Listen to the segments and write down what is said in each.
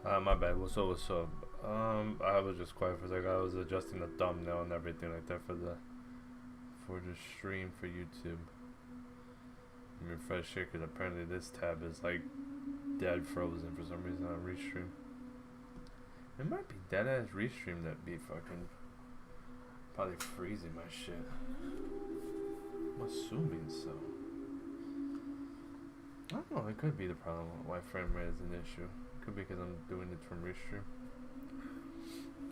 My bad. What's up? What's up? I was just quiet for a second. I was adjusting the thumbnail and everything like that for the stream for YouTube. Let me refresh here because apparently this tab is like dead frozen for some reason on Restream. It might be dead ass Restream that be fucking probably freezing my shit. I'm assuming so. I don't know. It could be the problem. Why frame rate is an issue. Could be because I'm doing it from Restream.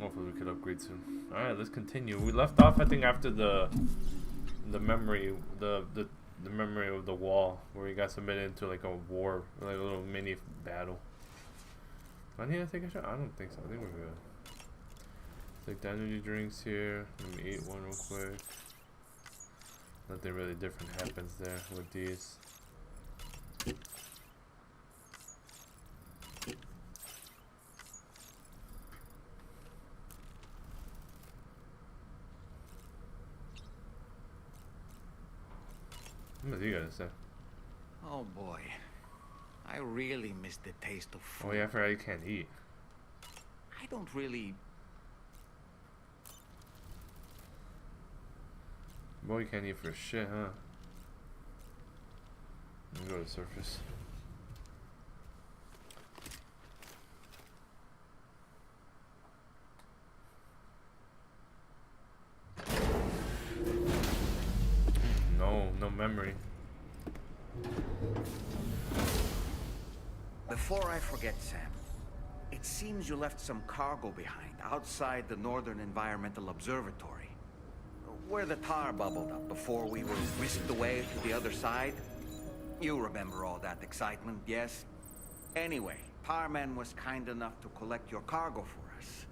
Hopefully we could upgrade soon. Alright, let's continue. We left off I think after the memory the memory of the wall where we got submitted into like a war, like a little mini battle. Do I need to take a shot? I don't think so. I think we're good. Take the energy drinks here. Let me eat one real quick. Nothing really different happens there with these. What do you gotta say? Oh boy, I really miss the taste of food. Oh yeah, I forgot you can't eat. I don't really... Boy, you can't eat for shit, huh? Let me go to the surface. No memory. Before I forget, Sam, it seems you left some cargo behind outside the Northern Environmental Observatory, where the tar bubbled up before we were whisked away to the other side. You remember all that excitement, yes? Anyway, Tarman was kind enough to collect your cargo for us.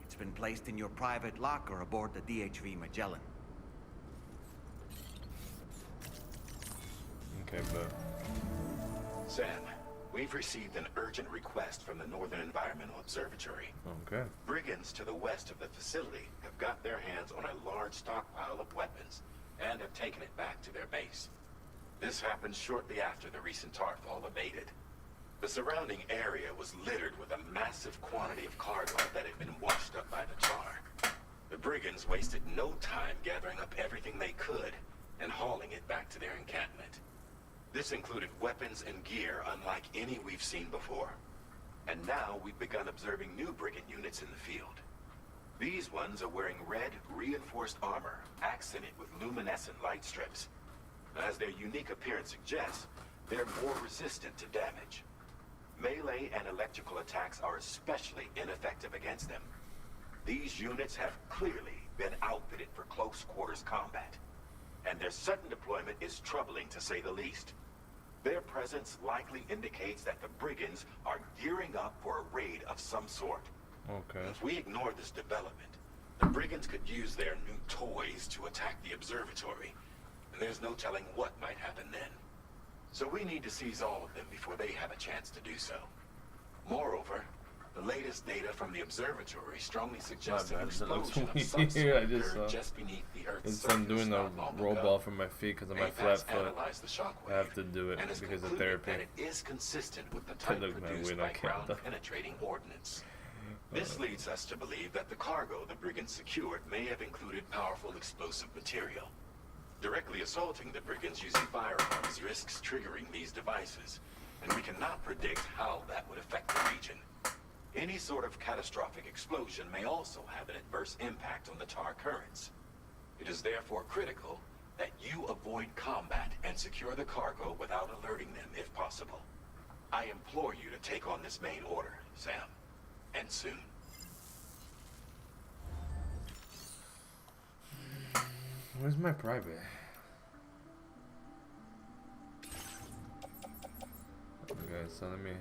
It's been placed in your private locker aboard the DHV Magellan. Okay, but... Sam, we've received an urgent request from the Northern Environmental Observatory. Okay. Brigands to the west of the facility have got their hands on a large stockpile of weapons and have taken it back to their base. This happened shortly after the recent Tarfall abated. The surrounding area was littered with a massive quantity of cargo that had been washed up by the tar. The brigands wasted no time gathering up everything they could and hauling it back to their encampment. This included weapons and gear unlike any we've seen before. And now we've begun observing new brigand units in the field. These ones are wearing red, reinforced armor, accented with luminescent light strips. As their unique appearance suggests, they're more resistant to damage. Melee and electrical attacks are especially ineffective against them. These units have clearly been outfitted for close quarters combat, and their sudden deployment is troubling to say the least. Their presence likely indicates that the brigands are gearing up for a raid of some sort. Okay. If we ignore this development, the brigands could use their new toys to attack the observatory, and there's no telling what might happen then. So we need to seize all of them before they have a chance to do so. Moreover, the latest data from the observatory strongly suggests an explosion of some sort occurred just beneath the Earth's surface. I'm doing the not long roll ago. ball from my feet because of my flat foot. Analyzed the shockwave, I have to do it and has because of concluded therapy. that it is consistent with the type Look, man, produced we're by not counting. ground-penetrating ordnance. This leads us to believe that the cargo the brigands secured may have included powerful explosive material. Directly assaulting the brigands using firearms risks triggering these devices, and we cannot predict how that would affect the region. Any sort of catastrophic explosion may also have an adverse impact on the tar currents. It is therefore critical that you avoid combat and secure the cargo without alerting them if possible. I implore you to take on this main order, Sam. And soon. Where's my private? Okay, so let me...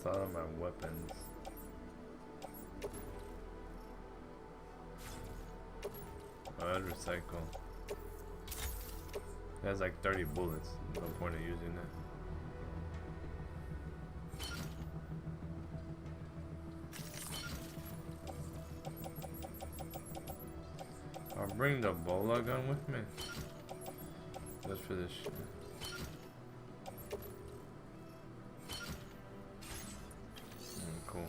a lot of my weapons. Oh, I'd recycle. It has like 30 bullets. No point in using it. I'll bring the bola gun with me. Just for this shit. Cool.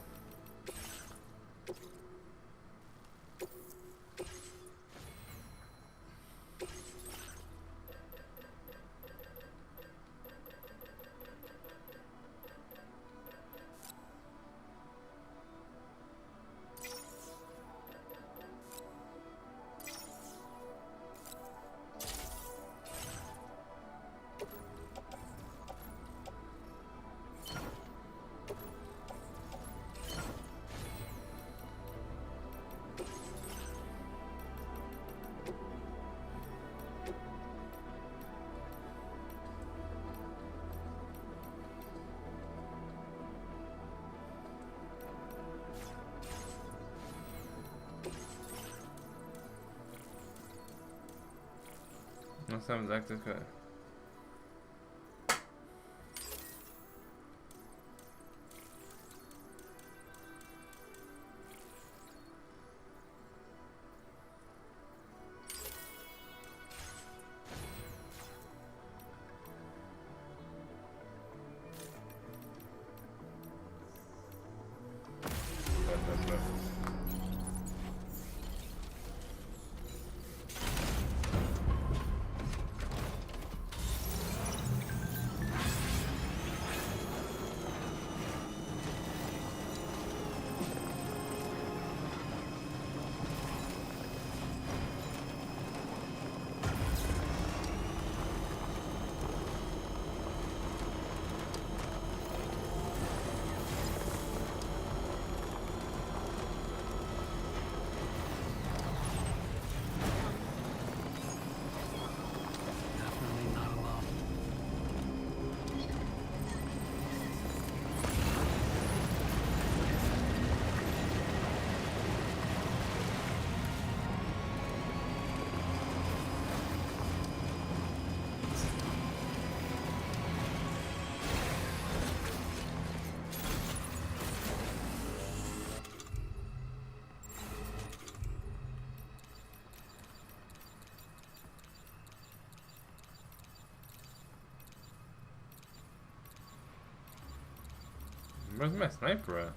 No sounds like this guy. Where's my sniper at?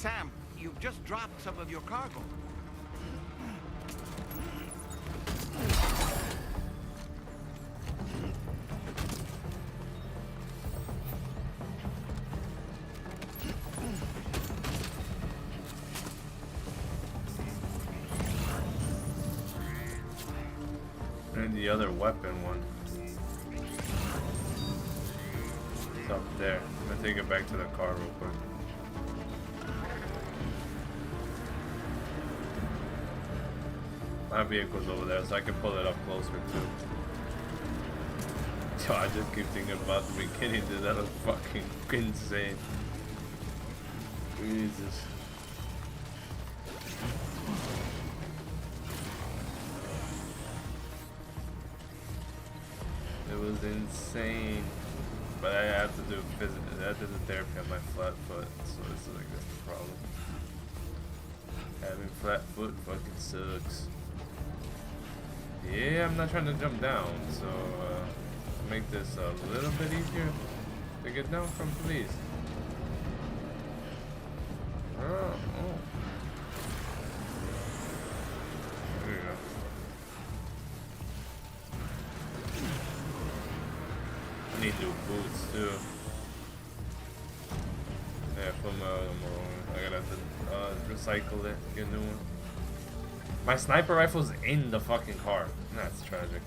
Sam, you've just dropped some of your cargo. And the other weapon one. It's up there. I'm gonna take it back to the car real quick. My vehicle's over there, so I can pull it up closer too. Yo, I just keep thinking about the beginning, dude. That was fucking insane. Jesus. It was insane. But I have to do physical. I have to do therapy on my flat foot, so this is like that's the problem. Having flat foot fucking sucks. Yeah, I'm not trying to jump down, so to make this a little bit easier to get down from, please. Oh. There you go. I need new boots too. Yeah, put my other one. I gotta have to recycle it, get a new one. My sniper rifle's in the fucking car. That's tragic.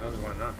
Why not?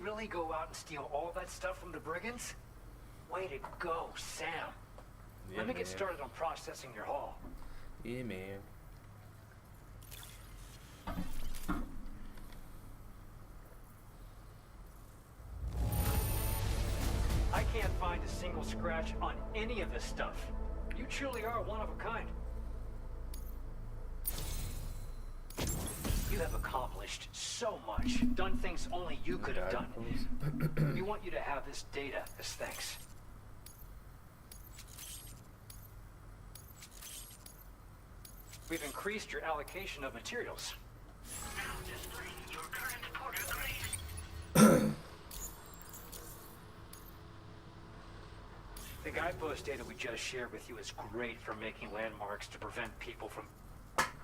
really go out and steal all that stuff from the brigands? Way to go, Sam. Yeah, Let me get man. started on processing your haul. Yeah, man. I can't find a single scratch on any of this stuff. You truly are one of a kind. You have accomplished so much, done things only you could have done. We want you to have this data as thanks. We've increased your allocation of materials. Now displaying your current order grade. The guidepost data we just shared with you is great for making landmarks to prevent people from...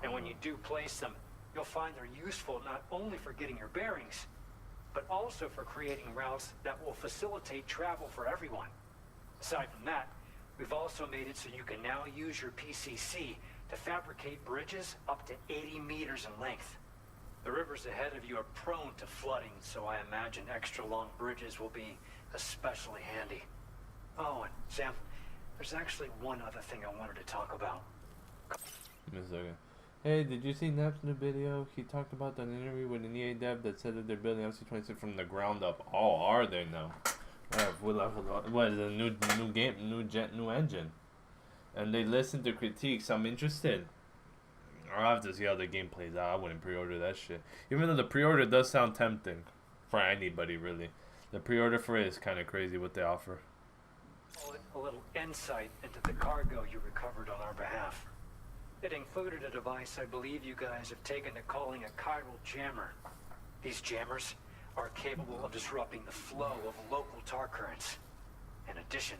And when you do place them, you'll find they're useful not only for getting your bearings, but also for creating routes that will facilitate travel for everyone. Aside from that, we've also made it so you can now use your PCC to fabricate bridges up to 80 meters in length. The rivers ahead of you are prone to flooding, so I imagine extra long bridges will be especially handy. Oh, and Sam, there's actually one other thing I wanted to talk about. Give me a second. Hey, did you see Nap's new video? He talked about that interview with an EA dev that said that they're building MC-26 from the ground up. Oh, are they now? What is it, a new engine? And they listen to critiques. I'm interested. I'll have to see how the game plays out. I wouldn't pre-order that shit. Even though the pre-order does sound tempting for anybody, really. The pre-order for it is kind of crazy what they offer. A little insight into the cargo you recovered on our behalf. It included a device I believe you guys have taken to calling a chiral jammer. These jammers are capable of disrupting the flow of local tar currents. In addition,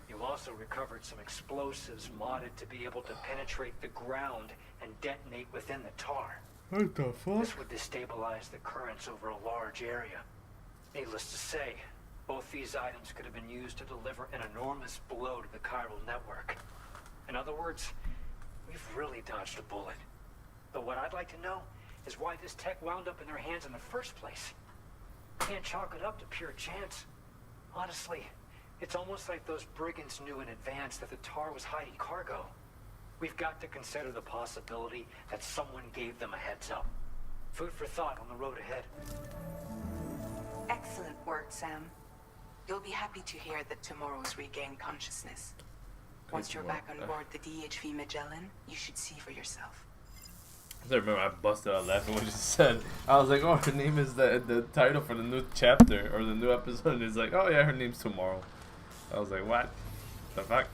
you also recovered some explosives modded to be able to penetrate the ground and detonate within the tar. What the fuck? This would destabilize the currents over a large area. Needless to say, both these items could have been used to deliver an enormous blow to the chiral network. In other words, we've really dodged a bullet. But what I'd like to know is why this tech wound up in their hands in the first place. Can't chalk it up to pure chance. Honestly, it's almost like those brigands knew in advance that the tar was hiding cargo. We've got to consider the possibility that someone gave them a heads up. Food for thought on the road ahead. Excellent work, Sam. You'll be happy to hear that tomorrow's regained consciousness. Once you're back on board the DHV Magellan, you should see for yourself. I remember I busted out laughing when she said, I was like, oh, her name is the title for the new chapter or the new episode. And it's like, oh yeah, her name's tomorrow. I was like, what the fuck?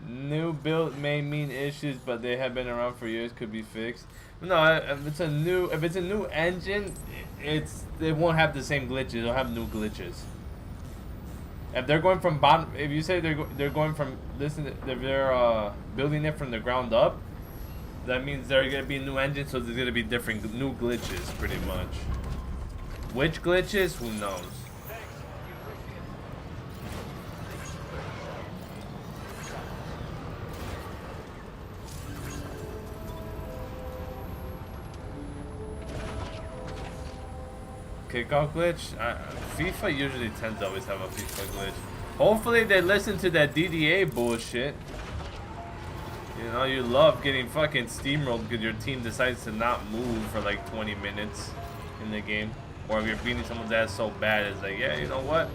New build may mean issues, but they have been around for years, could be fixed. No, if it's a new engine, they won't have the same glitches. They'll have new glitches. If they're going from bottom, if you say they're going from if they're building it from the ground up, that means they're gonna be new engines, so there's gonna be different new glitches, pretty much. Which glitches? Who knows? Kickoff glitch? FIFA usually tends to always have a FIFA glitch. Hopefully they listen to that DDA bullshit. You know, you love getting fucking steamrolled because your team decides to not move for like 20 minutes in the game. Or if you're beating someone's ass so bad, it's like, yeah, you know what?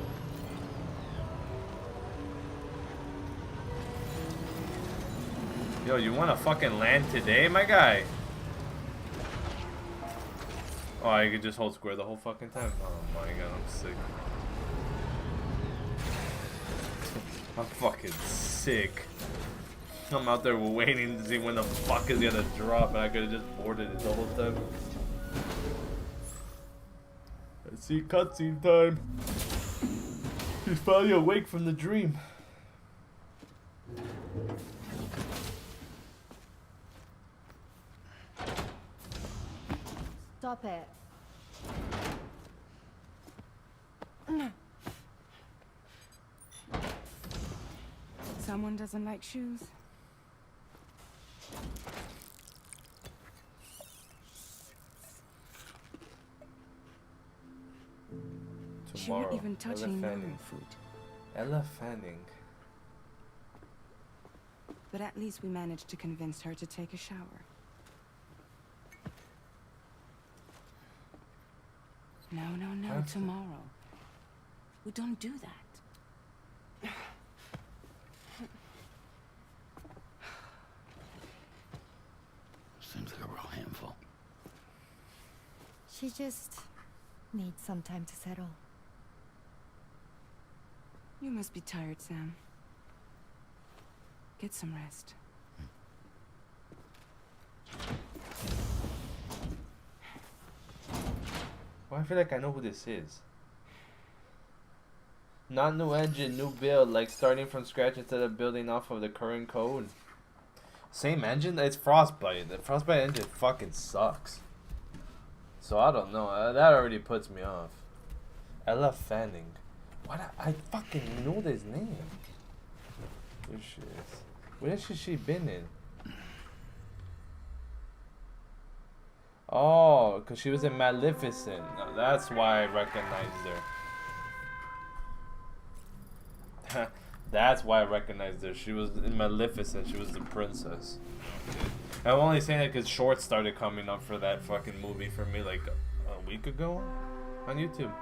Yo, you want to fucking land today, my guy? Oh, I could just hold square the whole fucking time. Oh my god, I'm sick. I'm fucking sick. I'm out there waiting to see when the fuck is gonna drop, and I could have just boarded it the whole time. I see cutscene time. He's finally awake from the dream. Stop it. Someone doesn't like shoes. She won't tomorrow. even touch any normal food. Elephanting. But at least we managed to convince her to take a shower. No, tomorrow. We don't do that. Seems like a real handful. She just needs some time to settle. You must be tired, Sam. Get some rest. Well, I feel like I know who this is. Not new engine, new build, like starting from scratch instead of building off of the current code. Same engine? It's Frostbite. The Frostbite engine fucking sucks. So I don't know. That already puts me off. Ella Fanning. What? I fucking know this name. Where she is? Where has she been in? Oh, because she was in Maleficent. No, that's why I recognized her. That's why I recognized her. She was in Maleficent. She was the princess. I'm only saying that because shorts started coming up for that fucking movie for me like a week ago on YouTube.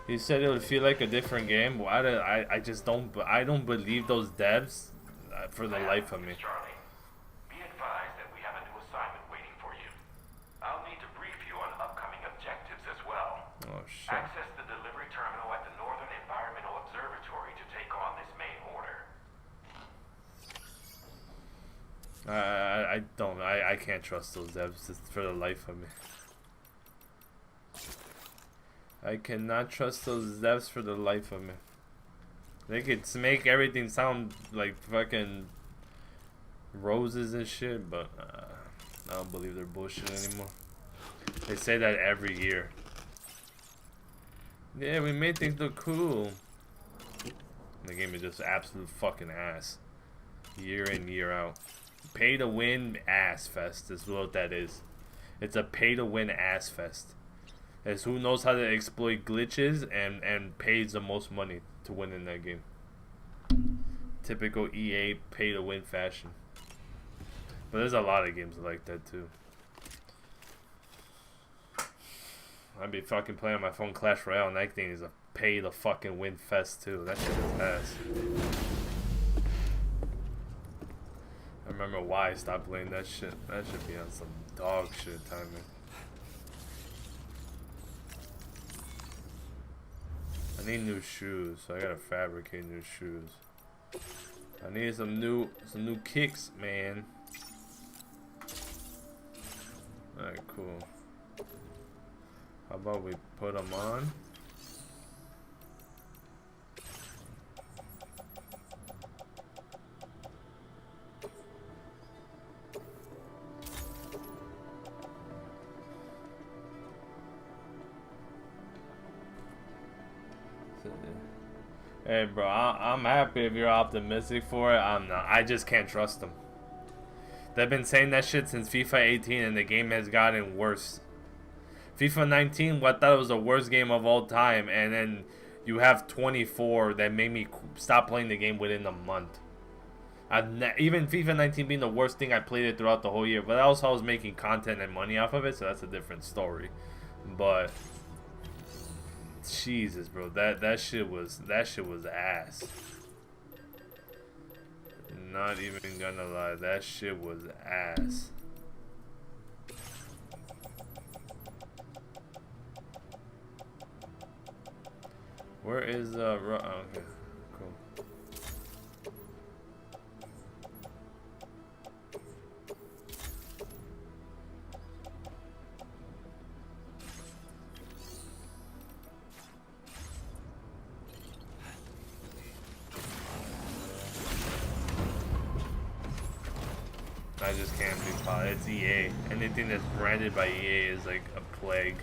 He said it would feel like a different game. Why did I just don't believe those devs for the life of me. Be advised that we have a new assignment waiting for you. I'll need to brief you on upcoming objectives as well. Oh shit. Access the delivery terminal at the Northern Environmental Observatory to take on this main order. I can't trust those devs just for the life of me. I cannot trust those devs for the life of me. They could make everything sound like fucking roses and shit, but I don't believe their bullshit anymore. They say that every year. Yeah, we made things look cool. The game is just absolute fucking ass. Year in, year out. Pay to win ass fest is what that is. It's a pay to win ass fest. It's who knows how to exploit glitches and pays the most money to win in that game. Typical EA pay to win fashion. But there's a lot of games like that too. I'd be fucking playing on my phone Clash Royale and that thing is a pay to fucking win fest too. That shit is ass. I remember why I stopped playing that shit. That should be on some dog shit timing. I need new shoes, so I gotta fabricate new shoes. I need some new kicks, man. Alright, cool. How about we put them on? Hey bro, I'm happy if you're optimistic for it. I'm not. I just can't trust them. They've been saying that shit since FIFA 18 and the game has gotten worse. FIFA 19, I thought it was the worst game of all time, and then you have 24 that made me stop playing the game within a month. Even FIFA 19 being the worst thing, I played it throughout the whole year, but also I was making content and money off of it, so that's a different story. But Jesus, bro, that shit was ass. Not even gonna lie, that shit was ass. Where is oh, okay, cool. I just can't be followed. It's EA. Anything that's branded by EA is like a plague.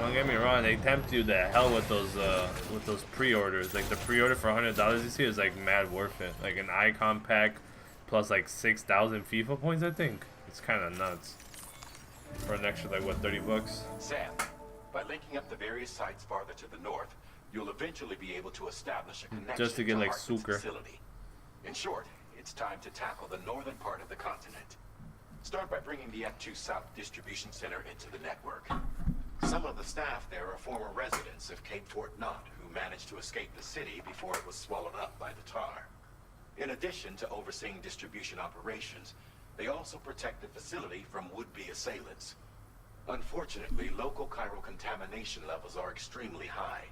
Don't get me wrong, they tempt you to hell with those pre-orders. Like the pre-order for $100 you see is like mad worth it. Like an icon pack plus like 6,000 FIFA points, I think. It's kind of nuts. For an extra like what, 30 bucks? Sam, by linking up the various sites farther to the north, you'll eventually be able to establish a connection Just to get like Hartman's Sucre. facility. In short, it's time to tackle the northern part of the continent. Start by bringing the F2 South Distribution Center into the network. Some of the staff there are former residents of Cape Fort Knott who managed to escape the city before it was swallowed up by the tar. In addition to overseeing distribution operations, they also protect the facility from would-be assailants. Unfortunately, local chiral contamination levels are extremely high,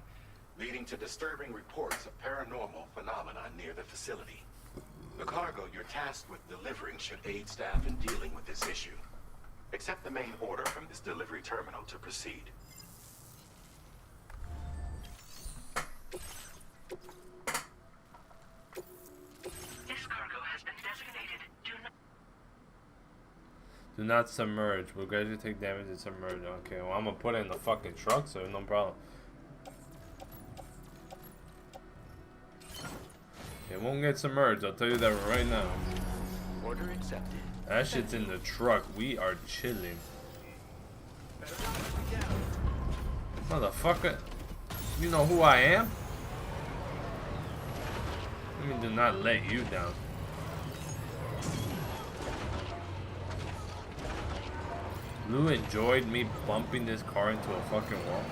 leading to disturbing reports of paranormal phenomena near the facility. The cargo you're tasked with delivering should aid staff in dealing with this issue. Accept the main order from this delivery terminal to proceed. This cargo has been designated Do not submerge. Will gradually take damage and submerge. Okay, well I'm gonna put it in the fucking truck, so no problem. It won't get submerged, I'll tell you that right now. Order accepted. That shit's in the truck. We are chilling. Motherfucker. You know who I am? Let me do not let you down. Lou enjoyed me bumping this car into a fucking wall.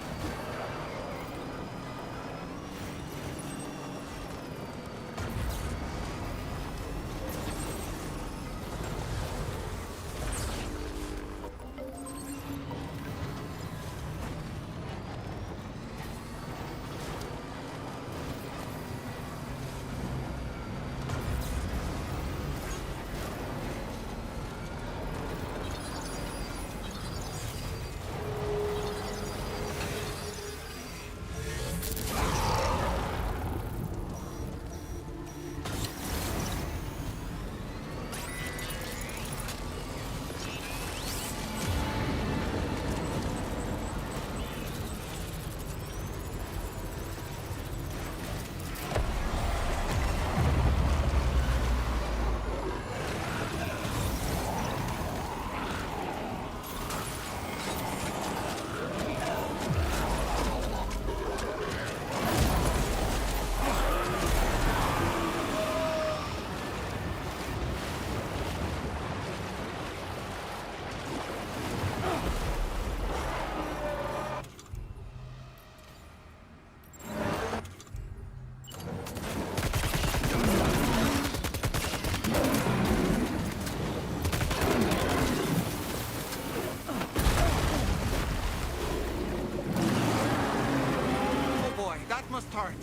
must start.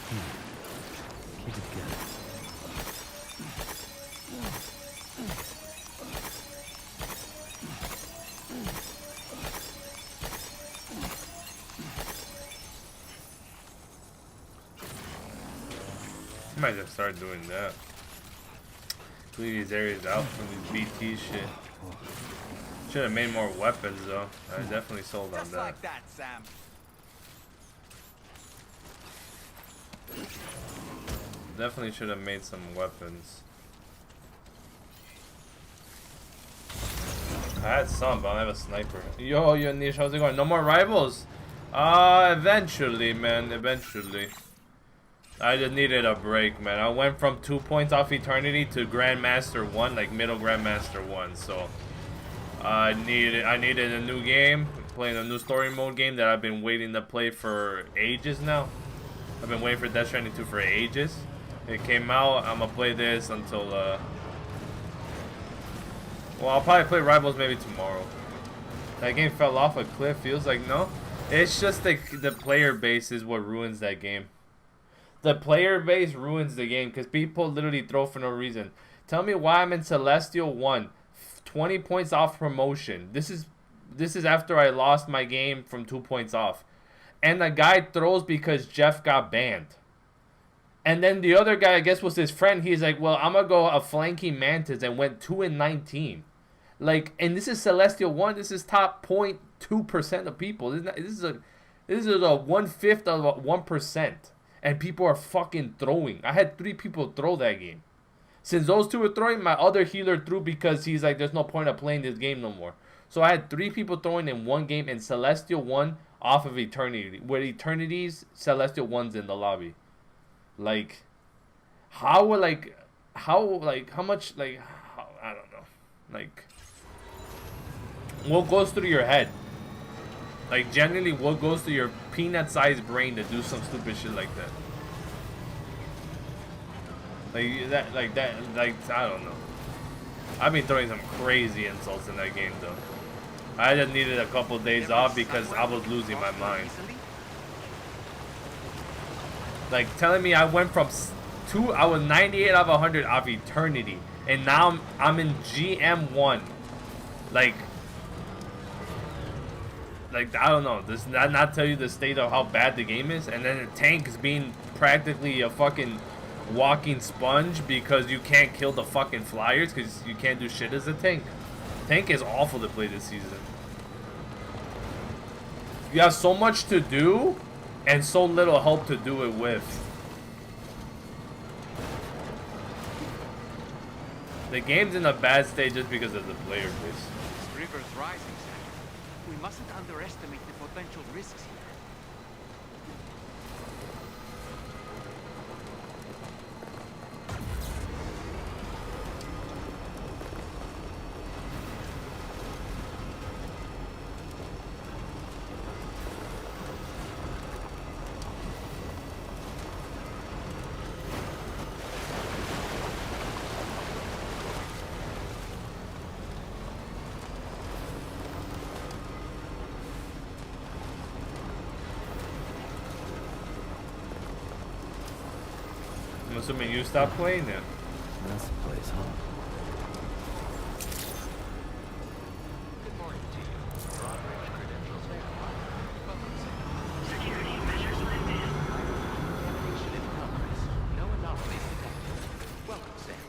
Keep it together. I might just start doing that. Clear these areas out from these BT shit. Should have made more weapons though. I definitely sold on Just that. like that, Sam. Definitely should have made some weapons. I had some, but I don't have a sniper. Yo, Nish, how's it going? No more rivals? Eventually, man. Eventually. I just needed a break, man. I went from 2 points off Eternity to Grandmaster 1, like middle Grandmaster 1, so I needed a new game, playing a new story mode game that I've been waiting to play for ages now. I've been waiting for Death Stranding 2 for ages. It came out, I'm gonna play this until well, I'll probably play Rivals maybe tomorrow. That game fell off a cliff, feels like. No, it's just the player base is what ruins that game. The player base ruins the game because people literally throw for no reason. Tell me why I'm in Celestial 1, 20 points off promotion. This is after I lost my game from 2 points off. And the guy throws because Jeff got banned. And then the other guy, I guess, was his friend. He's like, well, I'm going to go a flanking Mantis and went 2-19. Like, and this is Celestial 1. This is top 0.2% of people. This is a 1/5 of 1%. And people are fucking throwing. I had 3 people throw that game. Since those 2 were throwing, my other healer threw because he's like, there's no point of playing this game no more. So I had 3 people throwing in one game in Celestial 1 off of Eternity. With Eternity's Celestial 1's in the lobby. Like, how much, like, I don't know. Like, what goes through your head? Like, generally, what goes through your peanut-sized brain to do some stupid shit like that? Like, I don't know. I've been throwing some crazy insults in that game, though. I just needed a couple days off because I was losing my mind. Like, telling me I went from I was 98 out of 100 off Eternity, and now I'm in GM1. Like, I don't know. Does that not tell you the state of how bad the game is? And then the tank is being practically a fucking walking sponge because you can't kill the fucking flyers because you can't do shit as a tank. Tank is awful to play this season. You have so much to do and so little help to do it with. The game's in a bad state just because of the player base. This river's rising, Sam. We mustn't underestimate the potential risks here. I'm assuming you stopped playing it. That's the place, huh? Good morning to you. Broadridge credentials verified. Welcome, Sam. Security measures lifted. Navigation in progress. No anomalies detected. Welcome, Sam.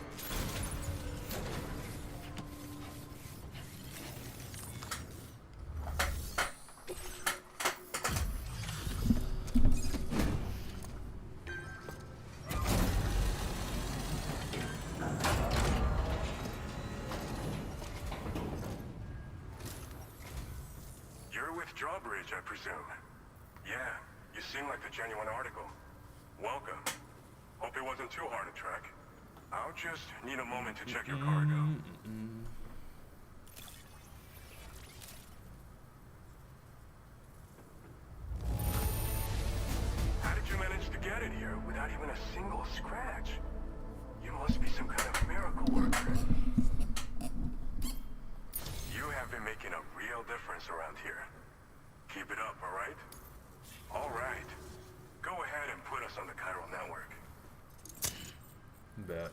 Drawbridge, I presume. Yeah, you seem like the genuine article. Welcome. Hope it wasn't too hard to track. I'll just need a moment to check your cargo. How did you manage to get it here without even a single scratch? You must be some kind of miracle worker. You have been making a real difference around here. Keep it up, all right? All right. Go ahead and put us on the chiral network. Bet.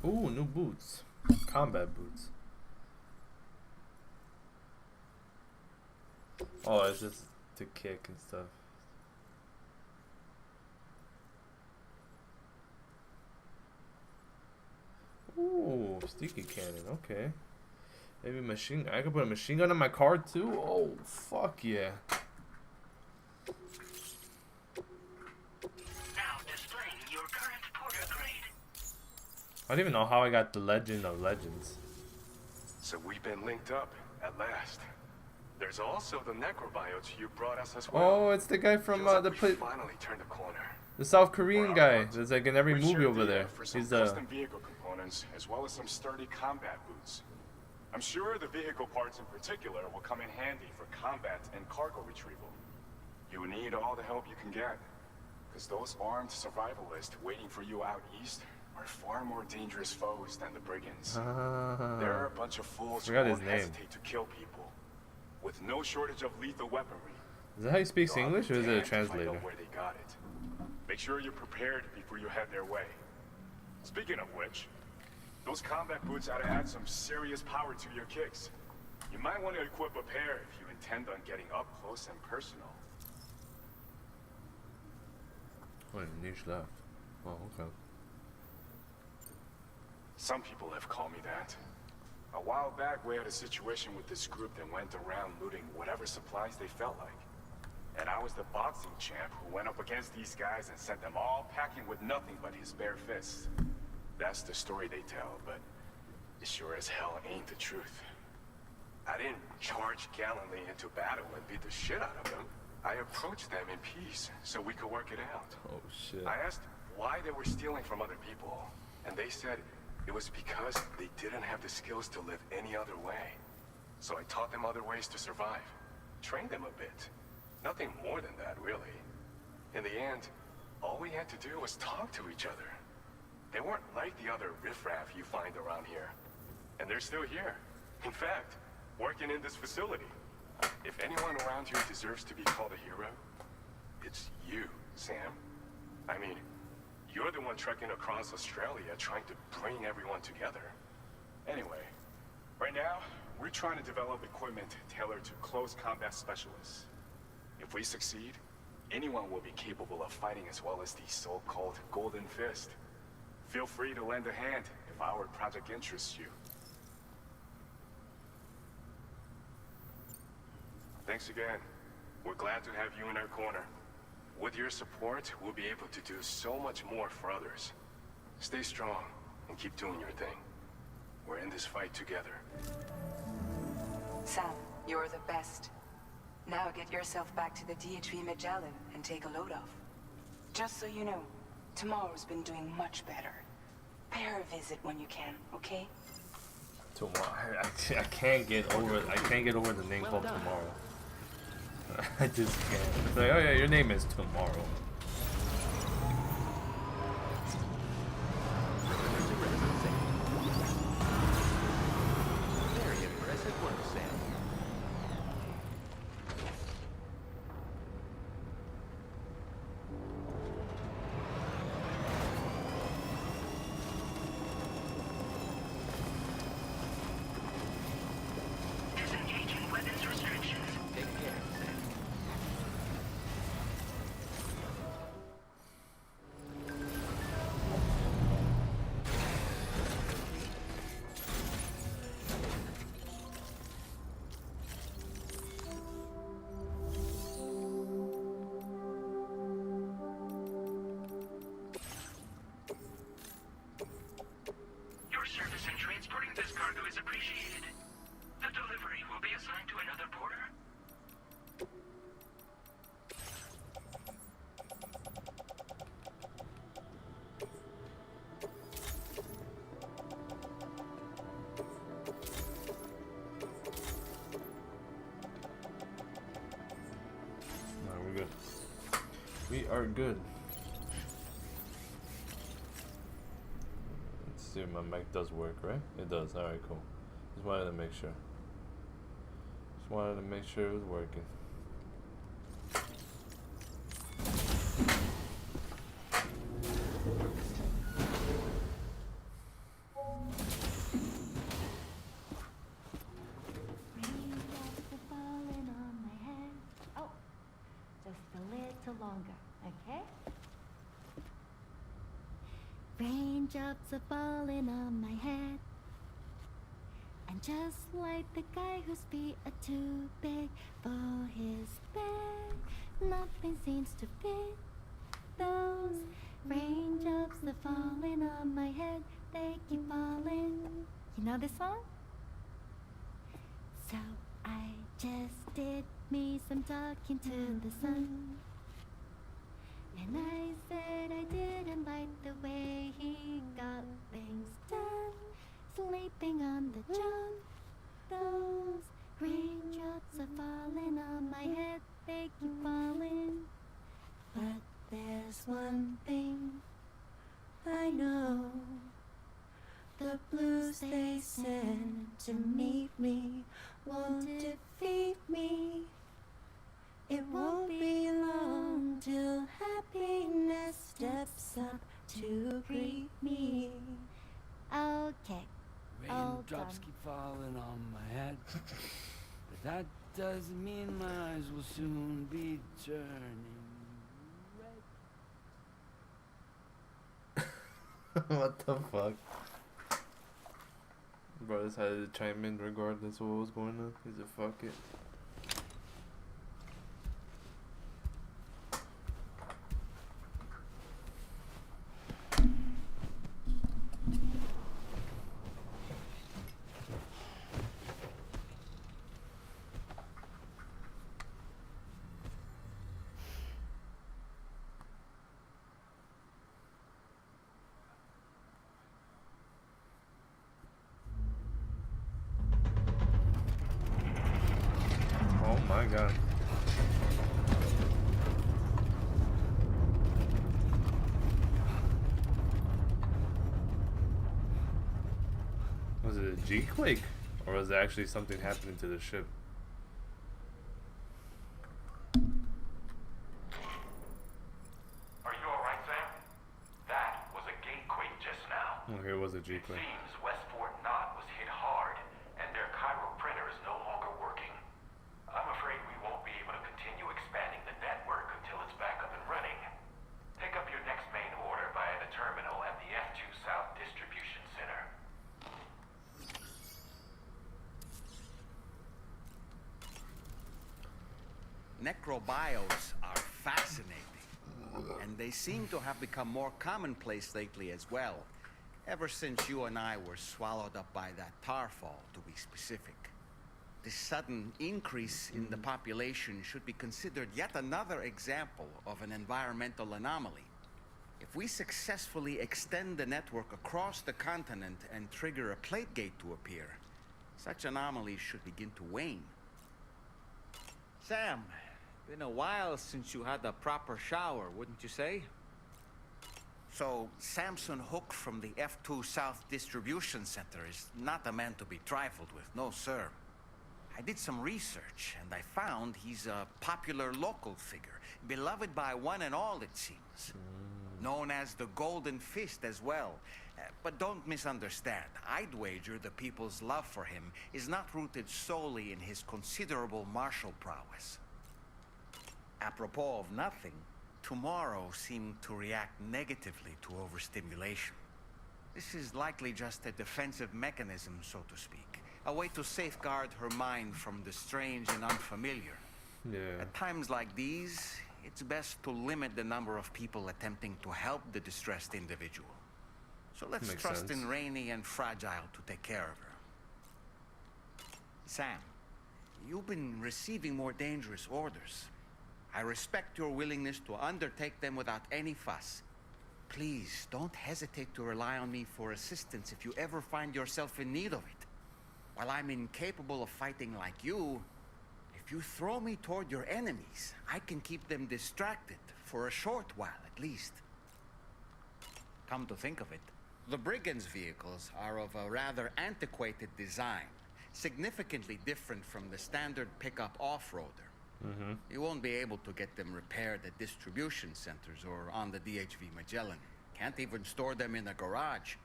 Ooh, new boots. Combat boots. Oh, it's just to kick and stuff. Ooh, sticky cannon. Okay. Maybe machine. I could put a machine gun on my car too. Oh, fuck yeah. Now displaying your current porter grade. I don't even know how I got the Legend of Legends. So we've been linked up at last. There's also the necrobiotes you brought us as well. Oh, it's the guy from Feels the like we place. finally turned the corner. The South Korean We're guy. on There's like in every We movie shared over the, there. for some He's the. custom vehicle components, as well as some sturdy combat boots. I'm sure the vehicle parts in particular will come in handy for combat and cargo retrieval. You need all the help you can get, because those armed survivalists waiting for you out east are far more dangerous foes than the brigands. They're a bunch of fools who Forgot his won't name. hesitate to kill people, with no shortage of lethal weaponry. Is that how he speaks You'll English, or is it a have to find out translator? where they got it. Make sure you're prepared before you head their way. Speaking of which, those combat boots ought to add some serious power to your kicks. You might want to equip a pair if you intend on getting up close and personal. Wait, niche left. Oh, okay. Some people have called me that. A while back, we had a situation with this group that went around looting whatever supplies they felt like. And I was the boxing champ who went up against these guys and sent them all packing with nothing but his bare fists. That's the story they tell, but it sure as hell ain't the truth. I didn't charge gallantly into battle and beat the shit out of them. I approached them in peace so we could work it out. Oh shit. I asked why they were stealing from other people, and they said it was because they didn't have the skills to live any other way. So I taught them other ways to survive, trained them a bit. Nothing more than that, really. In the end, all we had to do was talk to each other. They weren't like the other riffraff you find around here. And they're still here. In fact, working in this facility. If anyone around here deserves to be called a hero, it's you, Sam. I mean, you're the one trekking across Australia trying to bring everyone together. Anyway, right now, we're trying to develop equipment tailored to close combat specialists. If we succeed, anyone will be capable of fighting as well as the so-called Golden Fist. Feel free to lend a hand if our project interests you. Thanks again. We're glad to have you in our corner. With your support, we'll be able to do so much more for others. Stay strong and keep doing your thing. We're in this fight together. Sam, you're the best. Now get yourself back to the DHV Magellan and take a load off. Just so you know, tomorrow's been doing much better. Pay her a visit when you can, okay? Tomorrow. I can't get over. I can't get over the name called Tomorrow. I just can't. It's like, oh yeah, your name is Tomorrow. Very impressive work, Sam. Disengaging weapons restrictions. Take care, Sam. This cargo is appreciated. The delivery will be assigned to another porter. No, we're good. We are good. Let's see if my mic does work, right? It does. Alright, cool. Just wanted to make sure. Just wanted to make sure it was working. Raindrops are falling on my head. Oh, just a little longer, okay? Raindrops are falling on my head. And just like the guy whose feet are too big for his bed, nothing seems to fit. Those raindrops are falling on my head, they keep falling. You know this song? So I just did me some talking to the sun. And I said I didn't like the way he got things done. Sleeping on the job. Those raindrops are falling on my head, they keep falling. But there's one thing I know. The blues they send to meet me won't defeat me. It won't be long till happiness steps up to greet me. Okay. All Raindrops done. keep falling on my head. But that doesn't mean my eyes will soon be turning red. What the fuck? Bro, just had to chime in regardless of what was going on. He said, fuck it. Oh my god. Was it a G-quake? Or was it actually something happening to the ship? Are you alright, Sam? That was a gatequake just now. Oh, here was a It G-quake. seems Westport Knot was hit hard, and their Cairo printer is no longer working. I'm afraid we won't be able to continue expanding the network until it's back up and running. Pick up your next main order via the terminal at the F2 South Distribution Center. Necrobiotes are fascinating, and they seem to have become more commonplace lately as well, ever since you and I were swallowed up by that tar fall, to be specific. This sudden increase in the population should be considered yet another example of an environmental anomaly. If we successfully extend the network across the continent and trigger a plate gate to appear, such anomalies should begin to wane. Sam, been a while since you had a proper shower, wouldn't you say? So, Samson Hook from the F2 South Distribution Center is not a man to be trifled with, no sir. I did some research, and I found he's a popular local figure, beloved by one and all, it seems. Known as the Golden Fist as well. But don't misunderstand. I'd wager the people's love for him is not rooted solely in his considerable martial prowess. Apropos of nothing, tomorrow seemed to react negatively to overstimulation. This is likely just a defensive mechanism, so to speak. A way to safeguard her mind from the strange and unfamiliar. Yeah. At times like these, it's best to limit the number of people attempting to help the distressed individual. So let's Makes trust sense. in Rainey and Fragile to take care of her. Sam, you've been receiving more dangerous orders. I respect your willingness to undertake them without any fuss. Please, don't hesitate to rely on me for assistance if you ever find yourself in need of it. While I'm incapable of fighting like you, if you throw me toward your enemies, I can keep them distracted for a short while at least. Come to think of it, the brigands' vehicles are of a rather antiquated design, significantly different from the standard pickup off-roader. You won't be able to get them repaired at distribution centers or on the DHV Magellan. Can't even store them in a garage.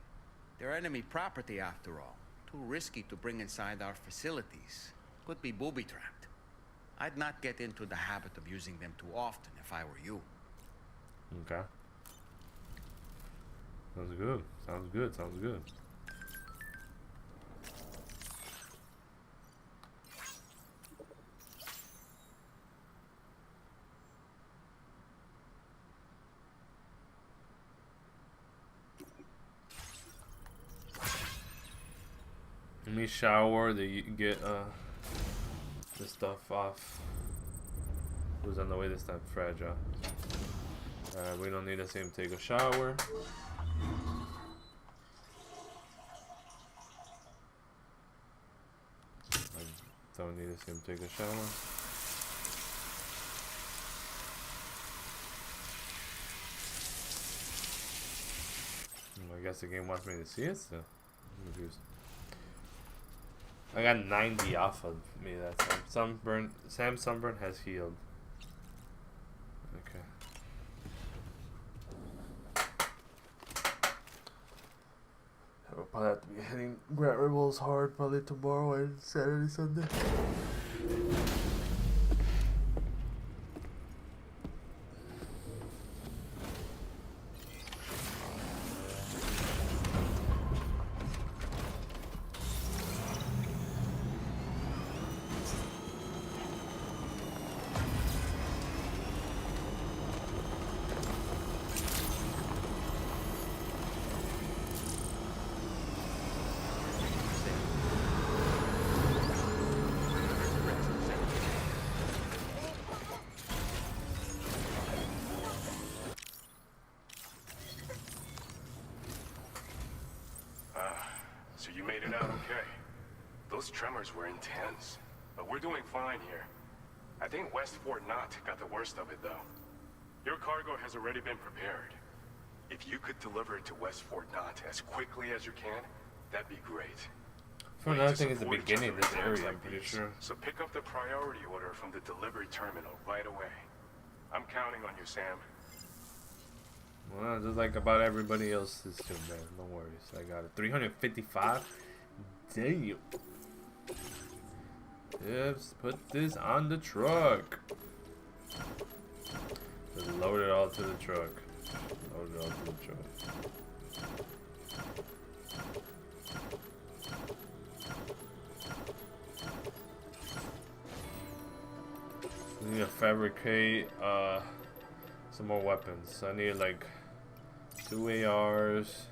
They're enemy property after all. Too risky to bring inside our facilities. Could be booby-trapped. I'd not get into the habit of using them too often if I were you. Okay. Sounds good. Sounds good. Sounds good. Let me shower to get the stuff off. Who's on the way this time? Fragile. Alright, we don't need to see him take a shower. I don't need to see him take a shower. I guess the game wants me to see it still. I'm confused. I got 90 off of me that time. Sam's sunburn has healed. Okay. I'll probably have to be hitting Grant Rebels hard probably tomorrow and Saturday, Sunday. So you made it out okay. Those tremors were intense, but we're doing fine here. I think West Fort Knott got the worst of it, though. Your cargo has already been prepared. If you could deliver it to West Fort Knott as quickly as you can, that'd be great. For another thing is the beginning of this area, I'm pretty sure. So pick up the priority order from the delivery terminal right away. I'm counting on you, Sam. Well, just like about everybody else's too, man. No worries. I got it. 355? Damn. Let's put this on the truck. Just load it all to the truck. Load it all to the truck. I need to fabricate some more weapons. I need like 2 ARs.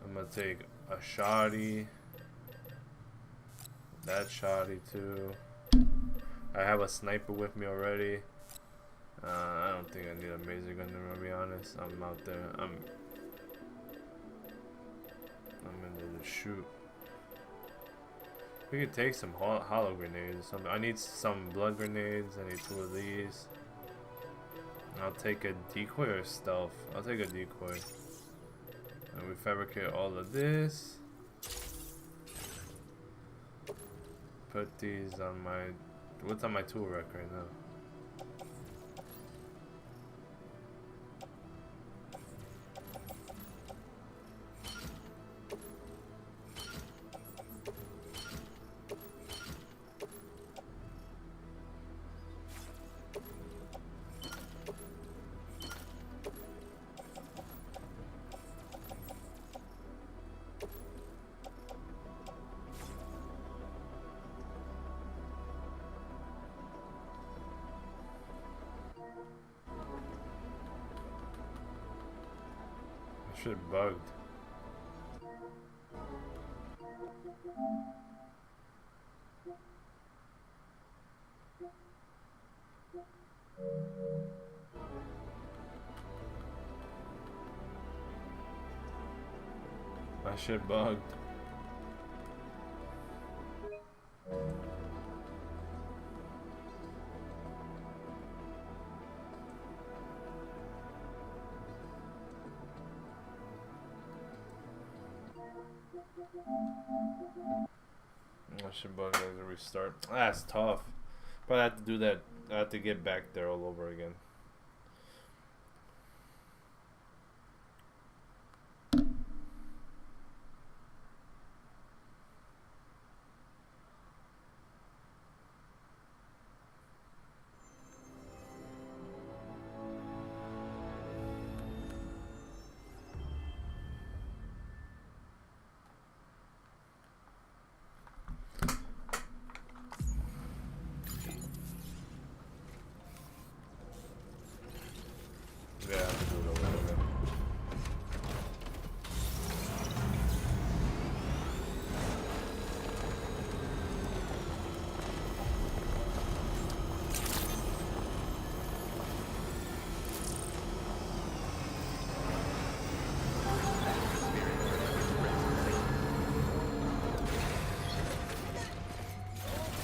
I'm gonna take a shotty. That shotty too. I have a sniper with me already. I don't think I need a laser gun to be honest. I'm out there. I'm into the shoot. We could take some hollow grenades. I need some blood grenades. I need 2 of these. I'll take a decoy or stealth. I'll take a decoy. And we fabricate all of this. Put these on my... What's on my tool rack right now? Shit bugged. My shit bugged. My shit bugged as a restart. That's tough. But I have to do that. I have to get back there all over again. Yeah, I have to do it over again.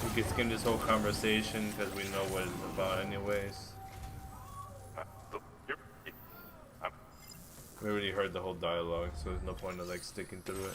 We can skim this whole conversation because we know what it's about anyways. We already heard the whole dialogue, so there's no point of like sticking through it.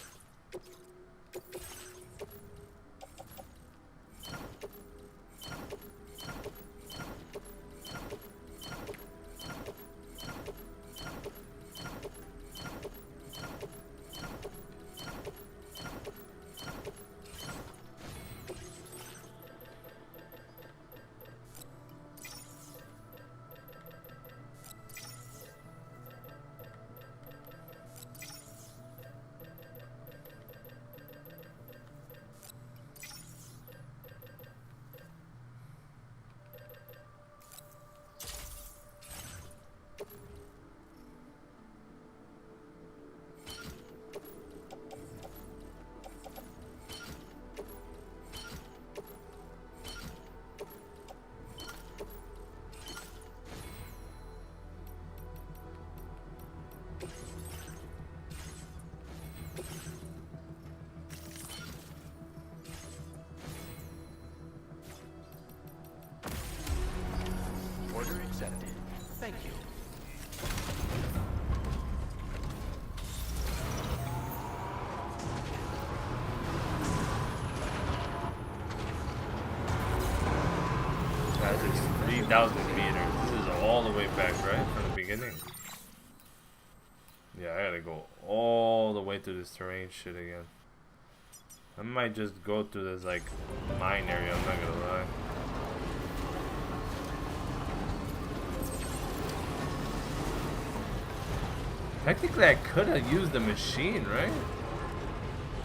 Order accepted. Thank you. That is 3,000 meters. This is all the way back, right? From the beginning. Yeah, I gotta go all the way through this terrain shit again. I might just go through this, like, mine area, I'm not gonna lie. Technically, I could have used the machine, right?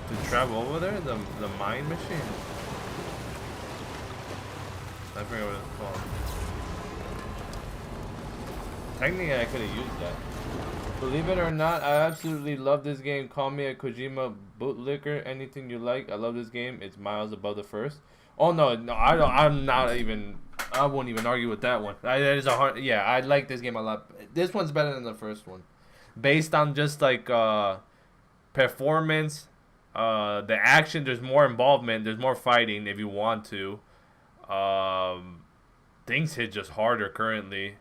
To travel over there, the mine machine. I forget what it's called. Technically, I could have used that. Believe it or not, I absolutely love this game. Call me a Kojima bootlicker. Anything you like. I love this game. It's miles above the first. Oh no, I don't. I'm not even. I won't even argue with that one. That is a hard. Yeah, I like this game a lot. This one's better than the first one, based on just like performance, the action. There's more involvement. There's more fighting if you want to. Things hit just harder currently.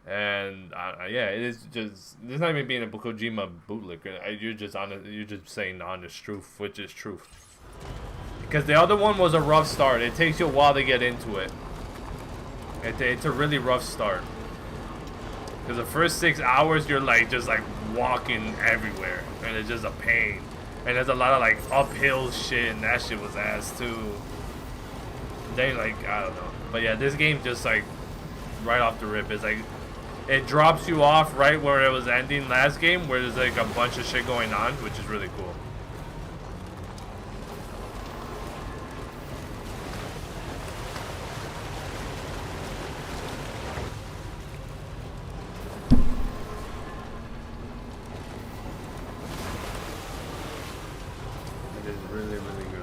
And yeah, it is just. There's not even being a Kojima bootlicker. You're just You're just saying the honest truth, which is truth. Because the other one was a rough start. It takes you a while to get into it. It's a really rough start. Because the first 6 hours, you're like just like walking everywhere, and it's just a pain. And there's a lot of like uphill shit, and that shit was ass too. Then like I don't know, but yeah, this game just like right off the rip is like. It drops you off right where it was ending last game, where there's like a bunch of shit going on, which is really cool. It is really, really good.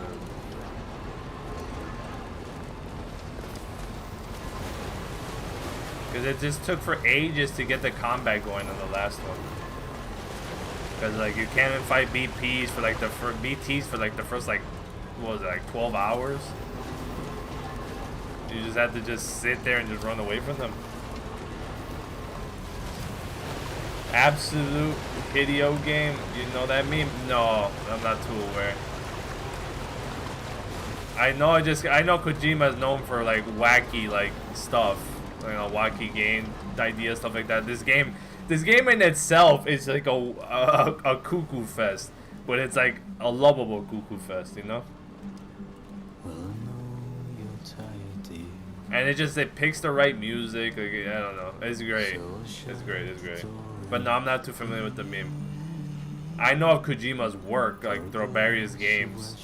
Because it just took for ages to get the combat going on the last one. Because like you can't even fight BTs for like the first like what was it, like 12 hours. You just have to just sit there and just run away from them. Absolute Hideo game. You know that meme? No, I'm not too aware. I know Kojima is known for like wacky like stuff, you know, wacky game ideas, stuff like that. This game in itself is like a cuckoo fest, but it's like a lovable cuckoo fest, you know. And it picks the right music. Like, I don't know. It's great. It's great. It's great. But no, I'm not too familiar with the meme. I know of Kojima's work like through various games,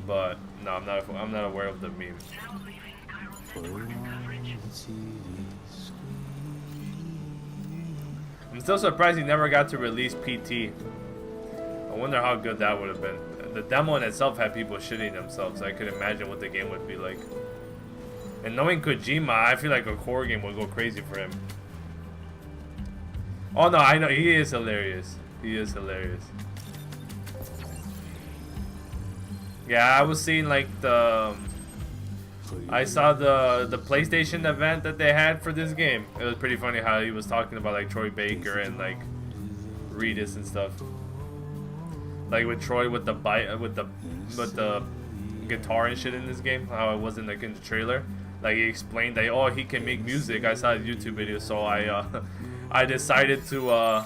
but no, I'm not aware of the meme. I'm still surprised he never got to release PT. I wonder how good that would have been. The demo in itself had people shitting themselves. So I could imagine what the game would be like. And knowing Kojima, I feel like a horror game would go crazy for him. Oh no, I know, he is hilarious. He is hilarious. Yeah, I was seeing like I saw the PlayStation event that they had for this game. It was pretty funny how he was talking about like Troy Baker and like Redis and stuff. Like with Troy with the guitar and shit in this game, how it wasn't like in the trailer. Like he explained that, oh, he can make music. I saw a YouTube video, so I decided to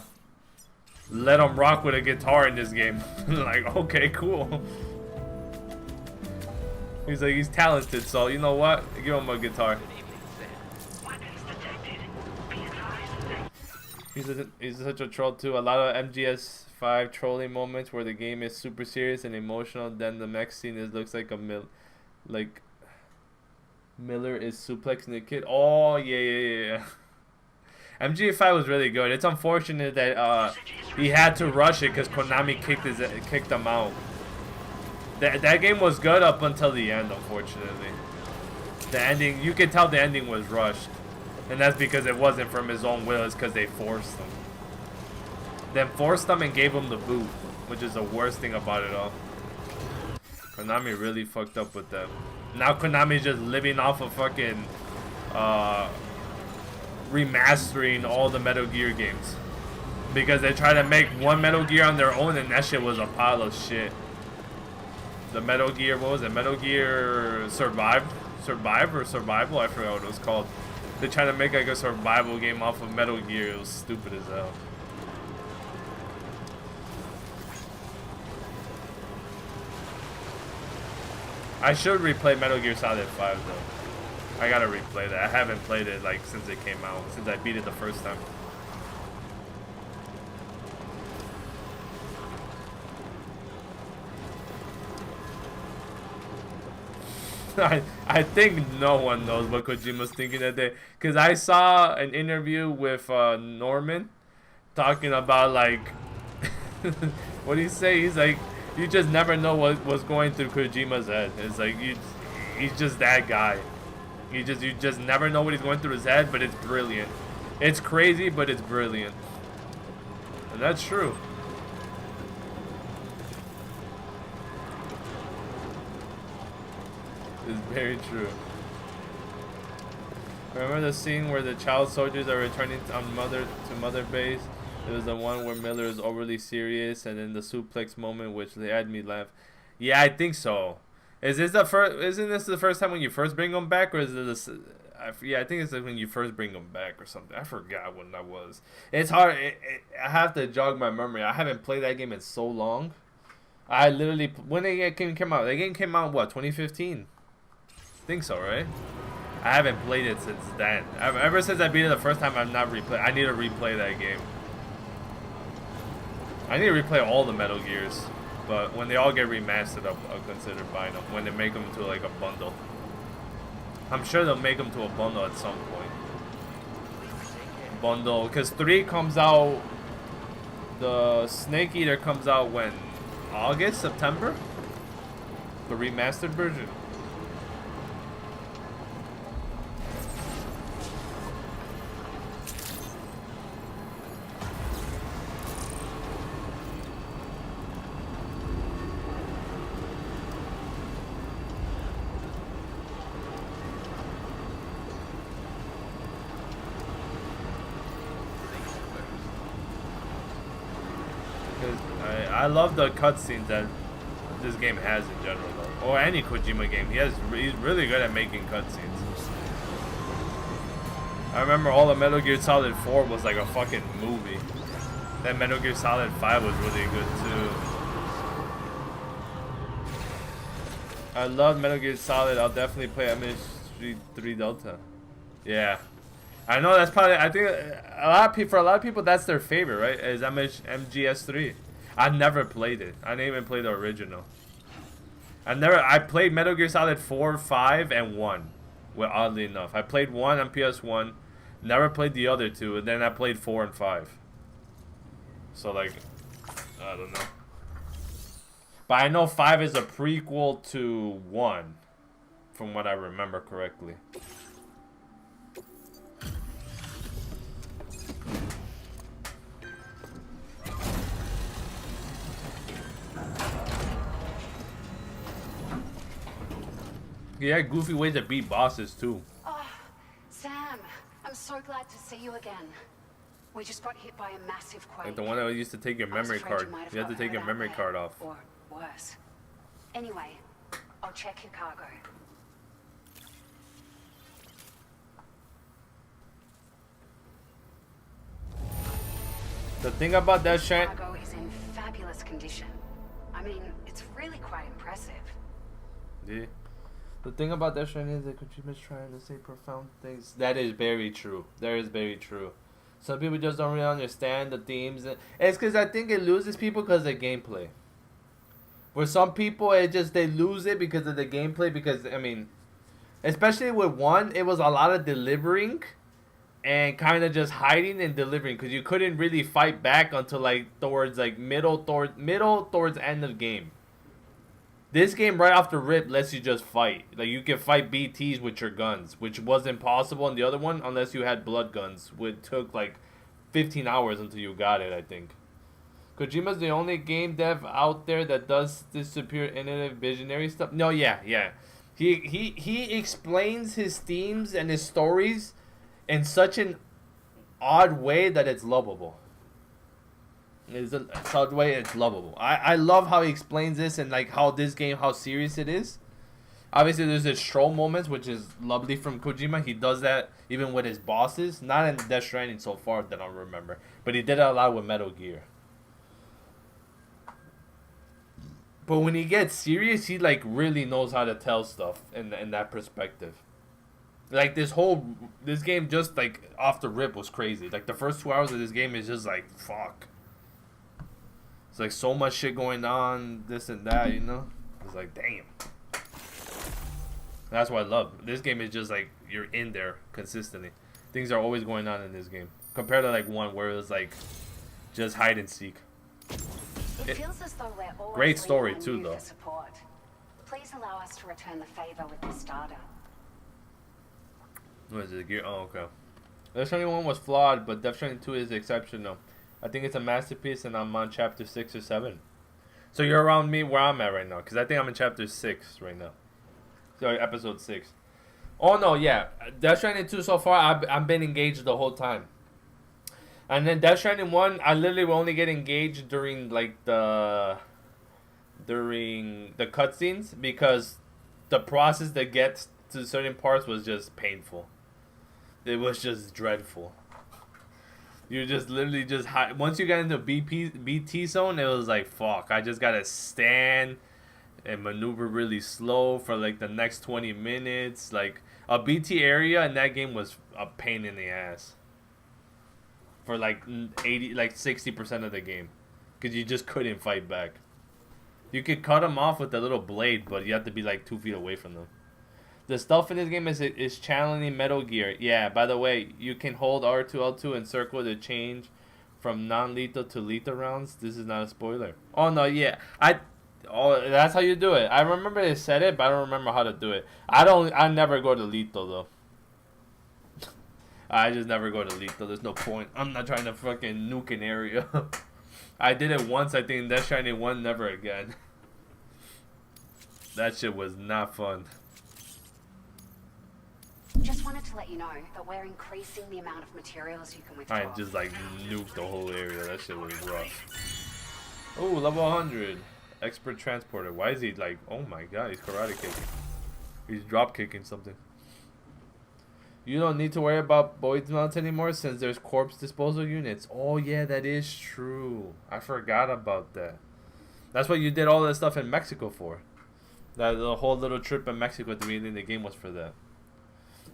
let him rock with a guitar in this game. Like, okay, cool. He's like, he's talented, so you know what? Give him a guitar. He's such a troll too. A lot of MGS5 trolling moments where the game is super serious and emotional. Then the next scene looks like Miller is suplexing the kid. Oh yeah. MGS5 was really good. It's unfortunate that he had to rush it because Konami kicked him out. That game was good up until the end, unfortunately. The ending, you could tell the ending was rushed. And that's because it wasn't from his own will, it's because they forced him. Then forced him and gave him the boot, which is the worst thing about it all. Konami really fucked up with that. Now Konami's just living off of fucking remastering all the Metal Gear games. Because they tried to make one Metal Gear on their own and that shit was a pile of shit. The Metal Gear, what was it? Metal Gear Survival? I forgot what it was called. They tried to make like a survival game off of Metal Gear. It was stupid as hell. I should replay Metal Gear Solid 5 though. I gotta replay that. I haven't played it like since it came out, since I beat it the first time. I think no one knows what Kojima's thinking that day, because I saw an interview with Norman talking about like what did he say? He's like, you just never know what was going through Kojima's head. It's like he's just that guy. You just never know what he's going through his head, but it's brilliant. It's crazy, but it's brilliant. And that's true. It's very true. Remember the scene where the child soldiers are returning to Mother Base? It was the one where Miller is overly serious, and then the suplex moment, which they had me laugh. Yeah, I think so. Isn't this the first time when you first bring them back, or is it this? Yeah, I think it's like when you first bring them back or something. I forgot when that was. It's hard. I have to jog my memory. I haven't played that game in so long. I literally, when the game came out, the game came out what, 2015? I think so, right? I haven't played it since then. Ever since I beat it the first time, I've not replayed. I need to replay that game. I need to replay all the Metal Gears, but when they all get remastered, I'll consider buying them. When they make them to like a bundle, I'm sure they'll make them to a bundle at some point. Bundle, because 3 comes out. The Snake Eater comes out when? August, September? The remastered version. I love the cutscenes that this game has in general, though. Or any Kojima game. He's really good at making cutscenes. I remember all of Metal Gear Solid 4 was like a fucking movie. Then Metal Gear Solid 5 was really good too. I love Metal Gear Solid. I'll definitely play MSG3 Delta. Yeah. I know that's probably, I think for a lot of people that's their favorite, right? Is MGS3. I never played it. I didn't even play the original. I played Metal Gear Solid 4, 5, and 1. Well, oddly enough. I played 1 on PS1. Never played the other two, and then I played 4 and 5. So like, I don't know. But I know 5 is a prequel to 1, from what I remember correctly. Yeah, goofy ways to beat bosses too. Oh, Sam, I'm so glad to see you again. We just got hit by a massive quake. Like the one that used to take your memory card. You had to take your memory card off. Or worse. Anyway, I'll check your cargo. The thing about that shit. Cargo is in fabulous condition. I mean, it's really quite impressive. Yeah. The thing about Death Stranding is that Kojima's trying to say profound things. That is very true. That is very true. Some people just don't really understand the themes. It's because I think it loses people because of the gameplay. For some people, they lose it because of the gameplay. Because, I mean, especially with 1, it was a lot of delivering and kind of just hiding and delivering. Because you couldn't really fight back until towards towards end of the game. This game right off the rip lets you just fight. Like you can fight BTs with your guns, which wasn't possible in the other one unless you had blood guns, which took like 15 hours until you got it, I think. Kojima's the only game dev out there that does this superior innovative visionary stuff. No, yeah. He explains his themes and his stories in such an odd way that it's lovable. It's a odd way it's lovable. I love how he explains this and like how this game, how serious it is. Obviously, there's the stroll moments, which is lovely from Kojima. He does that even with his bosses. Not in Death Stranding so far that I remember. But he did it a lot with Metal Gear. But when he gets serious, he like really knows how to tell stuff in that perspective. Like this game just like off the rip was crazy. Like the first 2 hours of this game is just like fuck. It's like so much shit going on, this and that, you know? It's like damn. That's what I love. This game is just like you're in there consistently. Things are always going on in this game. Compared to like 1 where it was like just hide and seek. It feels as though we're always great story leaning on too you though. for support. Please allow us to return the favor with this data. What is it? Gear? Oh, okay. Death Stranding 1 was flawed, but Death Stranding 2 is exceptional. I think it's a masterpiece, and I'm on chapter 6 or 7. So you're around me where I'm at right now, because I think I'm in chapter 6 right now. Sorry, episode 6. Oh, no, yeah. Death Stranding 2 so far, I've been engaged the whole time. And then Death Stranding 1, I literally will only get engaged during, like, the cutscenes, because the process that gets to certain parts was just painful. It was just dreadful. You just literally just once you got into BT zone, it was like fuck. I just gotta stand and maneuver really slow for like the next 20 minutes. Like a BT area in that game was a pain in the ass for like 60% of the game, because you just couldn't fight back. You could cut them off with a little blade, but you have to be like 2 feet away from them. The stuff in this game is channeling Metal Gear. Yeah, by the way, you can hold R2, L2, and circle to change from non-lethal to lethal rounds. This is not a spoiler. Oh, no, yeah. That's how you do it. I remember they said it, but I don't remember how to do it. I never go to lethal, though. I just never go to lethal. There's no point. I'm not trying to fucking nuke an area. I did it once, I think, in Death Stranding 1, never again. That shit was not fun. Just wanted to let you know that we're increasing the amount of materials you can withdraw. I just like nuked the whole area. That shit was rough. Oh, level 100. Expert transporter. Why is he like, oh my god, he's karate kicking. He's drop kicking something. You don't need to worry about Boyd's Melt anymore since there's corpse disposal units. Oh yeah, that is true. I forgot about that. That's what you did all that stuff in Mexico for. That the whole little trip in Mexico at the beginning of the game was for that.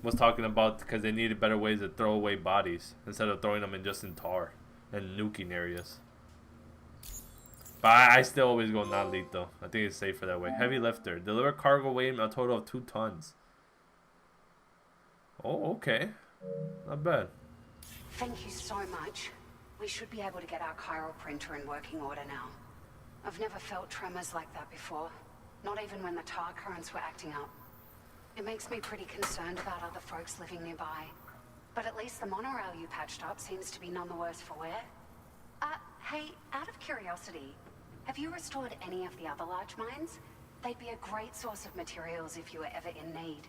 Was talking about because they needed better ways to throw away bodies instead of throwing them in just in tar and nuking areas. But I still always go non-lethal. I think it's safer that way. Heavy lifter. Deliver cargo weighing a total of 2 tons. Oh, okay. Not bad. Thank you so much. We should be able to get our chiral printer in working order now. I've never felt tremors like that before. Not even when the tar currents were acting up. It makes me pretty concerned about other folks living nearby. But at least the monorail you patched up seems to be none the worse for wear. Hey, out of curiosity, have you restored any of the other large mines? They'd be a great source of materials if you were ever in need.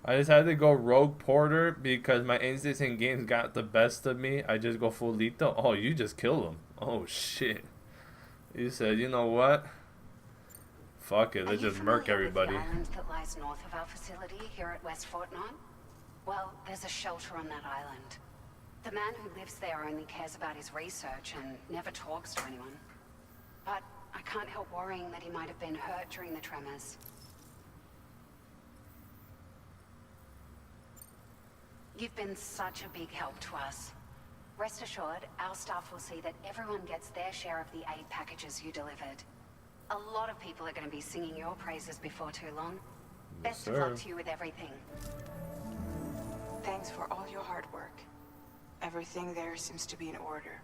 I decided to go Rogue Porter because my instincts in games got the best of me. I just go full lethal. Oh, you just killed him. Oh, shit. You said, you know what? Fuck it, let's just murk everybody. The island that lies north of our facility here at West Fort Knott? Well, there's a shelter on that island. The man who lives there only cares about his research and never talks to anyone. But I can't help worrying that he might have been hurt during the tremors. You've been such a big help to us. Rest assured, our staff will see that everyone gets their share of the aid packages you delivered. A lot of people are going to be singing your praises before too long. Best of luck to you with everything. Thanks for all your hard work. Everything there seems to be in order.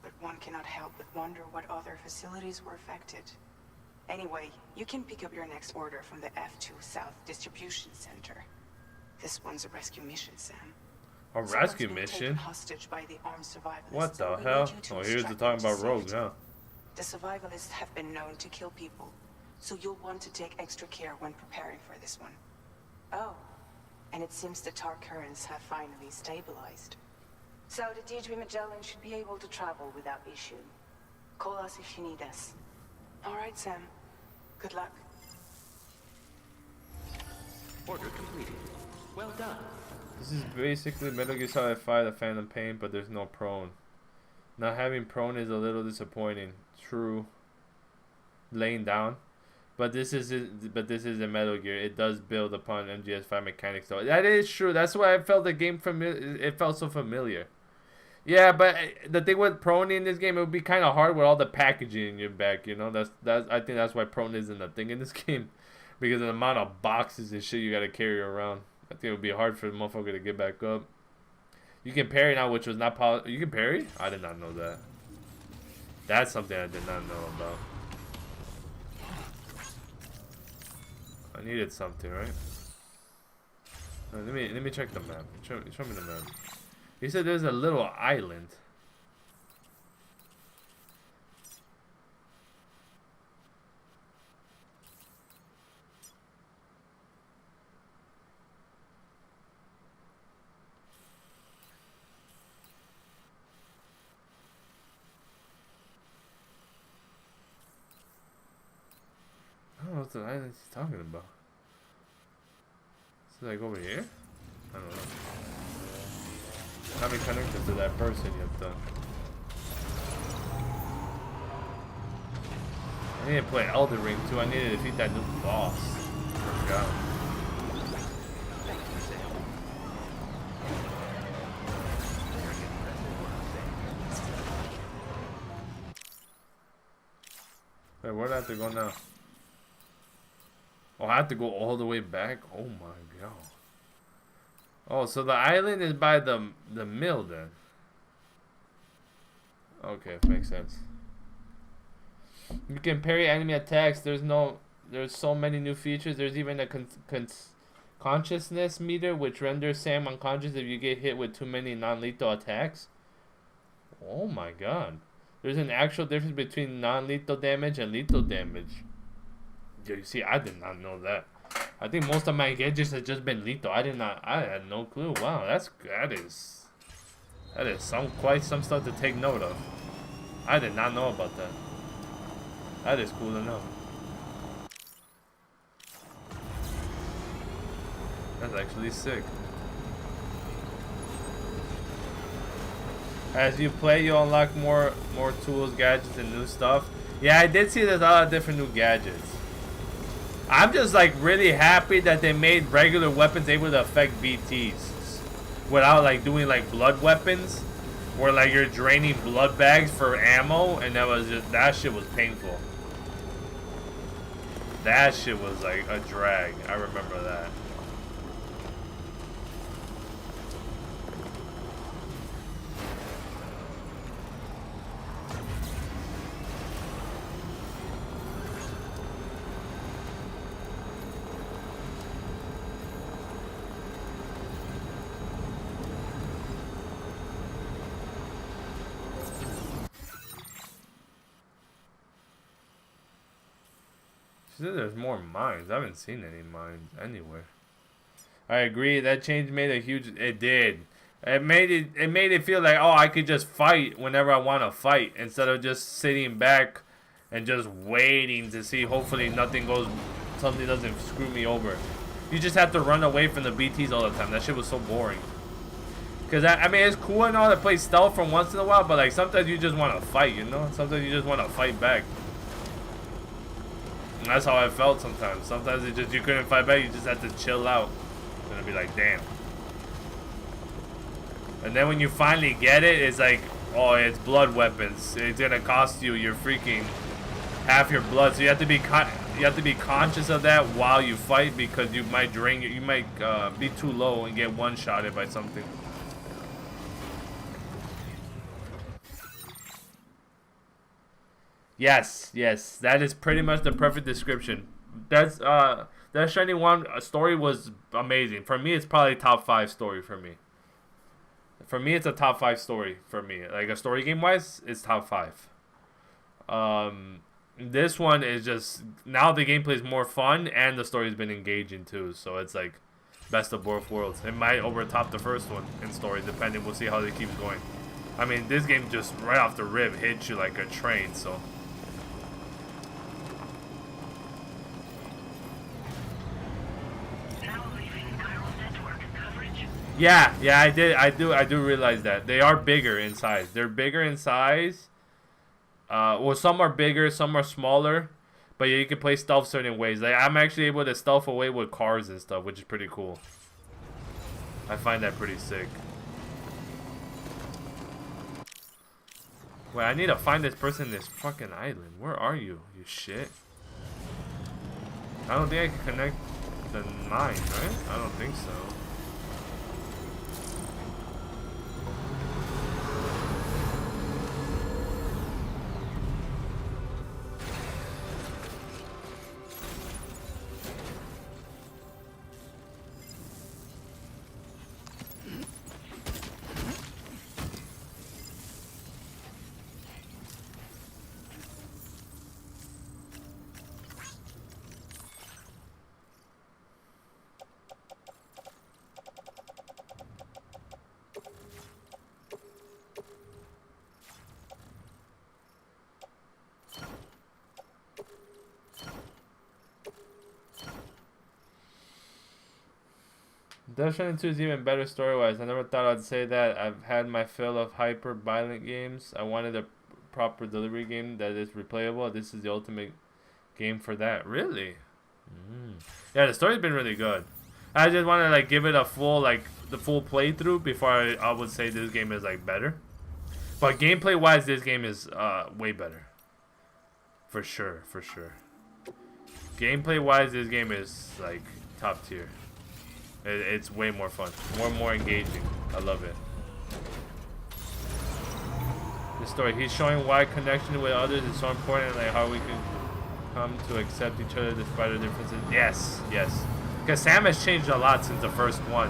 But one cannot help but wonder what other facilities were affected. Anyway, you can pick up your next order from the F2 South Distribution Center. This one's a rescue mission, Sam. A rescue mission? Hostage by the armed survivalists. What the hell? Oh, here's the talking about rogues, huh? The survivalists have been known to kill people, so you'll want to take extra care when preparing for this one. Oh, and it seems the tar currents have finally stabilized. So the DHB Magellan should be able to travel without issue. Call us if you need us. All right, Sam. Good luck. Order completed. Well done. This is basically Metal Gear Solid 5 The Phantom Pain, but there's no prone. Not having prone is a little disappointing. True. Laying down. But this is a Metal Gear. It does build upon MGS5 mechanics though. That is true. That's why I felt the game it felt so familiar. Yeah, but the thing with prone in this game, it would be kind of hard with all the packaging in your back, you know. I think that's why prone isn't a thing in this game, because of the amount of boxes and shit you gotta carry around. I think it would be hard for the motherfucker to get back up. You can parry now, which was not you can parry? I did not know that. That's something I did not know about. I needed something, right? Let me check the map. Show me the map. He said there's a little island. I don't know what the island he's talking about. Is it like over here? I don't know. I haven't connected to that person yet though. I need to play Elden Ring too. I need to defeat that new boss. I forgot. Wait, where do I have to go now? Oh, I have to go all the way back? Oh my god. Oh, so the island is by the mill then. Okay, makes sense. You can parry enemy attacks. There's so many new features. There's even a consciousness meter, which renders Sam unconscious if you get hit with too many non-lethal attacks. Oh my god. There's an actual difference between non-lethal damage and lethal damage. Yo, you see, I did not know that. I think most of my gadgets have just been lethal. I had no clue. Wow, that is That is quite some stuff to take note of. I did not know about that. That is cool to know. That's actually sick. As you play, you unlock more tools, gadgets, and new stuff. Yeah, I did see there's a lot of different new gadgets. I'm just like really happy that they made regular weapons able to affect BTs without like doing like blood weapons, where like you're draining blood bags for ammo, and that shit was painful. That shit was like a drag. I remember that. There's more mines. I haven't seen any mines anywhere. I agree. That change made a huge. It did. It made it feel like, oh, I could just fight whenever I want to fight instead of just sitting back and just waiting to see. Hopefully something doesn't screw me over. You just have to run away from the BTs all the time. That shit was so boring. Cause I mean, it's cool and all to play stealth from once in a while, but like sometimes you just want to fight. You know, sometimes you just want to fight back. And that's how I felt sometimes. Sometimes you couldn't fight back, you just had to chill out. And I'd be like, damn. And then when you finally get it, it's like, oh, it's blood weapons. It's gonna cost you your freaking half your blood. So you have to be conscious of that while you fight, because you might be too low and get one-shotted by something. Yes, that is pretty much the perfect description. That Stranding 1 story was amazing. For me, it's probably top 5 story for me. For me, it's a top 5 story for me. Like a story game wise, it's top 5. This one is just, now the gameplay is more fun and the story's been engaging too. So it's like best of both worlds. It might overtop the first one in story, depending. We'll see how it keeps going. I mean, this game just right off the rip hits you like a train. So. Yeah, I do realize that. They are bigger in size. They're bigger in size. Well, some are bigger, some are smaller. But yeah, you can play stealth certain ways. Like, I'm actually able to stealth away with cars and stuff, which is pretty cool. I find that pretty sick. Wait, I need to find this person in this fucking island. Where are you, you shit? I don't think I can connect the mine, right? I don't think so. Death Stranding 2 is even better story-wise. I never thought I'd say that. I've had my fill of hyper-violent games. I wanted a proper delivery game that is replayable. This is the ultimate game for that. Really? Yeah, the story's been really good. I just want to like give it a full the full playthrough before I would say this game is like better. But gameplay-wise, this game is way better. For sure. Gameplay-wise, this game is like top tier. It's way more fun, more engaging. I love it. The story, he's showing why connection with others is so important, like how we can come to accept each other despite our differences. Yes. Because Sam has changed a lot since the first one.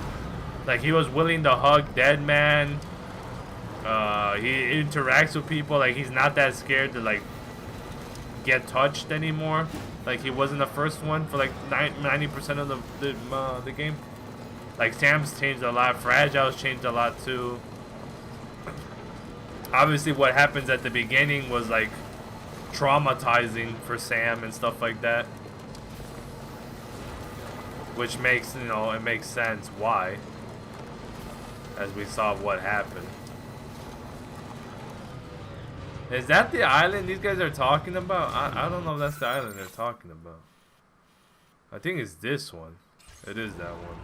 Like, he was willing to hug dead man. He interacts with people. Like, he's not that scared to like get touched anymore. Like he was in the first one for like 90% of the game. Like, Sam's changed a lot. Fragile's changed a lot too. obviously what happens at the beginning was like traumatizing for Sam and stuff like that, which makes, you know, it makes sense why, as we saw what happened. Is that the island these guys are talking about? I don't know if that's the island they're talking about. I think it's this one. It is that one.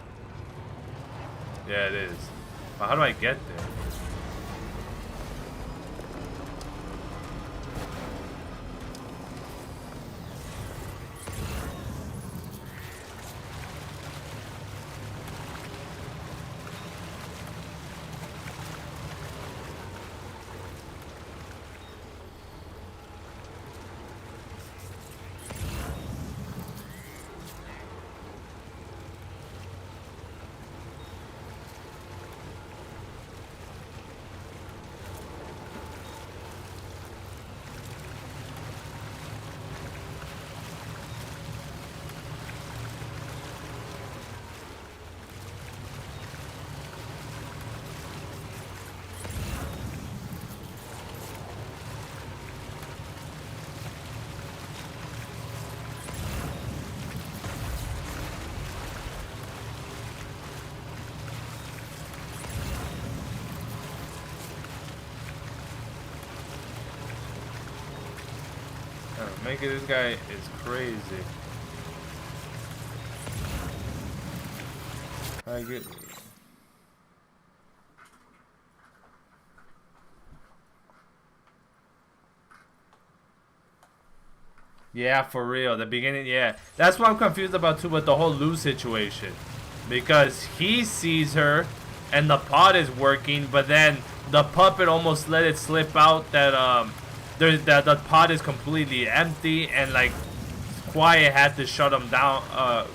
Yeah, it is. But how do I get there? Making this guy is crazy. I get. Yeah, for real. The beginning, yeah. That's what I'm confused about too with the whole Lou situation. Because he sees her and the pod is working, but then the puppet almost let it slip out that the pod is completely empty, and like Quiet had to shut him down,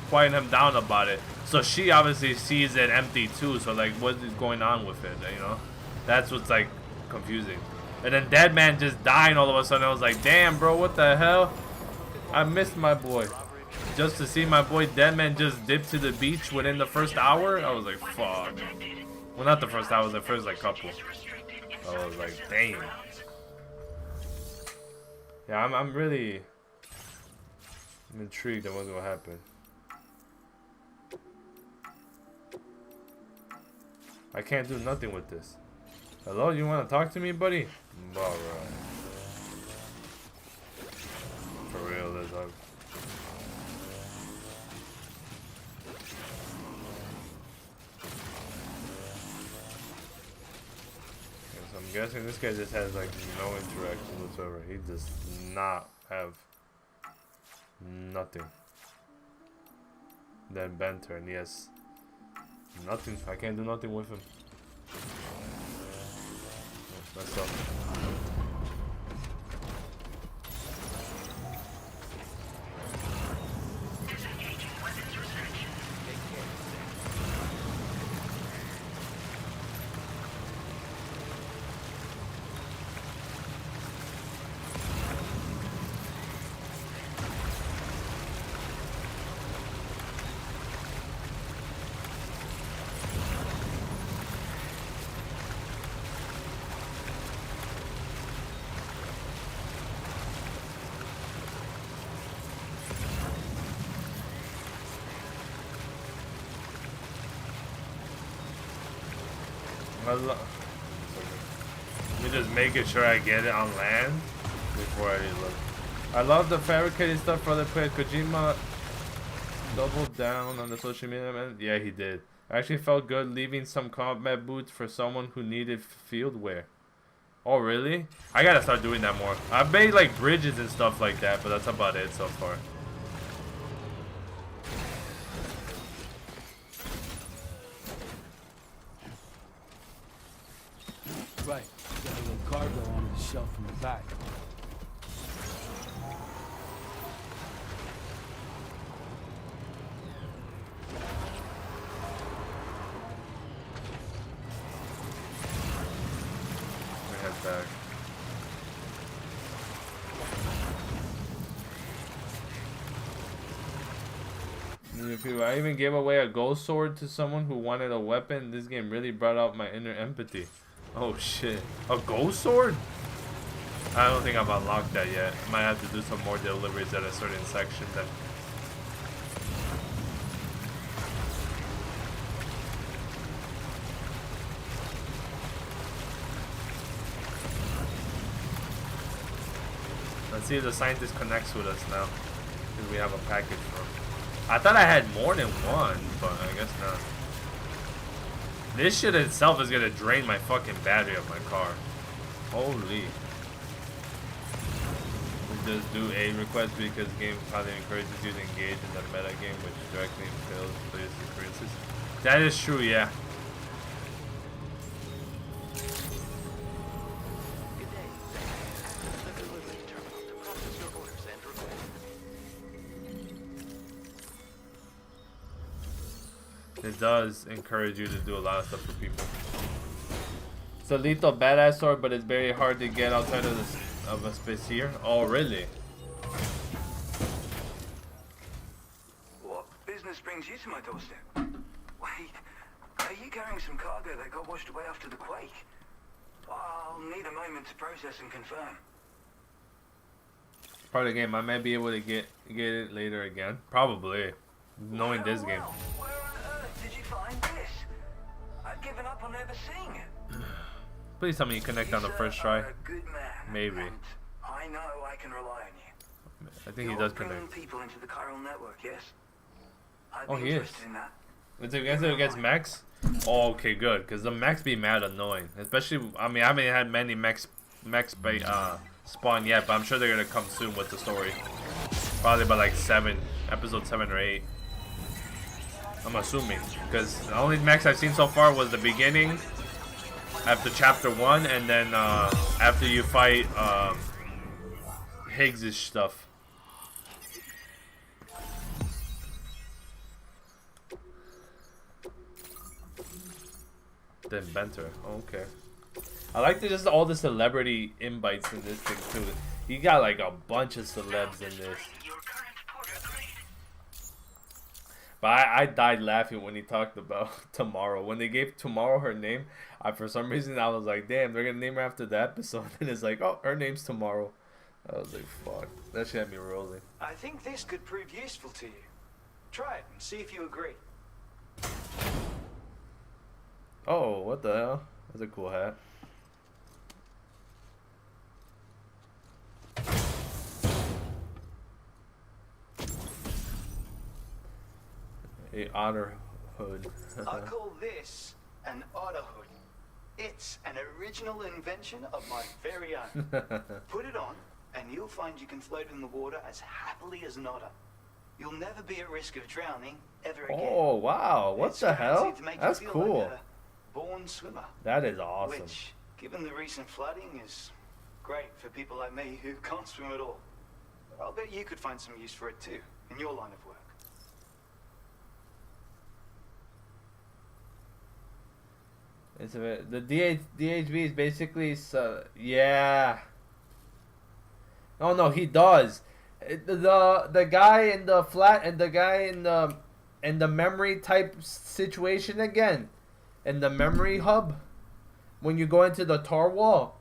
quiet him down about it. So she obviously sees it empty too. So like, what is going on with it? You know, that's what's like confusing. And then Dead Man just dying all of a sudden. I was like, damn, bro, what the hell? I missed my boy. Just to see my boy Dead Man just dip to the beach within the first hour, I was like, fuck. Well, not the first hour, the first like couple. I was like, damn. Yeah, I'm really intrigued at what's gonna happen. I can't do nothing with this. Hello, you wanna talk to me, buddy? Alright. For real, there's a... I'm guessing this guy just has like no interaction whatsoever. He does not have nothing. Then banter, and yes, nothing. I can't do nothing with him. That's up. Let me just making sure I get it on land before I look. I love the fabricated stuff for the player. Kojima doubled down on the social media, man. Yeah, he did. I actually felt good leaving some combat boots for someone who needed field wear. Oh, really? I gotta start doing that more. I've made like bridges and stuff like that, but that's about it so far. Right. Got a little cargo on the shelf in the back. Head back. I even gave away a ghost sword to someone who wanted a weapon. This game really brought out my inner empathy. Oh shit. A ghost sword? I don't think I've unlocked that yet. Might have to do some more deliveries at a certain section then. Let's see if the scientist connects with us now. Because we have a package from. I thought I had more than one, but I guess not. This shit itself is gonna drain my fucking battery of my car. Holy. We just do a request because the game highly encourages you to engage in the meta game, which directly entails players' experiences. That is true, yeah. It does encourage you to do a lot of stuff for people. It's a lethal badass sword, but it's very hard to get outside of a space here. Oh, really? What business brings you to my doorstep? Wait, are you carrying some cargo that got washed away after the quake? I'll need a moment to process and confirm. Part of the game. I might be able to get it later again. Probably. Knowing this game. Where on earth did you find this? I've given up on ever seeing it. Please tell me you connect on the first try. A good man, Maybe. and I know I can rely on you. I think he does connect. People into the chiral network, yes? Oh, he is. Is it against mechs? Oh, okay, good. Because the mechs be mad annoying. Especially, I mean, I haven't had many mechs spawn yet, but I'm sure they're gonna come soon with the story. Probably by like episode 7 or 8. I'm assuming, because the only mechs I've seen so far was the beginning, after chapter 1, and then after you fight Higgs' stuff. The inventor. Oh, okay. I like just all the celebrity invites in this thing too. You got like a bunch of celebs in this. But I died laughing when he talked about Tomorrow. When they gave Tomorrow her name, for some reason I was like, damn, they're gonna name her after the episode. And it's like, oh, her name's Tomorrow. I was like, fuck. That shit had me rolling. I think this could prove useful to you. Try it and see if you agree. Oh, what the hell? That's a cool hat. A otter hood. I call this an otter hood. It's an original invention of my very own. Put it on, and you'll find you can float in the water as happily as an otter. You'll never be at risk of drowning ever again. Oh, wow. What the hell? That's cool. Like a born swimmer. That is awesome. Which, given the recent flooding, is great for people like me who can't swim at all. I'll bet you could find some use for it too, in your line of work. It's the DHB is basically yeah. Oh no, he does. The guy in the flat and the guy in the memory type situation again, in the memory hub, when you go into the tar wall,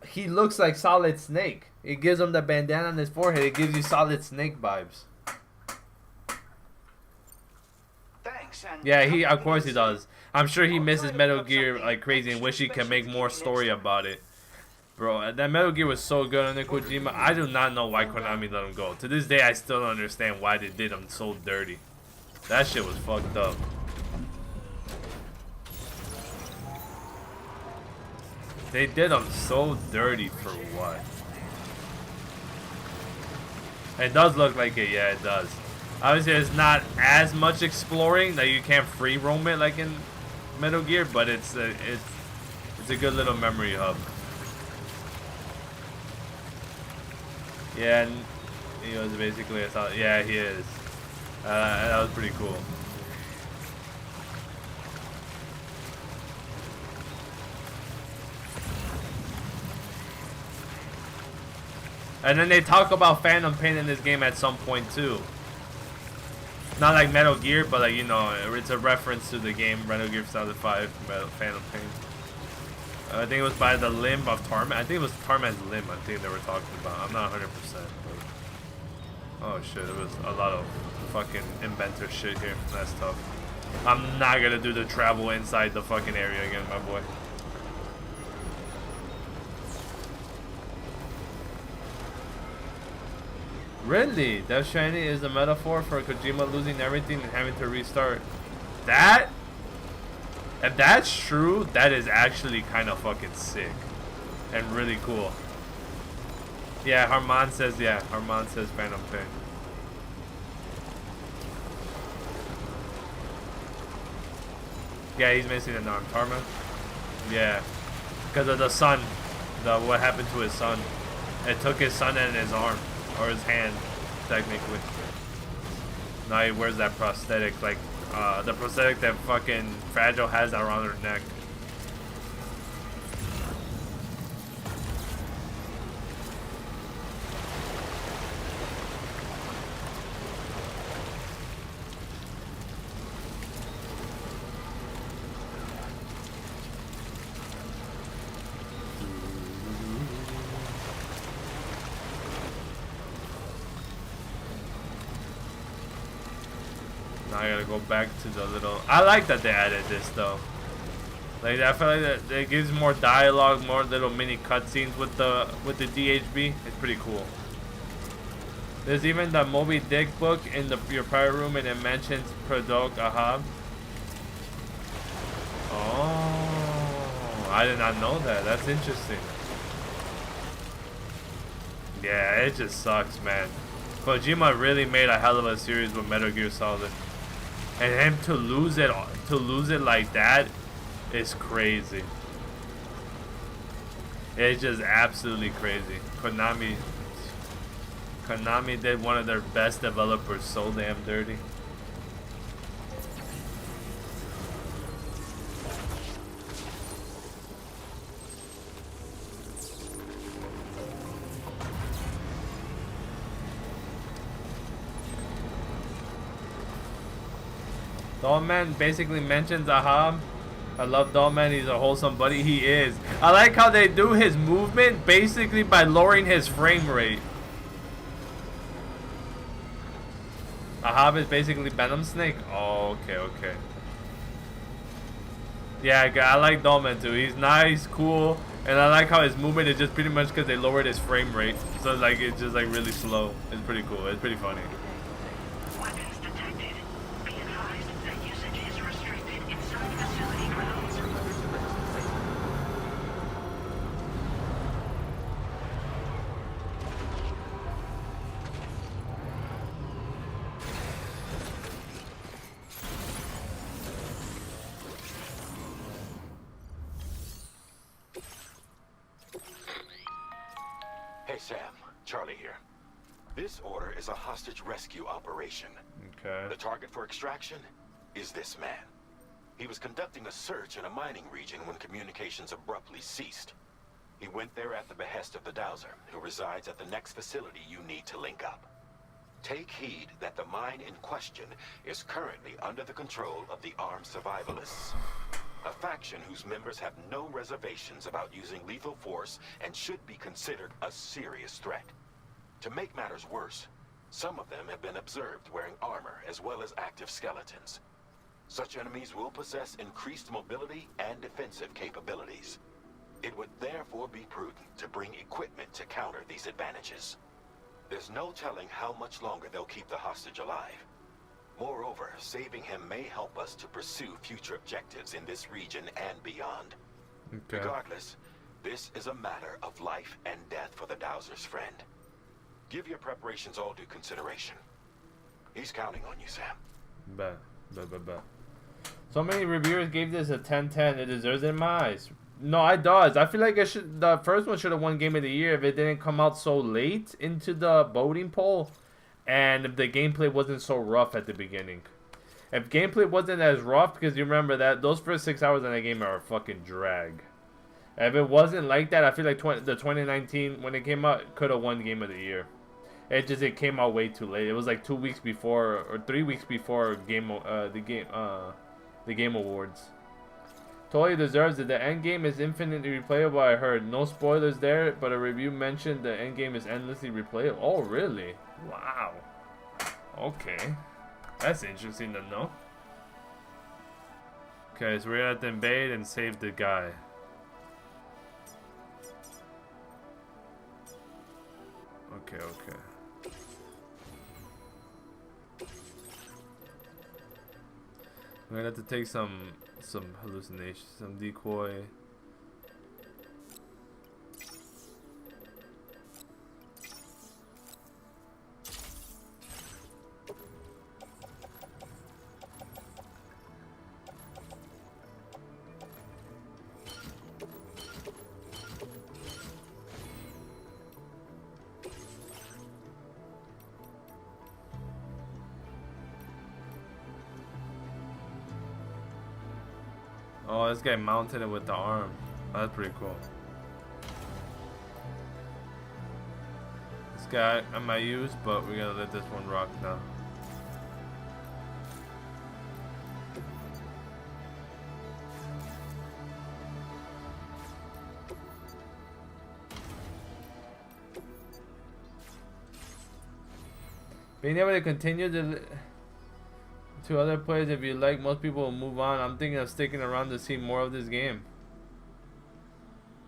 he looks like Solid Snake. It gives him the bandana on his forehead. It gives you Solid Snake vibes. Thanks. And yeah, of course he does. I'm sure he misses Metal Gear like crazy and wish he could make more story about it. Bro, that Metal Gear was so good on the Kojima. I do not know why Konami let him go. To this day, I still don't understand why they did him so dirty. That shit was fucked up. They did him so dirty for what? It does look like it, yeah, it does. Obviously, it's not as much exploring that you can't free roam it like in Metal Gear, but it's a good little memory hub. Yeah, and he was basically a solid, yeah, he is. That was pretty cool. And then they talk about Phantom Pain in this game at some point too. Not like Metal Gear, but like, you know, it's a reference to the game Metal Gear Solid 5, Phantom Pain. I think it was by the limb of Tarman. I think it was Tarman's limb. I think they were talking about. I'm not 100%. Oh shit! There was a lot of fucking inventor shit here. That's tough. I'm not gonna do the travel inside the fucking area again, my boy. Really? Death Stranding is a metaphor for Kojima losing everything and having to restart. That? If that's true, that is actually kind of fucking sick. And really cool. Yeah, Harman says Phantom Pain. Yeah, he's missing an arm. Tarman? Yeah. Because of the son. What happened to his son. It took his son and his arm. Or his hand, technically. Now he wears that prosthetic, like, the prosthetic that fucking Fragile has around her neck. I gotta go back to the little. I like that they added this though. Like I feel like that it gives more dialogue, more little mini cutscenes with the DHB. It's pretty cool. There's even the Moby Dick book in your private room, and it mentions Pradok Ahab. Oh, I did not know that. That's interesting. Yeah, it just sucks, man. Kojima really made a hell of a series with Metal Gear Solid. And him to lose it like that is crazy. It's just absolutely crazy. Konami did one of their best developers so damn dirty. Dollman basically mentions Ahab. I love Dollman. He's a wholesome buddy. He is. I like how they do his movement basically by lowering his frame rate. Ahab is basically Venom Snake. Oh, okay. Yeah, I like Dollman too. He's nice, cool, and I like how his movement is just pretty much because they lowered his frame rate. So like it's just like really slow. It's pretty cool. It's pretty funny. Charlie here. This order is a hostage rescue operation. Okay. The target for extraction is this man. He was conducting a search in a mining region when communications abruptly ceased. He went there at the behest of the Dowser, who resides at the next facility you need to link up. Take heed that the mine in question is currently under the control of the armed survivalists. A faction whose members have no reservations about using lethal force and should be considered a serious threat. To make matters worse, some of them have been observed wearing armor as well as active skeletons. Such enemies will possess increased mobility and defensive capabilities. It would therefore be prudent to bring equipment to counter these advantages. There's no telling how much longer they'll keep the hostage alive. Moreover, saving him may help us to pursue future objectives in this region and beyond. Okay. Regardless, this is a matter of life and death for the Dowser's friend. Give your preparations all due consideration. He's counting on you, Sam. Bet. So many reviewers gave this a 10/10. It deserves it in my eyes. No, it does. I feel like the first one should have won Game of the Year if it didn't come out so late into the voting poll. And if the gameplay wasn't so rough at the beginning. If gameplay wasn't as rough, because you remember that those first 6 hours in the game are a fucking drag. If it wasn't like that, I feel like the 2019 when it came out could have won Game of the Year. It came out way too late. It was like 2 weeks before or 3 weeks before the Game Awards. Totally deserves it. The end game is infinitely replayable, I heard. No spoilers there, but a review mentioned the end game is endlessly replayable. Oh, really? Wow. Okay. That's interesting to know. Okay, so we're gonna have to invade and save the guy. Okay, okay. I'm gonna have to take some hallucinations, some decoy. Oh, this guy mounted it with the arm. Oh, that's pretty cool. This guy I might use, but we gotta let this one rock now. Being able to continue to other players if you like, most people will move on. I'm thinking of sticking around to see more of this game.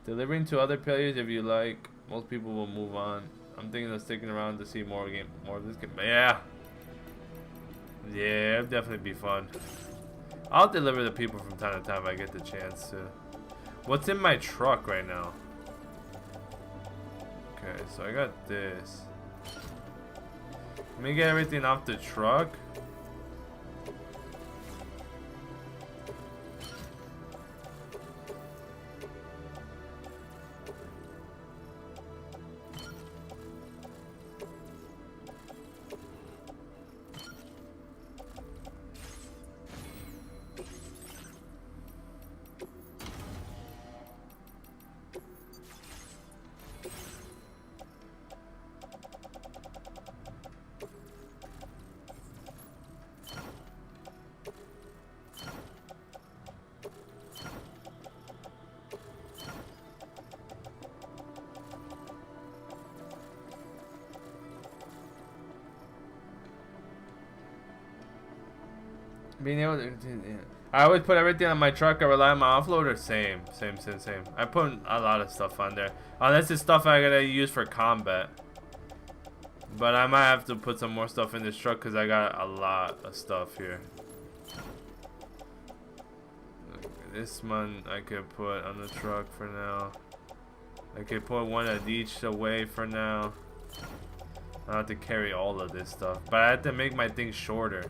Delivering to other players if you like, most people will move on. I'm thinking of sticking around to see more of this game. But yeah, it'll definitely be fun. I'll deliver to people from time to time if I get the chance to. What's in my truck right now? Okay, so I got this. Let me get everything off the truck. Being able to, yeah. I always put everything on my truck. I rely on my offloader. Same. I put a lot of stuff on there, unless it's stuff I gotta use for combat. But I might have to put some more stuff in this truck because I got a lot of stuff here. This one I could put on the truck for now. I could put one of each away for now. I don't have to carry all of this stuff, but I have to make my thing shorter.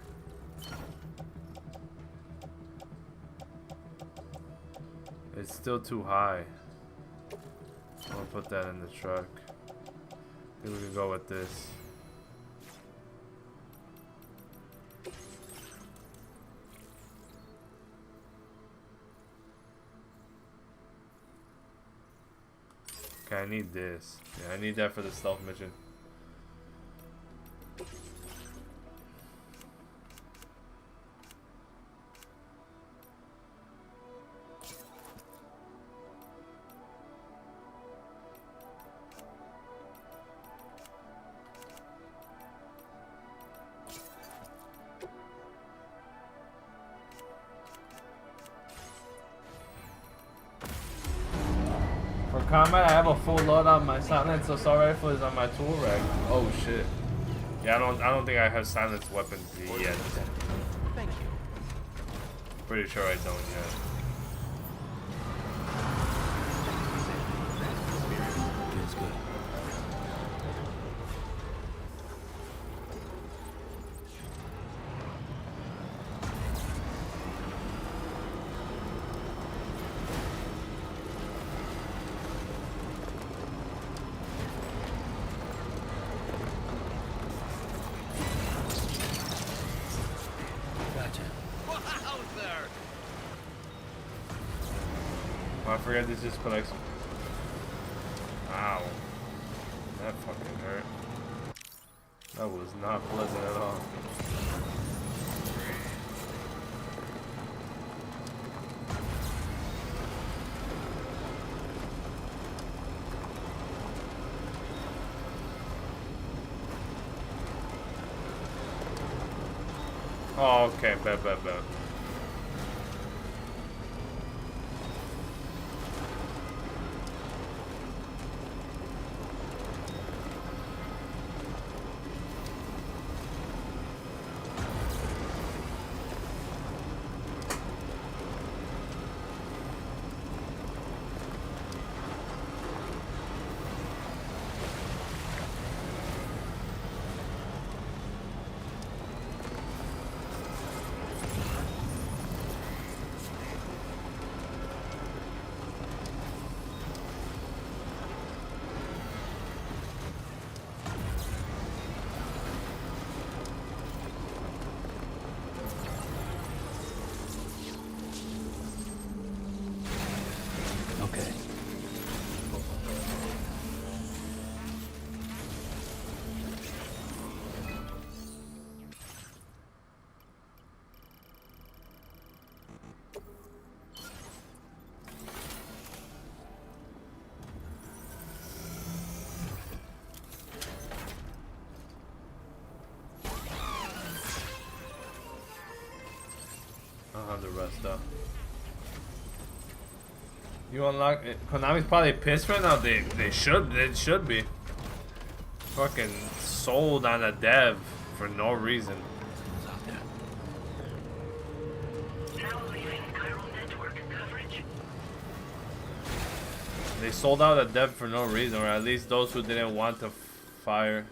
It's still too high. I'll put that in the truck. I think we can go with this. Okay, I need this. Yeah, I need that for the stealth mission. Combat, I have a full load on my silence, assault rifle is on my tool rack. Oh shit. Yeah, I don't think I have silenced weapons yet. Thank you. Pretty sure I don't yet. Feels good. I forgot this just collects. Ow. That fucking hurt. That was not pleasant at all. Oh, okay, bet. Okay. I'll have the rest up. You unlock it. Konami's probably pissed right now. They should be. Fucking sold on a dev for no reason. They sold out a dev for no reason, or at least those who didn't want to fire.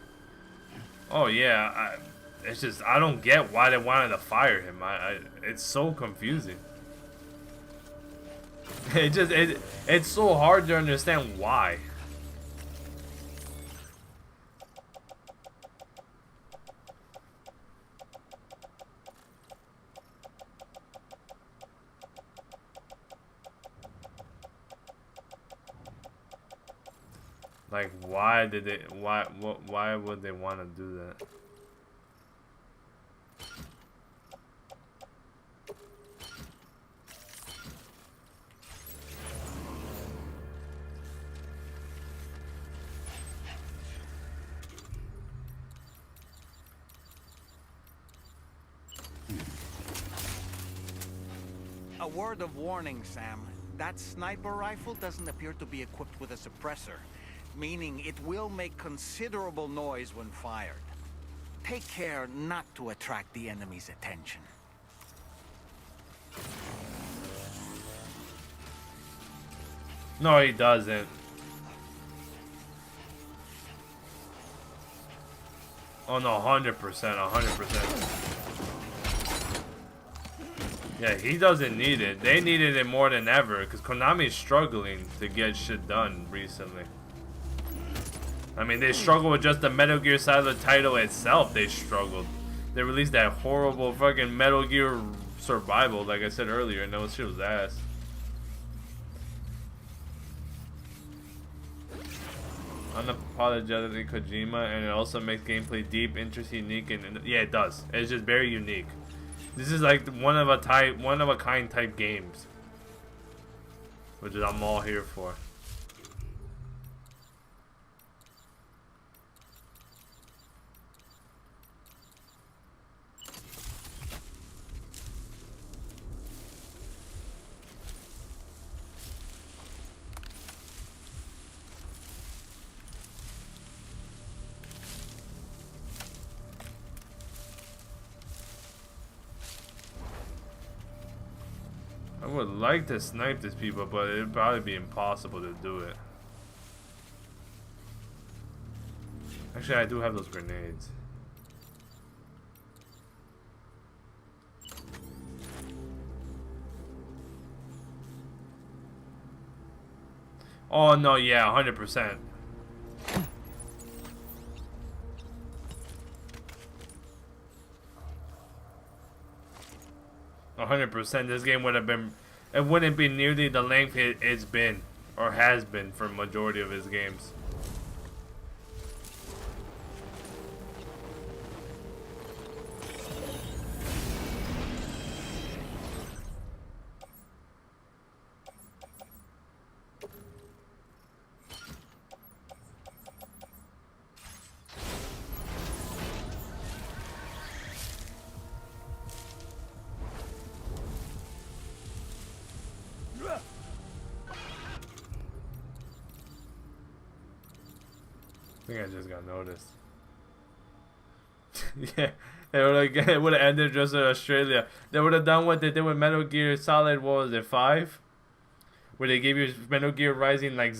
Oh yeah, it's just I don't get why they wanted to fire him. It's so confusing. It's so hard to understand why. Like, why would they want to do that? A word of warning, Sam. That sniper rifle doesn't appear to be equipped with a suppressor, meaning it will make considerable noise when fired. Take care not to attract the enemy's attention. No, he doesn't. Oh no, 100%, 100%. Yeah, he doesn't need it. They needed it more than ever because Konami is struggling to get shit done recently. I mean, they struggled with just the Metal Gear side of the title itself. They struggled. They released that horrible fucking Metal Gear Survival, like I said earlier, and that shit was ass. Unapologetically Kojima, and it also makes gameplay deep, interesting, unique, and yeah, it does. It's just very unique. This is like one of a kind type games, which is I'm all here for. I would like to snipe these people, but it'd probably be impossible to do it. Actually, I do have those grenades. Oh no, yeah, 100%. 100%. This game would have been, it wouldn't be nearly the length it's been or has been for majority of his games. think I just got noticed. Yeah, it would have ended just in Australia. They would have done what they did with Metal Gear Solid. What was it, 5? Where they gave you Metal Gear Rising like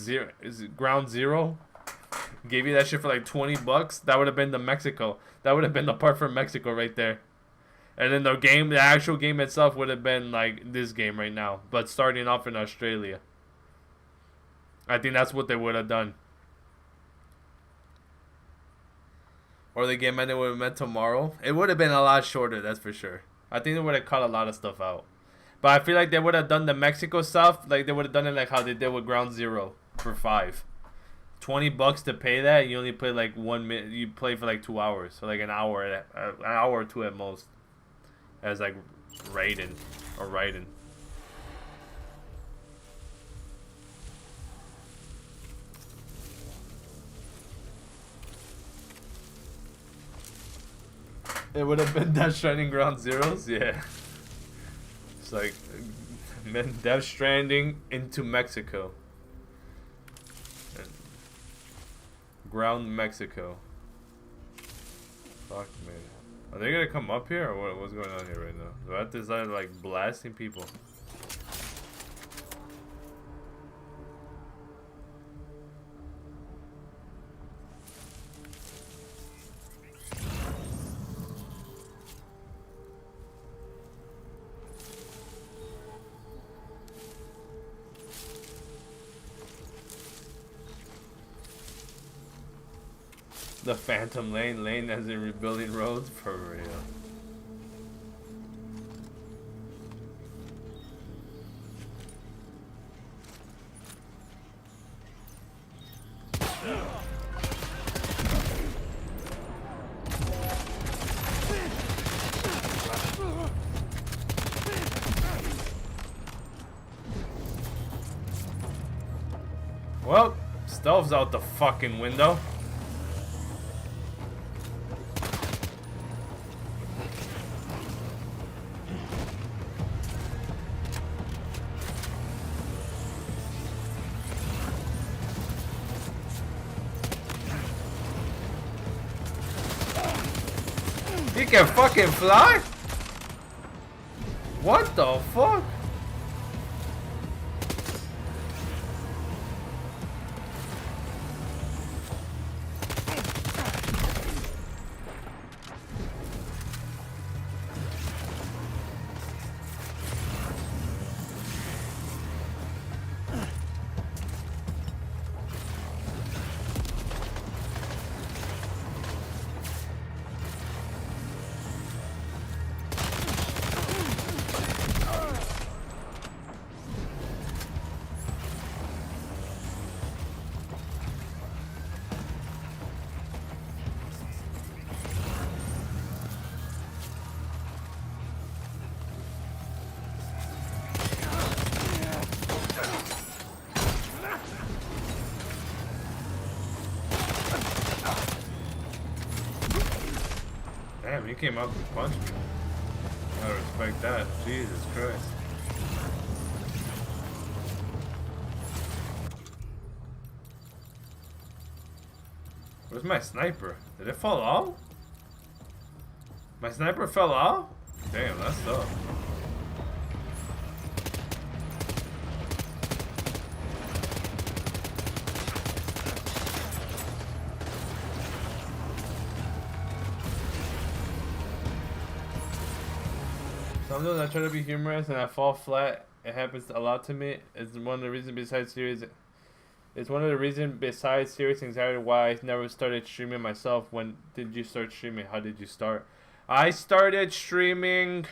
Ground Zero. Gave you that shit for like $20. That would have been the Mexico. That would have been the part for Mexico right there. And then the actual game itself would have been like this game right now, but starting off in Australia. I think that's what they would have done. Or the game ended would have meant tomorrow. It would have been a lot shorter, that's for sure. I think they would have cut a lot of stuff out. But I feel like they would have done the Mexico stuff, like they would have done it like how they did with Ground Zero for 5. $20 to pay that, and you only play like 1 minute. You play for like 2 hours, so like an hour or two at most, as like Raiden or Raiden. It would have been Death Stranding Ground Zeroes, yeah. It's like Death Stranding into Mexico. Ground Mexico. Fuck me. Are they gonna come up here or what's going on here right now? Do I have to start like blasting people? The Phantom Lane as in rebuilding roads for real. Well, stealth's out the fucking window. He can fucking fly? What the fuck? Damn, he came up and punched me. I respect that. Jesus Christ. Where's my sniper? Did it fall off? My sniper fell off? Damn, that's tough. Sometimes I try to be humorous and I fall flat. It happens a lot to me. It's one of the reasons besides serious. It's one of the reasons besides serious anxiety why I never started streaming myself. When did you start streaming? How did you start? I started streaming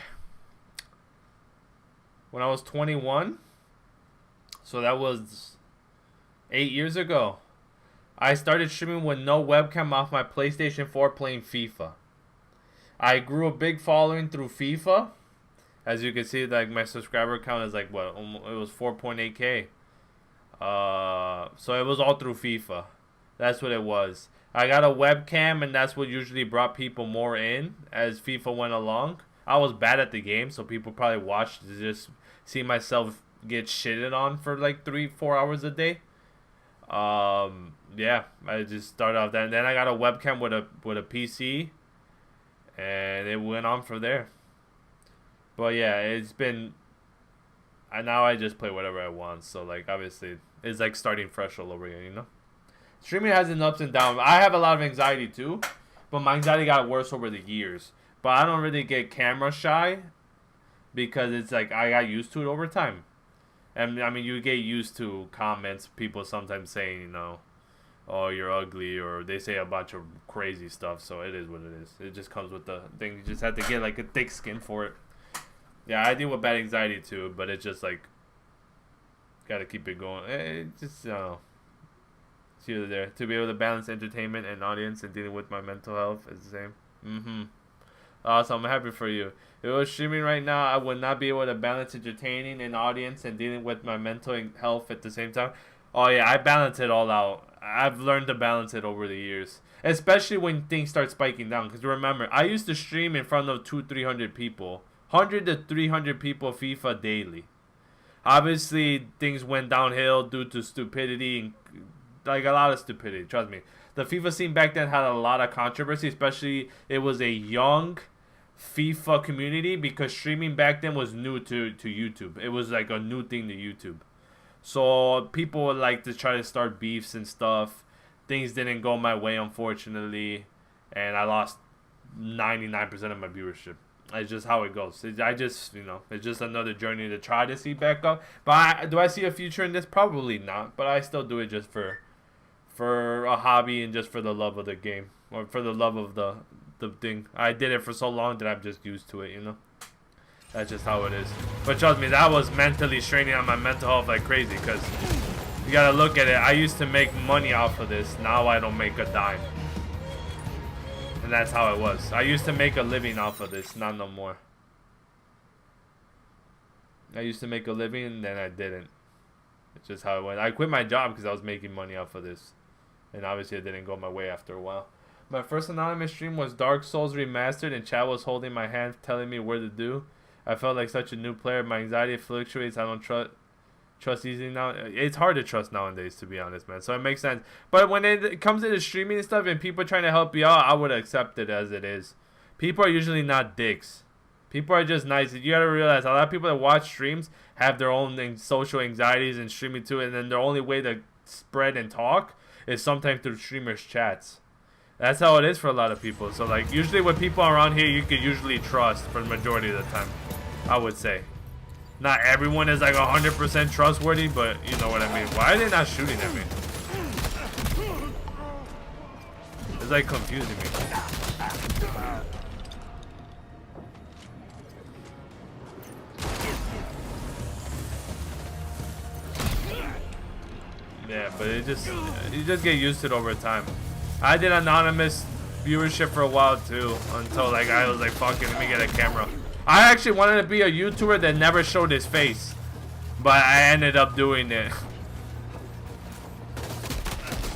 when I was 21. So that was 8 years ago. I started streaming with no webcam off my PlayStation 4 playing FIFA. I grew a big following through FIFA. As you can see, like my subscriber count is like what? It was 4.8K. So it was all through FIFA. That's what it was. I got a webcam, and that's what usually brought people more in as FIFA went along. I was bad at the game, so people probably watched to just see myself get shitted on for like 3-4 hours a day. Yeah, I just started off that. And then I got a webcam with a PC, and it went on from there. But yeah, it's been. Now I just play whatever I want. So like obviously it's like starting fresh all over again, you know. Streaming has its ups and downs. I have a lot of anxiety too, but my anxiety got worse over the years. But I don't really get camera shy because it's like I got used to it over time. And I mean, you get used to comments, people sometimes saying, you know, oh, you're ugly, or they say a bunch of crazy stuff. So it is what it is. It just comes with the thing. You just have to get like a thick skin for it. Yeah, I deal with bad anxiety too, but it's just like, gotta keep it going. It just, I don't know. It's here or there. To be able to balance entertainment and audience and dealing with my mental health is the same. Awesome, I'm happy for you. If it was streaming right now, I would not be able to balance entertaining an audience and dealing with my mental health at the same time. Oh yeah, I balance it all out. I've learned to balance it over the years. Especially when things start spiking down. Because remember, I used to stream in front of 200-300 people. 100 to 300 people FIFA daily. Obviously, things went downhill due to stupidity. And, like a lot of stupidity, trust me. The FIFA scene back then had a lot of controversy. Especially, it was a young FIFA community because streaming back then was new to YouTube. It was like a new thing to YouTube. So people would like to try to start beefs and stuff. Things didn't go my way, unfortunately, and I lost 99% of my viewership. It's just how it goes. I just, you know, it's just another journey to try to see back up. But do I see a future in this? Probably not. But I still do it just for a hobby and just for the love of the game, or for the love of the thing. I did it for so long that I'm just used to it, you know. That's just how it is. But trust me, that was mentally straining on my mental health like crazy, because you gotta look at it. I used to make money off of this. Now I don't make a dime. And that's how it was. I used to make a living off of this, not no more. I used to make a living and then I didn't. It's just how it went. I quit my job because I was making money off of this. And obviously it didn't go my way after a while. My first anonymous stream was Dark Souls Remastered, and Chad was holding my hand telling me where to do. I felt like such a new player. My anxiety fluctuates. I don't trust easily now. It's hard to trust nowadays, to be honest, man. So it makes sense. But when it comes to the streaming and stuff and people trying to help you out, I would accept it as it is. People are usually not dicks. People are just nice. You gotta realize a lot of people that watch streams have their own social anxieties and streaming too, and then their only way to spread and talk is sometimes through streamers' chats. That's how it is for a lot of people. So like usually with people around here, you could usually trust for the majority of the time, I would say. Not everyone is like 100% trustworthy, but you know what I mean. Why are they not shooting at me? It's like confusing me. Yeah, but you just get used to it over time. I did anonymous viewership for a while too, until like I was like, fuck it, let me get a camera. I actually wanted to be a YouTuber that never showed his face, but I ended up doing it.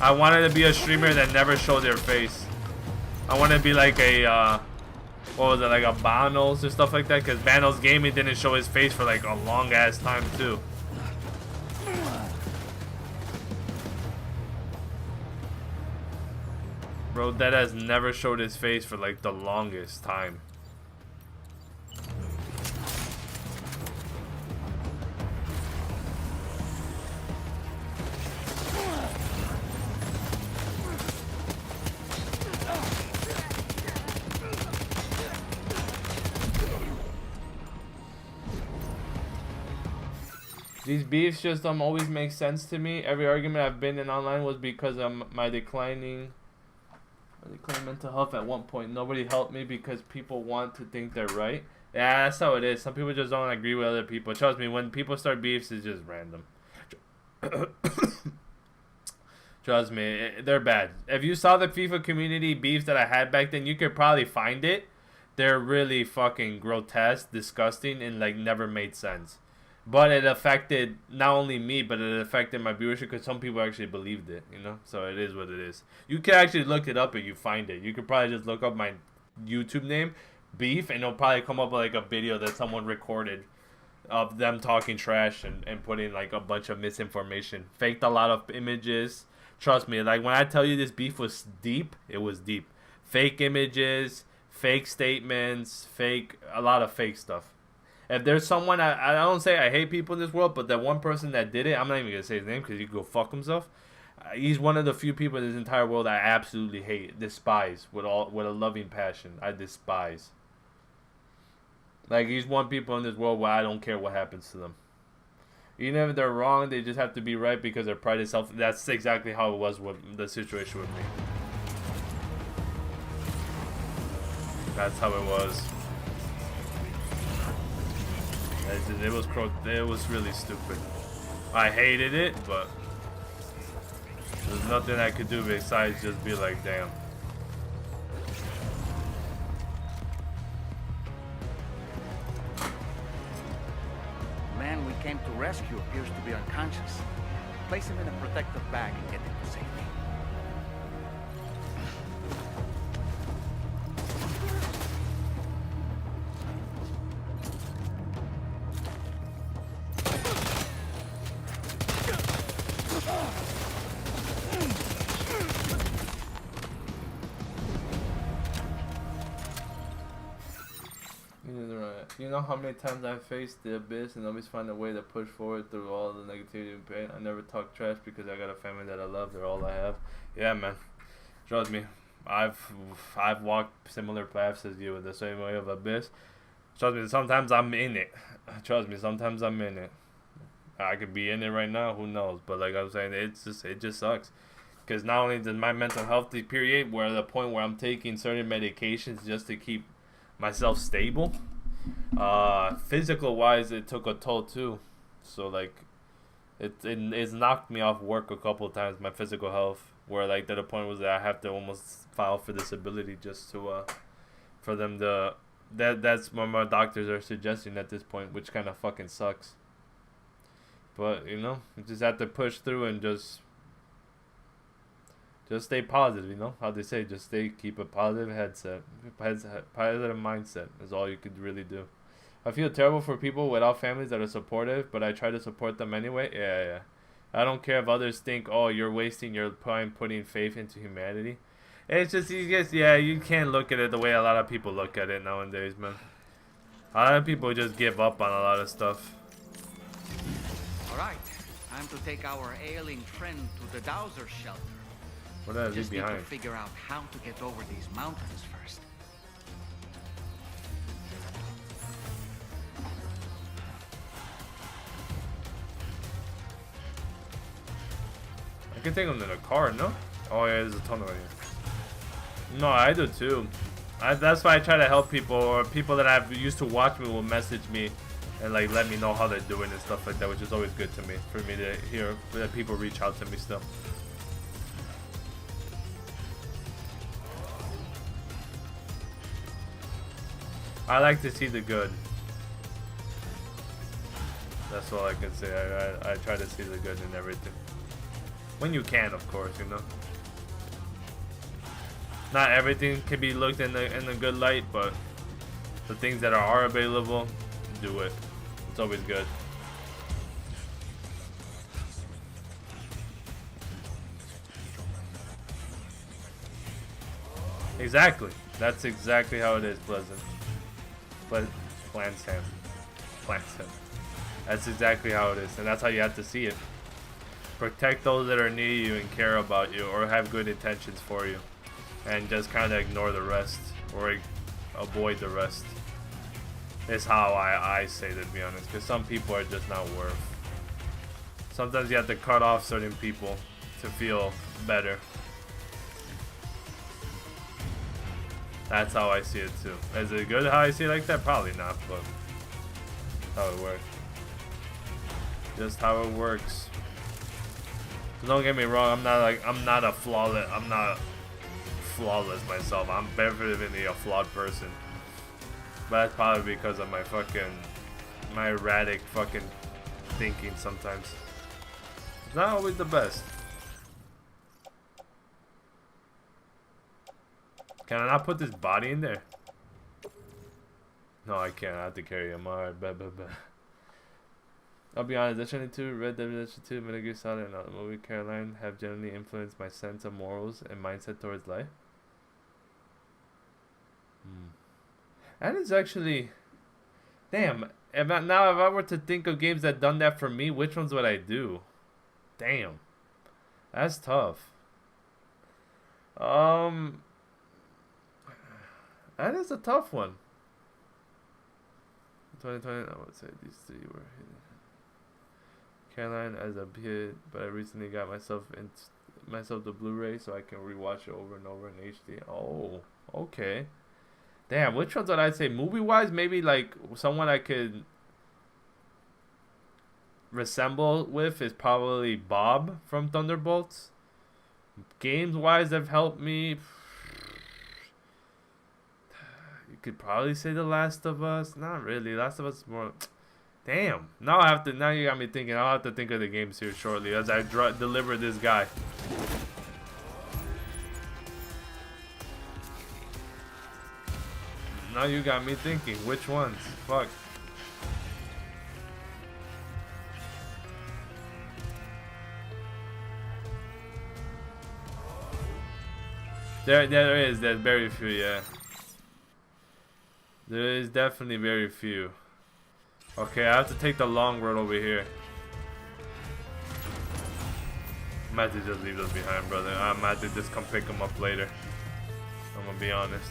I wanted to be a streamer that never showed their face. I wanted to be like a, what was it, like a Banos or stuff like that, because Banos Gaming didn't show his face for like a long ass time too. Bro, that has never showed his face for like the longest time. These beefs just always make sense to me. Every argument I've been in online was because of my declining mental health at one point. Nobody helped me because people want to think they're right. Yeah, that's how it is. Some people just don't agree with other people. Trust me, when people start beefs, it's just random. Trust me, they're bad. If you saw the FIFA community beefs that I had back then, you could probably find it. They're really fucking grotesque, disgusting, and like never made sense. But it affected not only me, but it affected my viewership because some people actually believed it, you know? So it is what it is. You can actually look it up and you find it. You could probably just look up my YouTube name, Beef, and it'll probably come up with like a video that someone recorded of them talking trash and putting like a bunch of misinformation. Faked a lot of images. Trust me, like when I tell you this beef was deep, it was deep. Fake images, fake statements, a lot of fake stuff. If there's someone, I don't say I hate people in this world, but that one person that did it, I'm not even going to say his name because he could go fuck himself. He's one of the few people in this entire world I absolutely hate, despise, with a loving passion. I despise. Like, he's one people in this world where I don't care what happens to them. Even if they're wrong, they just have to be right because their pride is self. That's exactly how it was with the situation with me. That's how it was. It was really stupid. I hated it, but there's nothing I could do besides just be like, damn. The man we came to rescue appears to be unconscious. Place him in a protective bag and get him to safety. You know how many times I've faced the abyss and always find a way to push forward through all the negativity and pain. I never talk trash because I got a family that I love. They're all I have. Yeah, man. Trust me. I've walked similar paths as you with the same way of abyss. Trust me, sometimes I'm in it. Trust me, sometimes I'm in it. I could be in it right now, who knows? But like I'm saying, it just sucks. Because not only does my mental health deteriorate, we're at the point where I'm taking certain medications just to keep myself stable. Physical wise, it took a toll too. So like, it's knocked me off work a couple of times. My physical health, where like to the point was that I have to almost file for disability just to for them to that's what my doctors are suggesting at this point, which kind of fucking sucks. But you know, you just have to push through and just stay positive, you know how they say, keep a positive positive mindset is all you could really do. I feel terrible for people without families that are supportive, but I try to support them anyway. Yeah. I don't care if others think, oh, you're wasting your time putting faith into humanity. It's just, you can't look at it the way a lot of people look at it nowadays, man. A lot of people just give up on a lot of stuff. Alright, time to take our ailing friend to the Dowser shelter. What is he behind? Need to figure out how to get over these mountains first. I can take him in a car, no? Oh yeah, there's a tunnel right here. No, I do too. That's why I try to help people, or people that I've used to watch me will message me and like let me know how they're doing and stuff like that, which is always good to me, for me to hear that people reach out to me still. I like to see the good. That's all I can say. I try to see the good in everything. When you can, of course, you know. Not everything can be looked in a good light, but the things that are available, do it. It's always good. Exactly. That's exactly how it is, Pleasant. Plansham. That's exactly how it is, and that's how you have to see it. Protect those that are near you and care about you, or have good intentions for you, and just kind of ignore the rest, or avoid the rest. Is how I say that, to be honest, because some people are just not worth. Sometimes you have to cut off certain people to feel better. That's how I see it too. Is it good how I see it like that? Probably not, but how it works. Just how it works. So don't get me wrong, I'm not flawless myself. I'm definitely a flawed person. But that's probably because of my erratic fucking thinking sometimes. It's not always the best. Can I not put this body in there? No, I can't. I have to carry him. Alright, bet. I'll be honest, Destiny 2, Red Dead Redemption 2, Metal Gear Solid, and the movie Caroline have generally influenced my sense of morals and mindset towards life. That is actually... Damn, if I were to think of games that done that for me, which ones would I do? Damn. That's tough. That is a tough one. 2020, I would say these three were hidden. Caroline as a kid, but I recently got myself the Blu-ray so I can rewatch it over and over in HD. Oh, okay. Damn, which ones would I say? Movie-wise, maybe like someone I could resemble with is probably Bob from Thunderbolts. Games-wise, they've helped me. You could probably say The Last of Us. Not really. Last of Us is more... Damn. Now you got me thinking. I'll have to think of the games here shortly as I deliver this guy. Now you got me thinking. Which ones? Fuck. There's very few, yeah. There is definitely very few. Okay, I have to take the long road over here. I'm gonna have to just leave those behind, brother. I'm gonna have to just come pick them up later. I'm gonna be honest.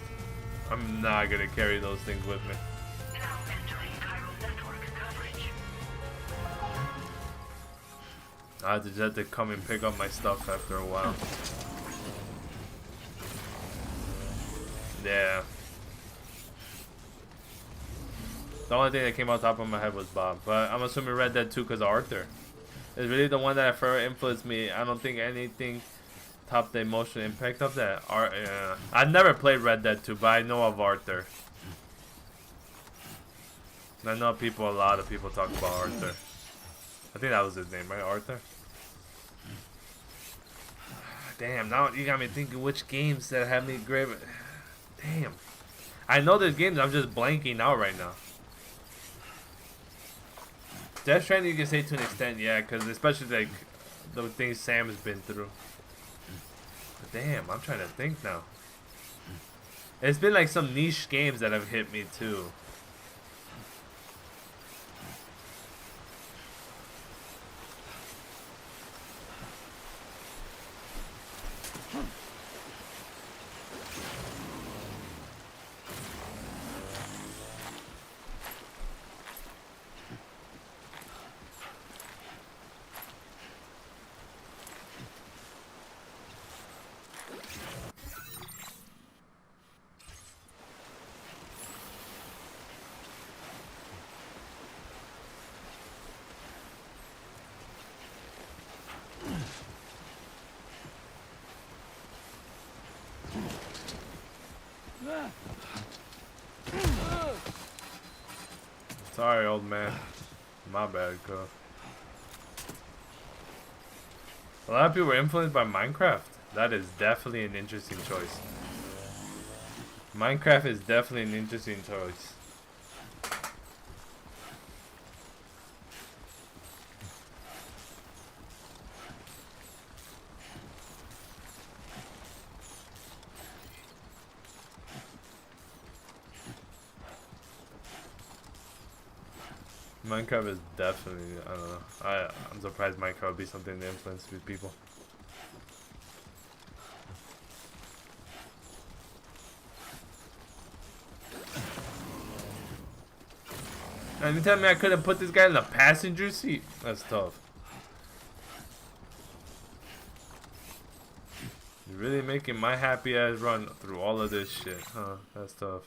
I'm not gonna carry those things with me. Now entering chiral network coverage. I just have to come and pick up my stuff after a while. Yeah. The only thing that came on top of my head was Bob. But I'm assuming Red Dead 2 because Arthur is really the one that forever influenced me. I don't think anything topped the emotional impact of that. I've never played Red Dead 2, but I know of Arthur. I know a lot of people talk about Arthur. I think that was his name, right? Arthur? Damn, now you got me thinking which games that have me great. Damn. I know there's games, I'm just blanking out right now. Death Stranding you can say to an extent, yeah, because especially like the things Sam has been through. But damn, I'm trying to think now. It's been like some niche games that have hit me too. Sorry, old man. My bad, cuz. A lot of people were influenced by Minecraft. That is definitely an interesting choice. Minecraft is definitely an interesting choice. Minecraft is definitely, I don't know. I'm surprised Minecraft would be something that influences people. And you tell me I couldn't put this guy in the passenger seat? That's tough. You're really making my happy ass run through all of this shit, huh? That's tough.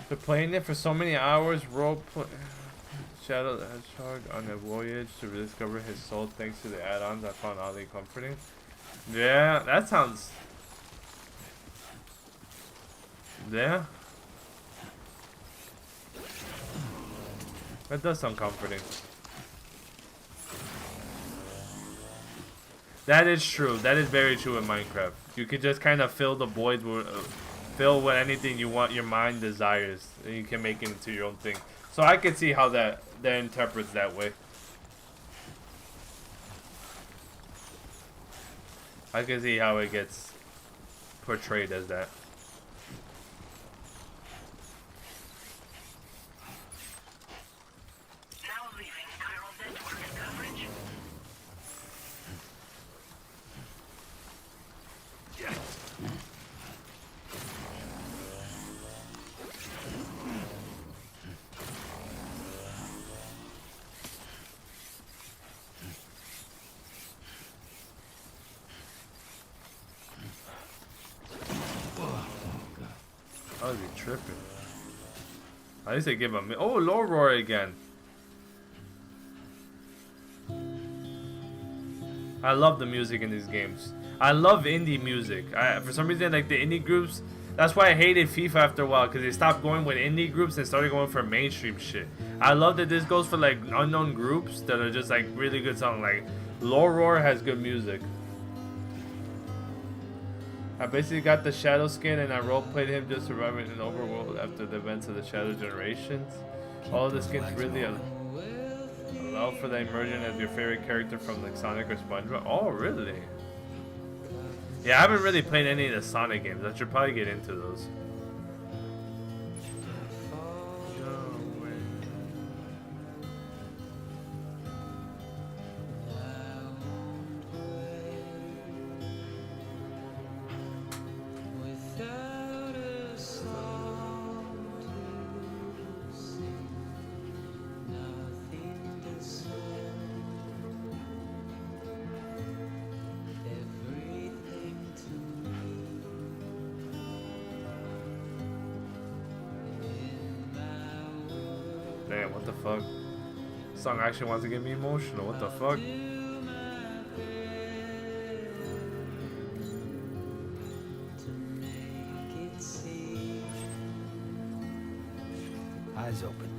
After playing it for so many hours, Shadow the Hedgehog on a voyage to rediscover his soul thanks to the add-ons I found oddly comforting. Yeah, that sounds... Yeah. That does sound comforting. That is true. That is very true in Minecraft. You can just kind of fill the void with, fill with anything you want, your mind desires, and you can make it into your own thing. So I can see how that interprets that way. I can see how it gets portrayed as that. How is he tripping? At least they give him. Oh, low roar again. I love the music in these games. I love indie music. For some reason, like the indie groups. That's why I hated FIFA after a while, because they stopped going with indie groups and started going for mainstream shit. I love that this goes for like unknown groups that are just like really good songs. Like Low Roar has good music. I basically got the Shadow skin and I roleplayed him just surviving in overworld after the events of the Shadow Generations. All of the skins really allow for the immersion as your favorite character from like Sonic or SpongeBob. Oh, really? Yeah, I haven't really played any of the Sonic games. I should probably get into those. Damn, what the fuck? This song actually wants to get me emotional. What the fuck? Eyes open.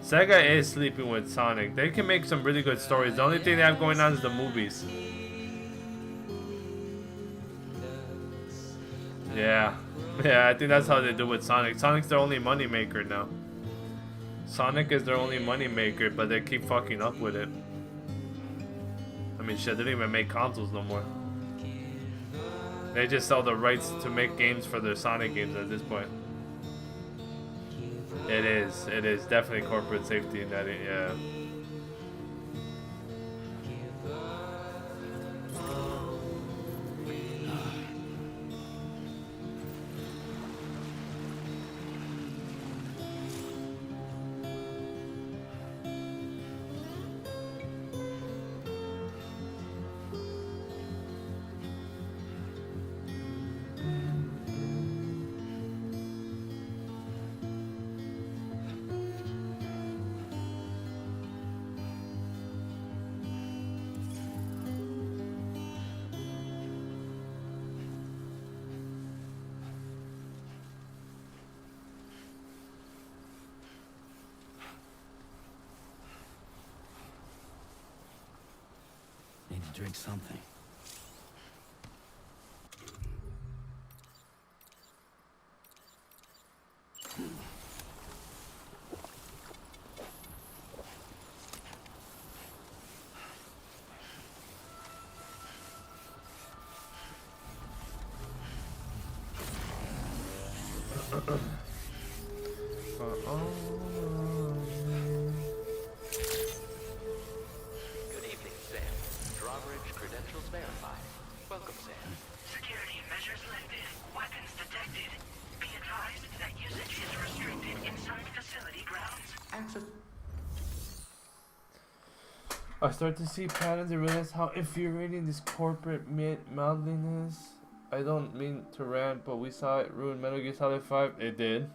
Sega is sleeping with Sonic. They can make some really good stories. The only thing they have going on is the movies. Yeah. Yeah, I think that's how they do with Sonic. Sonic's their only money maker now. Sonic is their only money maker, but they keep fucking up with it. I mean, shit, they don't even make consoles no more. They just sell the rights to make games for their Sonic games at this point. It is definitely corporate safety in that, yeah. Need to drink something. Good evening, Sam. Drawbridge credentials verified. Welcome, Sam. Security measures lifted. Weapons detected. Be advised that usage is restricted inside facility grounds. Access. I start to see patterns and realize how infuriating this corporate modeling is. I don't mean to rant, but we saw it ruin Metal Gear Solid 5. It did.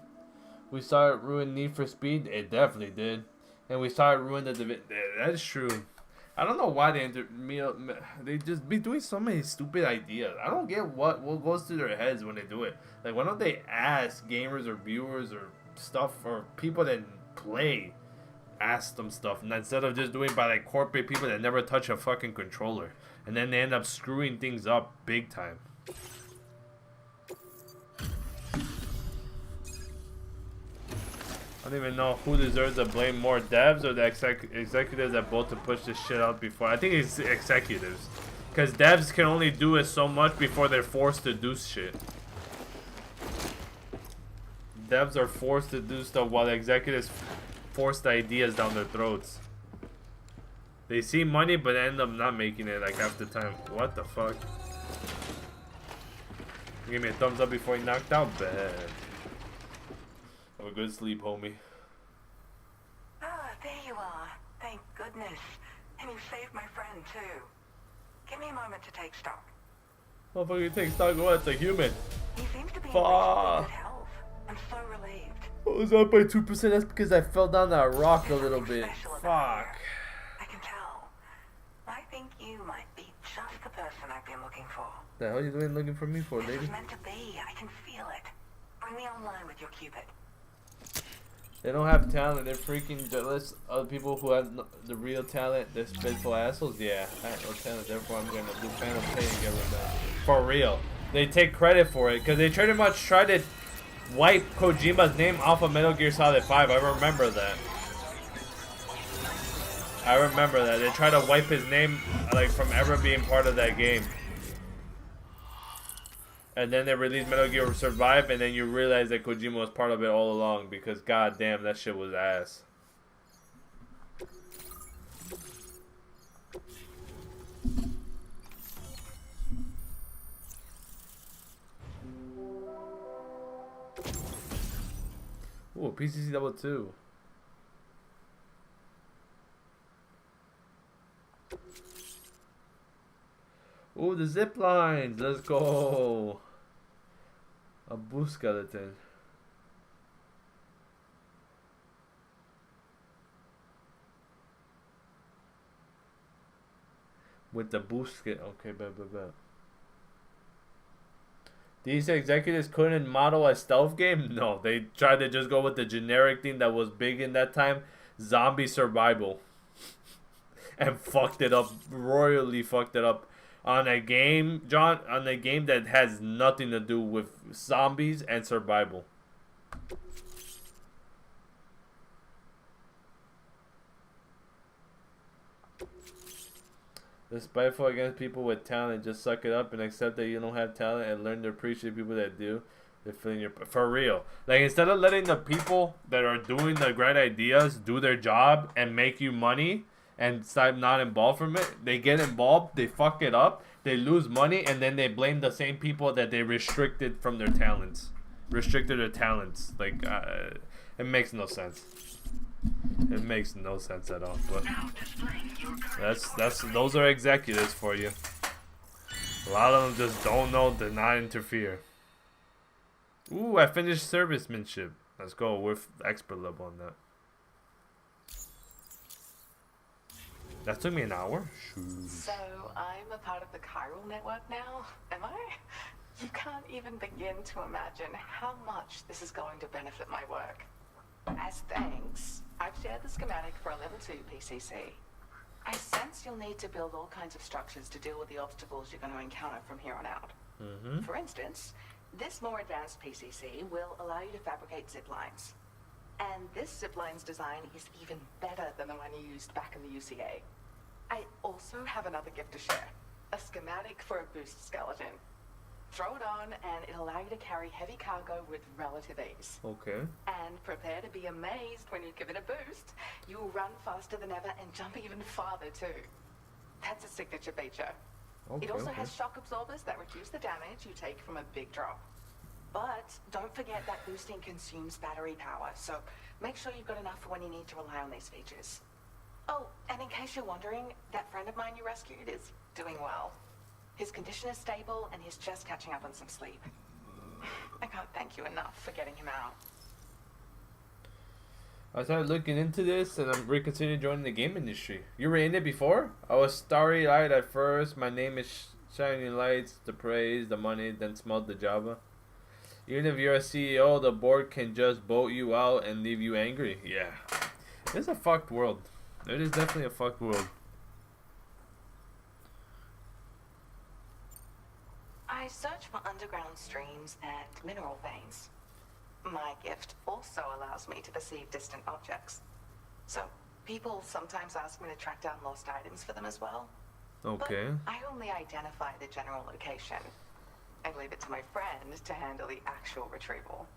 We saw it ruin Need for Speed. It definitely did. And we saw it ruin the That is true. I don't know why they just be doing so many stupid ideas. I don't get what goes through their heads when they do it. Like, why don't they ask gamers or viewers or stuff or people that play, ask them stuff, and instead of just doing it by like corporate people that never touch a fucking controller, and then they end up screwing things up big time. I don't even know who deserves the blame more, devs or the executives that both to push this shit out before. I think it's executives, because devs can only do it so much before they're forced to do shit. Devs are forced to do stuff while the executives force the ideas down their throats. They see money but end up not making it like half the time. What the fuck? Give me a thumbs up before he knocked out. Bad. Have a good sleep, homie. Ah, there you are. Thank goodness. And you saved my friend too. Give me a moment to take stock. Motherfucker, take stock of what? It's a human. He seems to be in reasonably good health. I'm so relieved. I was up by 2%. That's because I fell down that rock a little bit. Fuck. I can tell. I think you might be just the person I've been looking for. The hell are you doing looking for me for, lady? This was meant to be. I can feel it. Bring me online with your Cupid. They don't have talent. They're freaking jealous of people who have the real talent. They're spiteful assholes. Yeah, I have no talent. Therefore, I'm gonna do Phantom Pay and get rid of that. For real. They take credit for it because they pretty much tried to wipe Kojima's name off of Metal Gear Solid 5. I remember that. I remember that. They tried to wipe his name like from ever being part of that game. And then they released Metal Gear Survive, and then you realize that Kojima was part of it all along because goddamn, that shit was ass. Ooh, PCC Double 2. Ooh, the zip lines. Let's go. A boost skeleton. With the boost skeleton. Okay, bet. These executives couldn't model a stealth game? No, they tried to just go with the generic thing that was big in that time. Zombie survival. And fucked it up. Royally fucked it up. On a game, John, on a game that has nothing to do with zombies and survival. They're spiteful against people with talent. Just suck it up and accept that you don't have talent and learn to appreciate people that do. They're feeling your... For real. Like, instead of letting the people that are doing the great ideas do their job and make you money and start not involved from it, they get involved, they fuck it up, they lose money, and then they blame the same people that they restricted from their talents. Restricted their talents. Like, it makes no sense. It makes no sense at all. But those are executives for you. A lot of them just don't know to not interfere. Ooh, I finished servicemanship. Let's go. We're expert level on that. That took me an hour? Shoot. So, I'm a part of the chiral network now, am I? You can't even begin to imagine how much this is going to benefit my work. As thanks, I've shared the schematic for a level 2 PCC. I sense you'll need to build all kinds of structures to deal with the obstacles you're going to encounter from here on out. For instance, this more advanced PCC will allow you to fabricate zip lines. And this zip line's design is even better than the one you used back in the UCA. I also have another gift to share. A schematic for a boost skeleton. Throw it on and it'll allow you to carry heavy cargo with relative ease. Okay. And prepare to be amazed when you give it a boost. You'll run faster than ever and jump even farther too. That's a signature feature. Okay, it also has shock absorbers that reduce the damage you take from a big drop. But don't forget that boosting consumes battery power, so make sure you've got enough for when you need to rely on these features. Oh, and in case you're wondering, that friend of mine you rescued is doing well. His condition is stable and he's just catching up on some sleep. I can't thank you enough for getting him out. I started looking into this and I'm reconsidering joining the game industry. You were in it before? I was starry-eyed at first. My name is shining lights, the praise, the money, then smelled the Java. Even if you're a CEO, the board can just vote you out and leave you angry. Yeah. It's a fucked world. It is definitely a fucked world. I search for underground streams and mineral veins. My gift also allows me to perceive distant objects. So, people sometimes ask me to track down lost items for them as well. Okay. But I only identify the general location. I leave it to my friend to handle the actual retrieval.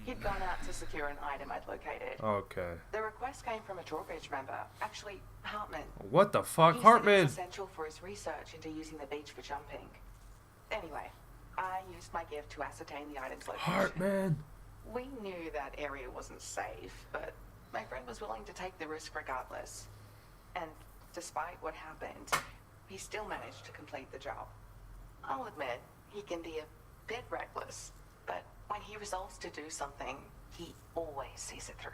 He'd gone out to secure an item I'd located. Okay. The request came from a drawbridge member, actually Hartman. What the fuck? He Hartman! said it was essential for his research into using the beach for jumping. Anyway, I used my gift to ascertain the item's location. Hartman! We knew that area wasn't safe, but my friend was willing to take the risk regardless. And despite what happened, he still managed to complete the job. I'll admit, he can be a bit reckless, but when he resolves to do something, he always sees it through.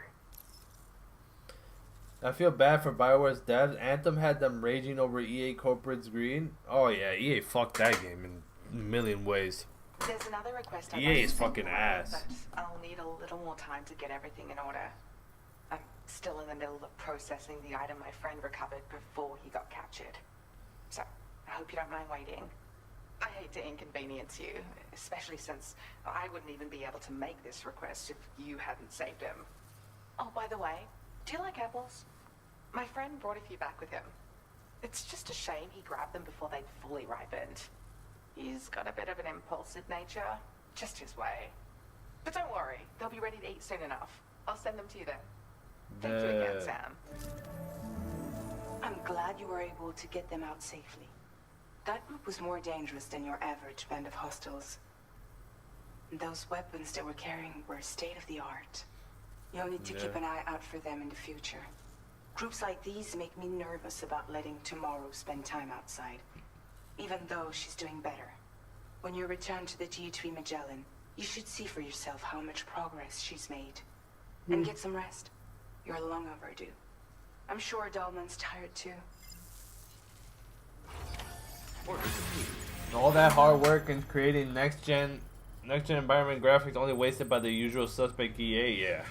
I feel bad for BioWare's devs. Anthem had them raging over EA corporate's greed. Oh yeah, EA fucked that game in a million ways. There's another request I'd EA like is to send fucking your way, ass. But I'll need a little more time to get everything in order. I'm still in the middle of processing the item my friend recovered before he got captured. So, I hope you don't mind waiting. I hate to inconvenience you, especially since I wouldn't even be able to make this request if you hadn't saved him. Oh, by the way, do you like apples? My friend brought a few back with him. It's just a shame he grabbed them before they'd fully ripened. He's got a bit of an impulsive nature, just his way. But don't worry, they'll be ready to eat soon enough. I'll send them to you then. Thank you again, Sam. I'm glad you were able to get them out safely. That group was more dangerous than your average band of hostiles. Those weapons they were carrying were state-of-the-art. You'll need to keep an eye out for them in the future. Groups like these make me nervous about letting Tomorrow spend time outside, even though she's doing better. When you return to the G3 Magellan, you should see for yourself how much progress she's made. And get some rest. You're long overdue. I'm sure Dahlman's tired too. All that hard work in creating next gen environment graphics only wasted by the usual suspect EA. Yeah,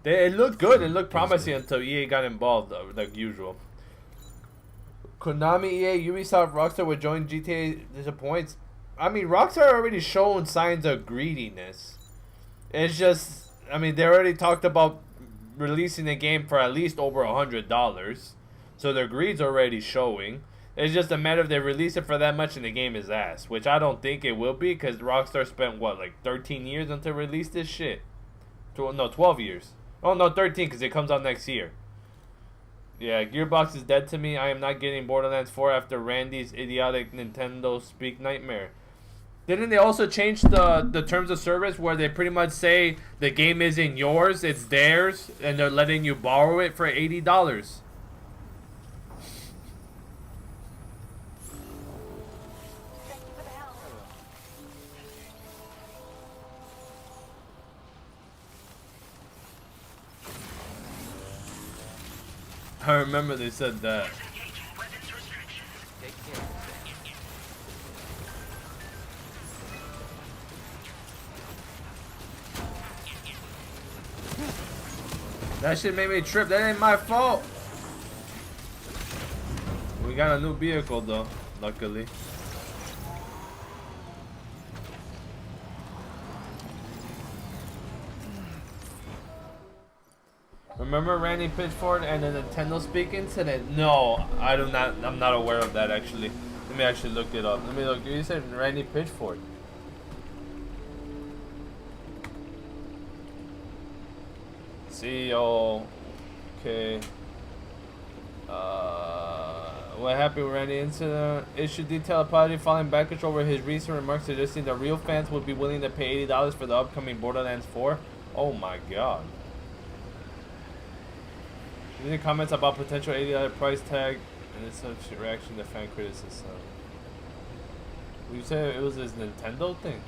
it looked good. It looked promising until EA got involved, like usual. Konami, EA, Ubisoft, Rockstar would join GTA disappoints. I mean, Rockstar already shown signs of greediness. It's just, I mean, they already talked about releasing the game for at least over $100, so their greed's already showing. It's just a matter of they release it for that much and the game is ass, which I don't think it will be, because Rockstar spent what, like 13 years until release this shit? No, 12 years. Oh no, 13, because it comes out next year. Yeah, Gearbox is dead to me. I am not getting Borderlands 4 after Randy's idiotic Nintendo speak nightmare. Didn't they also change the terms of service where they pretty much say the game isn't yours, it's theirs, and they're letting you borrow it for $80? I remember they said that. That shit made me trip. That ain't my fault. We got a new vehicle though, luckily. Remember Randy Pitchford and the Nintendo Speak incident? No, I do not. I'm not aware of that actually. Let me actually look it up. Let me look. You said Randy Pitchford. CEO. Okay. What happened with Randy incident? Issued detailed apology following backlash over his recent remarks suggesting that real fans would be willing to pay $80 for the upcoming Borderlands 4. Oh my god. Any comments about potential $80 price tag and such reaction to fan criticism? You said it was his Nintendo thing?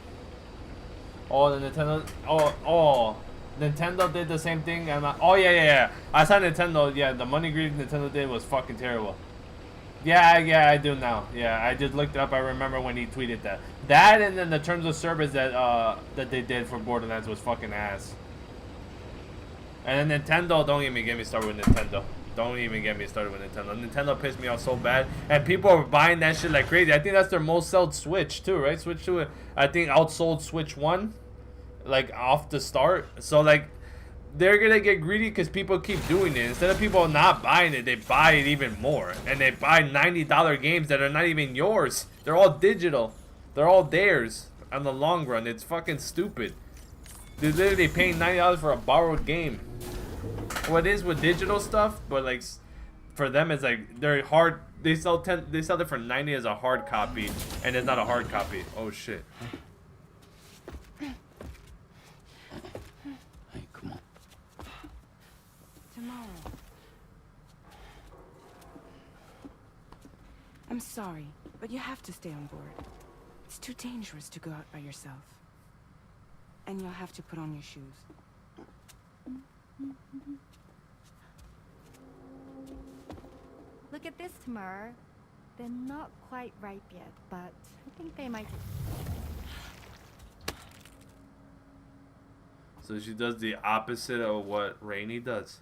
Oh, the Nintendo. Oh. Nintendo did the same thing. And oh yeah. I saw Nintendo. Yeah, the money greed Nintendo did was fucking terrible. Yeah, I do now. Yeah, I just looked it up. I remember when he tweeted that. That and then the terms of service that they did for Borderlands was fucking ass. And then Nintendo, don't even get me started with Nintendo. Don't even get me started with Nintendo. Nintendo pissed me off so bad, and people are buying that shit like crazy. I think that's their most sold Switch too, right? Switch 2, I think outsold Switch 1, like off the start. So like, they're gonna get greedy because people keep doing it. Instead of people not buying it, they buy it even more, and they buy $90 games that are not even yours. They're all digital. They're all theirs. On the long run, it's fucking stupid. They're literally paying $90 for a borrowed game. What is with digital stuff, but like for them it's like they're hard. They sell it for 90 as a hard copy, and it's not a hard copy. Oh shit. Hey, come on. Tomorrow. I'm sorry, but you have to stay on board. It's too dangerous to go out by yourself. And you'll have to put on your shoes. Look at this, Tamar. They're not quite ripe yet, but I think they might. So she does the opposite of what Rainy does.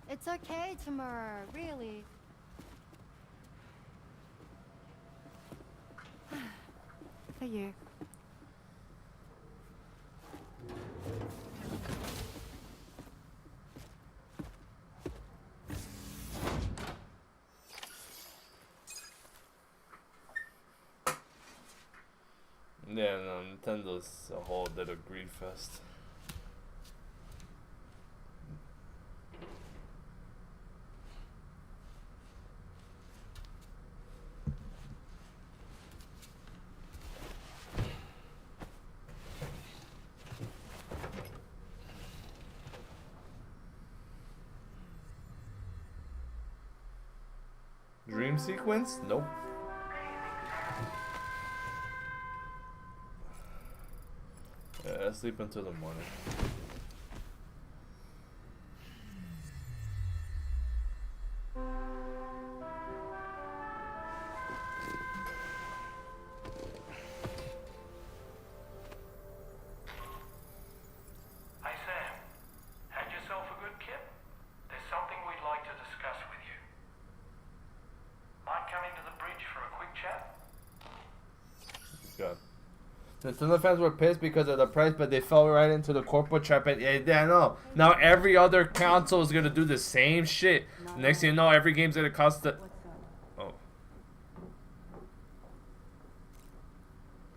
It's okay, Tamar. Really. For you. Yeah, no, Nintendo's a whole little greed fest. Dream sequence? Nope. Yeah, I sleep until the morning. Hey Sam, had yourself a good kip? There's something we'd like to discuss with you. Mind coming to the bridge for a quick chat? God. Nintendo fans were pissed because of the price, but they fell right into the corporate trap. And yeah, I know. Now every other console is gonna do the same shit. Next thing you know, every game's gonna cost the. Oh.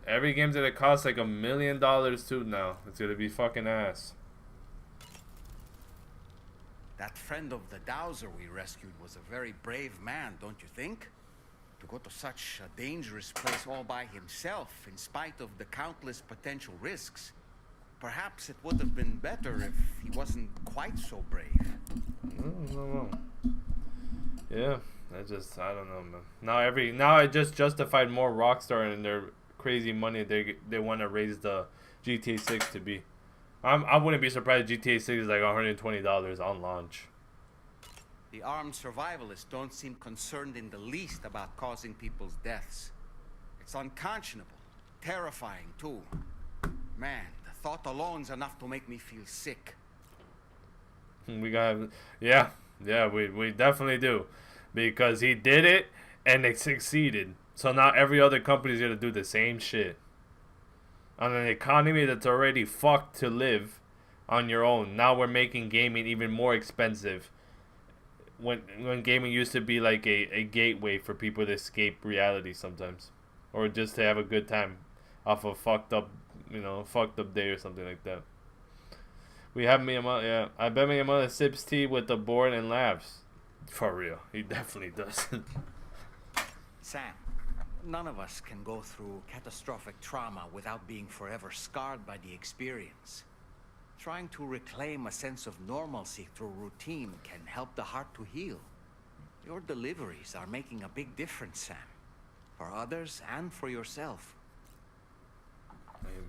Every game's gonna cost like $1 million too now. It's gonna be fucking ass. That friend of the dowser we rescued was a very brave man, don't you think? To go to such a dangerous place all by himself, in spite of the countless potential risks. Perhaps it would have been better if he wasn't quite so brave. No. Yeah, I don't know, man. Now it just justified more Rockstar and their crazy money they want to raise the GTA 6 to be. I wouldn't be surprised if GTA 6 is like $120 on launch. The armed survivalists don't seem concerned in the least about causing people's deaths. It's unconscionable, terrifying too. Man, the thought alone's enough to make me feel sick. We definitely do, because he did it and it succeeded. So now every other company's gonna do the same shit on an economy that's already fucked to live on your own. Now we're making gaming even more expensive. When gaming used to be like a gateway for people to escape reality sometimes, or just to have a good time off a fucked up day or something like that. We have Miyamoto, yeah. I bet Miyamoto sips tea with the board and laughs. For real, he definitely does. Sam, none of us can go through catastrophic trauma without being forever scarred by the experience. Trying to reclaim a sense of normalcy through routine can help the heart to heal. Your deliveries are making a big difference, Sam. For others and for yourself.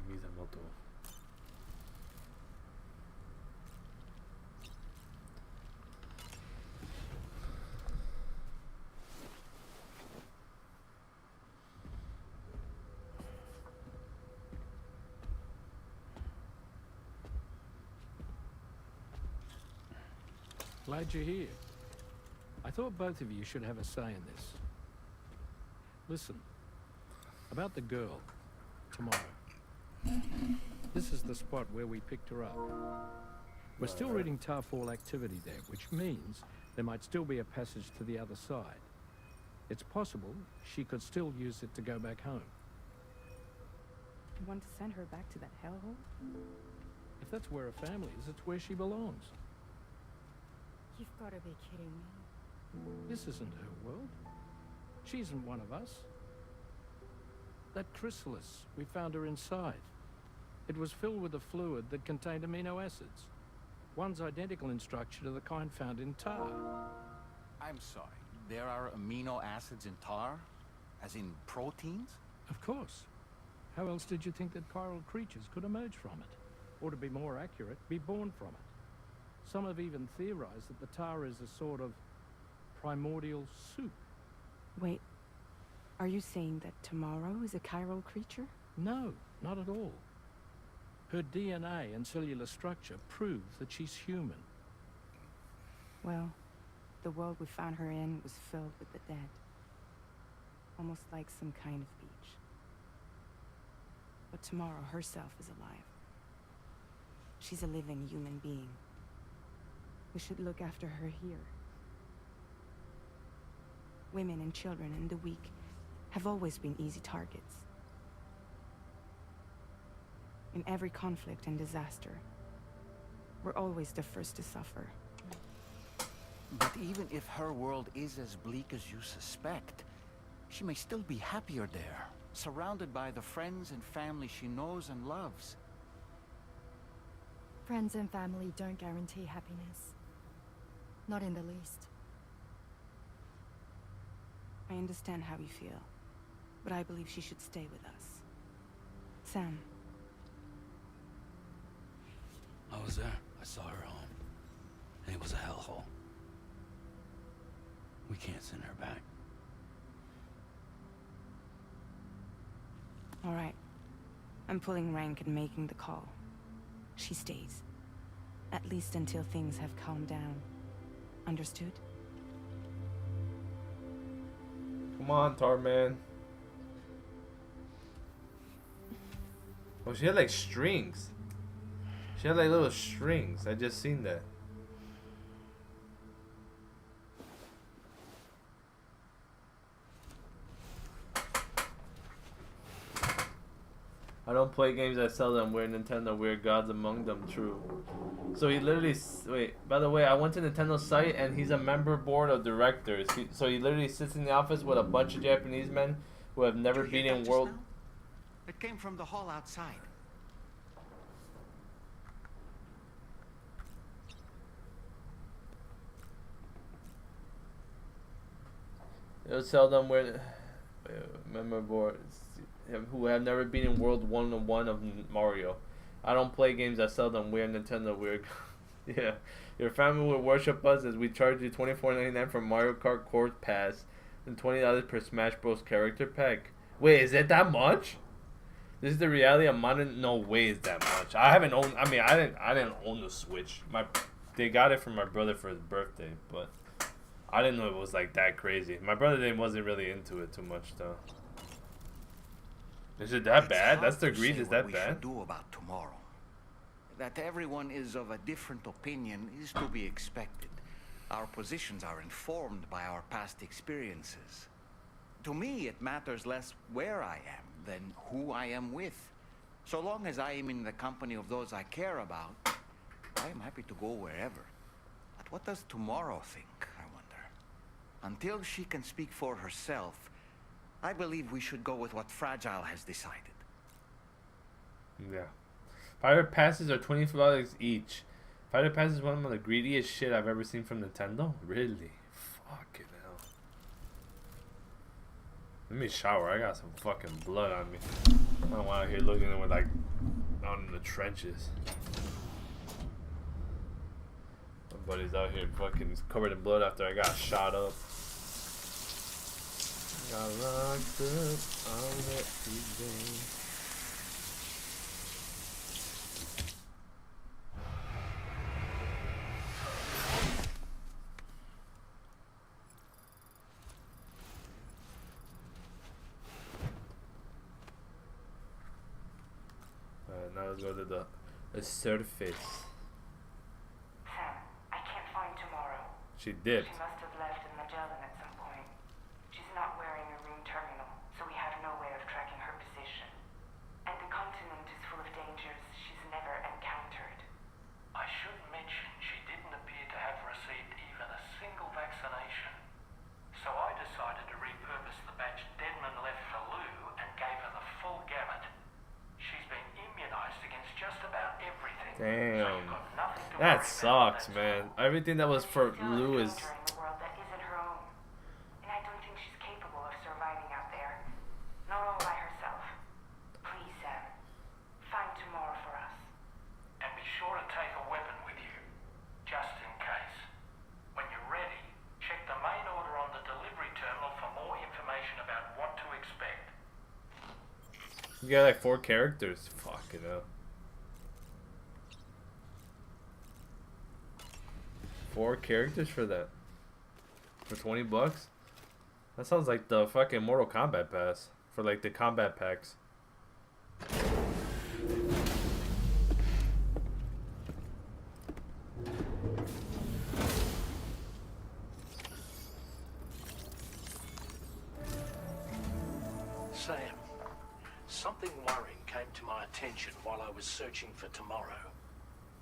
Miyamoto. Glad you're here. I thought both of you should have a say in this. Listen, about the girl, tomorrow. This is the spot where we picked her up. We're still reading Tarfall activity there, which means there might still be a passage to the other side. It's possible she could still use it to go back home. You want to send her back to that hellhole? If that's where her family is, it's where she belongs. You've got to be kidding me. This isn't her world. She isn't one of us. That chrysalis, we found her inside. It was filled with a fluid that contained amino acids. One's identical in structure to the kind found in tar. I'm sorry, there are amino acids in tar? As in proteins? Of course. How else did you think that chiral creatures could emerge from it? Or to be more accurate, be born from it? Some have even theorized that the tar is a sort of primordial soup. Wait, are you saying that tomorrow is a chiral creature? No, not at all. Her DNA and cellular structure prove that she's human. Well, the world we found her in was filled with the dead. Almost like some kind of beach. But tomorrow herself is alive. She's a living human being. We should look after her here. Women and children and the weak have always been easy targets. In every conflict and disaster, we're always the first to suffer. But even if her world is as bleak as you suspect, she may still be happier there, surrounded by the friends and family she knows and loves. Friends and family don't guarantee happiness. Not in the least. I understand how you feel, but I believe she should stay with us. Sam. I was there. I saw her home. And it was a hellhole. We can't send her back. All right. I'm pulling rank and making the call. She stays. At least until things have calmed down. Understood? Come on, Tarman. Oh, she had like strings. She had like little strings. I just seen that. I don't play games, I sell them. We're Nintendo, we're gods among them, true. So he literally, wait, by the way, I went to Nintendo's site and he's a member board of directors. So he literally sits in the office with a bunch of Japanese men who have never been in world. It came from the hall outside. They'll sell them where member boards who have never been in World 101 of Mario. I don't play games, I sell them. We're Nintendo, we're... yeah. Your family will worship us as we charge you $24.99 for Mario Kart Course Pass and $20 per Smash Bros. Character Pack. Wait, is it that much? This is the reality of modern... No way is that much. I haven't owned... I mean, I didn't own the Switch. They got it from my brother for his birthday, but I didn't know it was like that crazy. My brother wasn't really into it too much, though. Is it that bad? That's the greed. Is that What we bad? should do about tomorrow. That everyone is of a different opinion is to be expected. Our positions are informed by our past experiences. To me, it matters less where I am than who I am with. So long as I am in the company of those I care about, I am happy to go wherever. But what does tomorrow think, I wonder? Until she can speak for herself, I believe we should go with what Fragile has decided. Yeah. Fighter passes are $24 each. Fighter pass is one of the greediest shit I've ever seen from Nintendo. Really? Fucking hell. Let me shower. I got some fucking blood on me. I'm out here looking at like out in the trenches. My buddy's out here fucking covered in blood after I got shot up. Got locked up on that day. Alright, now let's go to the surface. Sam, I can't find tomorrow. She dipped. She must have left in Magellan at some point. She's not wearing a room terminal, so we have no way of tracking her position. And the continent is full of dangers she's never encountered. I should mention she didn't appear to have received even a single vaccination. So I decided to repurpose the batch Deadman left for Lou and gave her the full gamut. She's been immunized against just about everything. Damn. That sucks, man. Everything that was for Lou is... In the world that isn't her own. And I don't think she's capable of surviving out there. Not all by herself. Please, Sam. Find tomorrow for us. And be sure to take a weapon with you, just in case. When you're ready, check the main order on the delivery terminal for more information about what to expect. You got like 4 characters. Fuck it up. 4 characters for that. For 20 bucks? That sounds like the fucking Mortal Kombat pass. For like the combat packs. Sam, something worrying came to my attention while I was searching for tomorrow.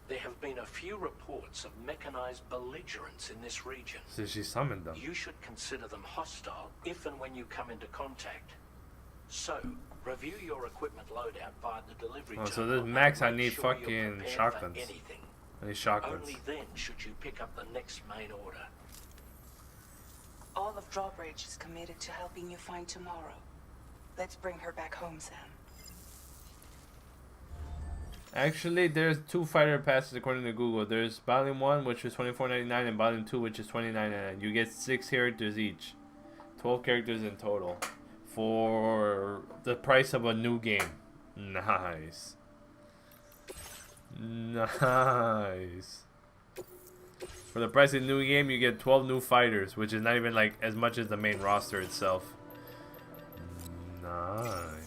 There have been a few reports of mechanized belligerents in this region. So she summoned them. You should consider them hostile if and when you come into contact. So, review your equipment loadout via the delivery Oh, so terminal this max I and make need sure you're fucking prepared for shotguns. anything. I need shotguns. Only then should you pick up the next main order. All of Drawbridge is committed to helping you find tomorrow. Let's bring her back home, Sam. Actually, there's 2 fighter passes according to Google. There's Volume 1, which is $24.99, and Volume 2, which is $29.99. You get 6 characters each. 12 characters in total. For the price of a new game. Nice. Nice. For the price of a new game, you get 12 new fighters, which is not even like as much as the main roster itself. Nice.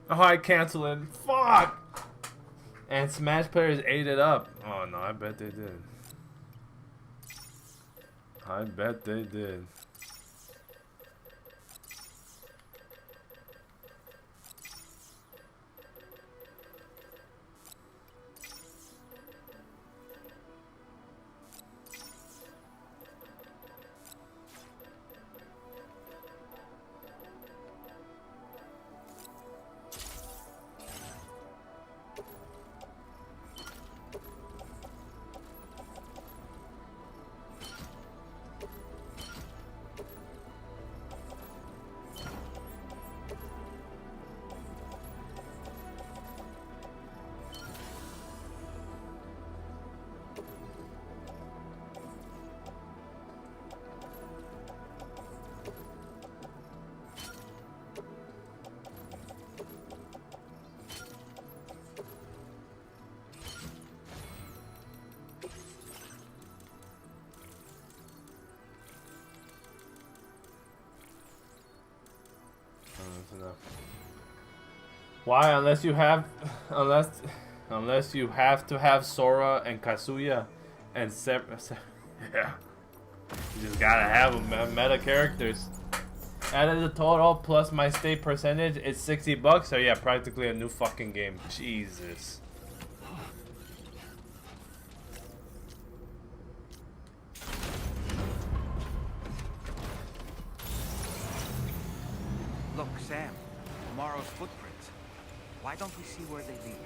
Oh, I cancel it. Fuck! And Smash players ate it up. Oh, no, I bet they did. I bet they did. Enough. Why? Unless you have, unless Unless you have to have Sora and Kazuya and yeah. You just gotta have them, man. Meta characters. Added the total plus my stake percentage, it's $60. So yeah, practically a new fucking game. Jesus. Look, Sam. Tomorrow's footprints. Why don't we see where they lead?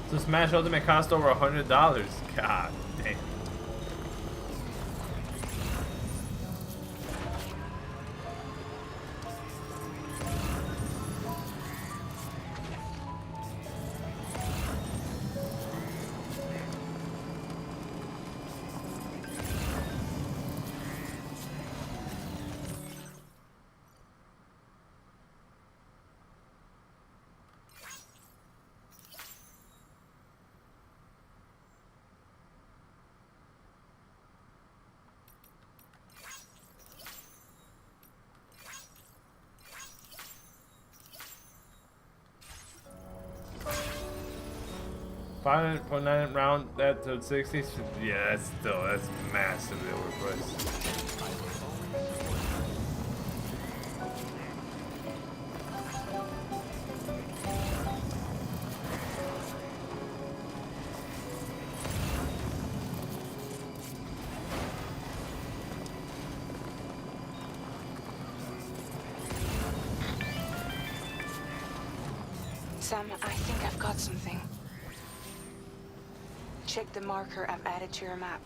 So Smash Ultimate cost over $100. God damn. $5.9 round that to 60. Yeah, that's massively overpriced. Sam, I think I've got something. Check the marker I've added to your map.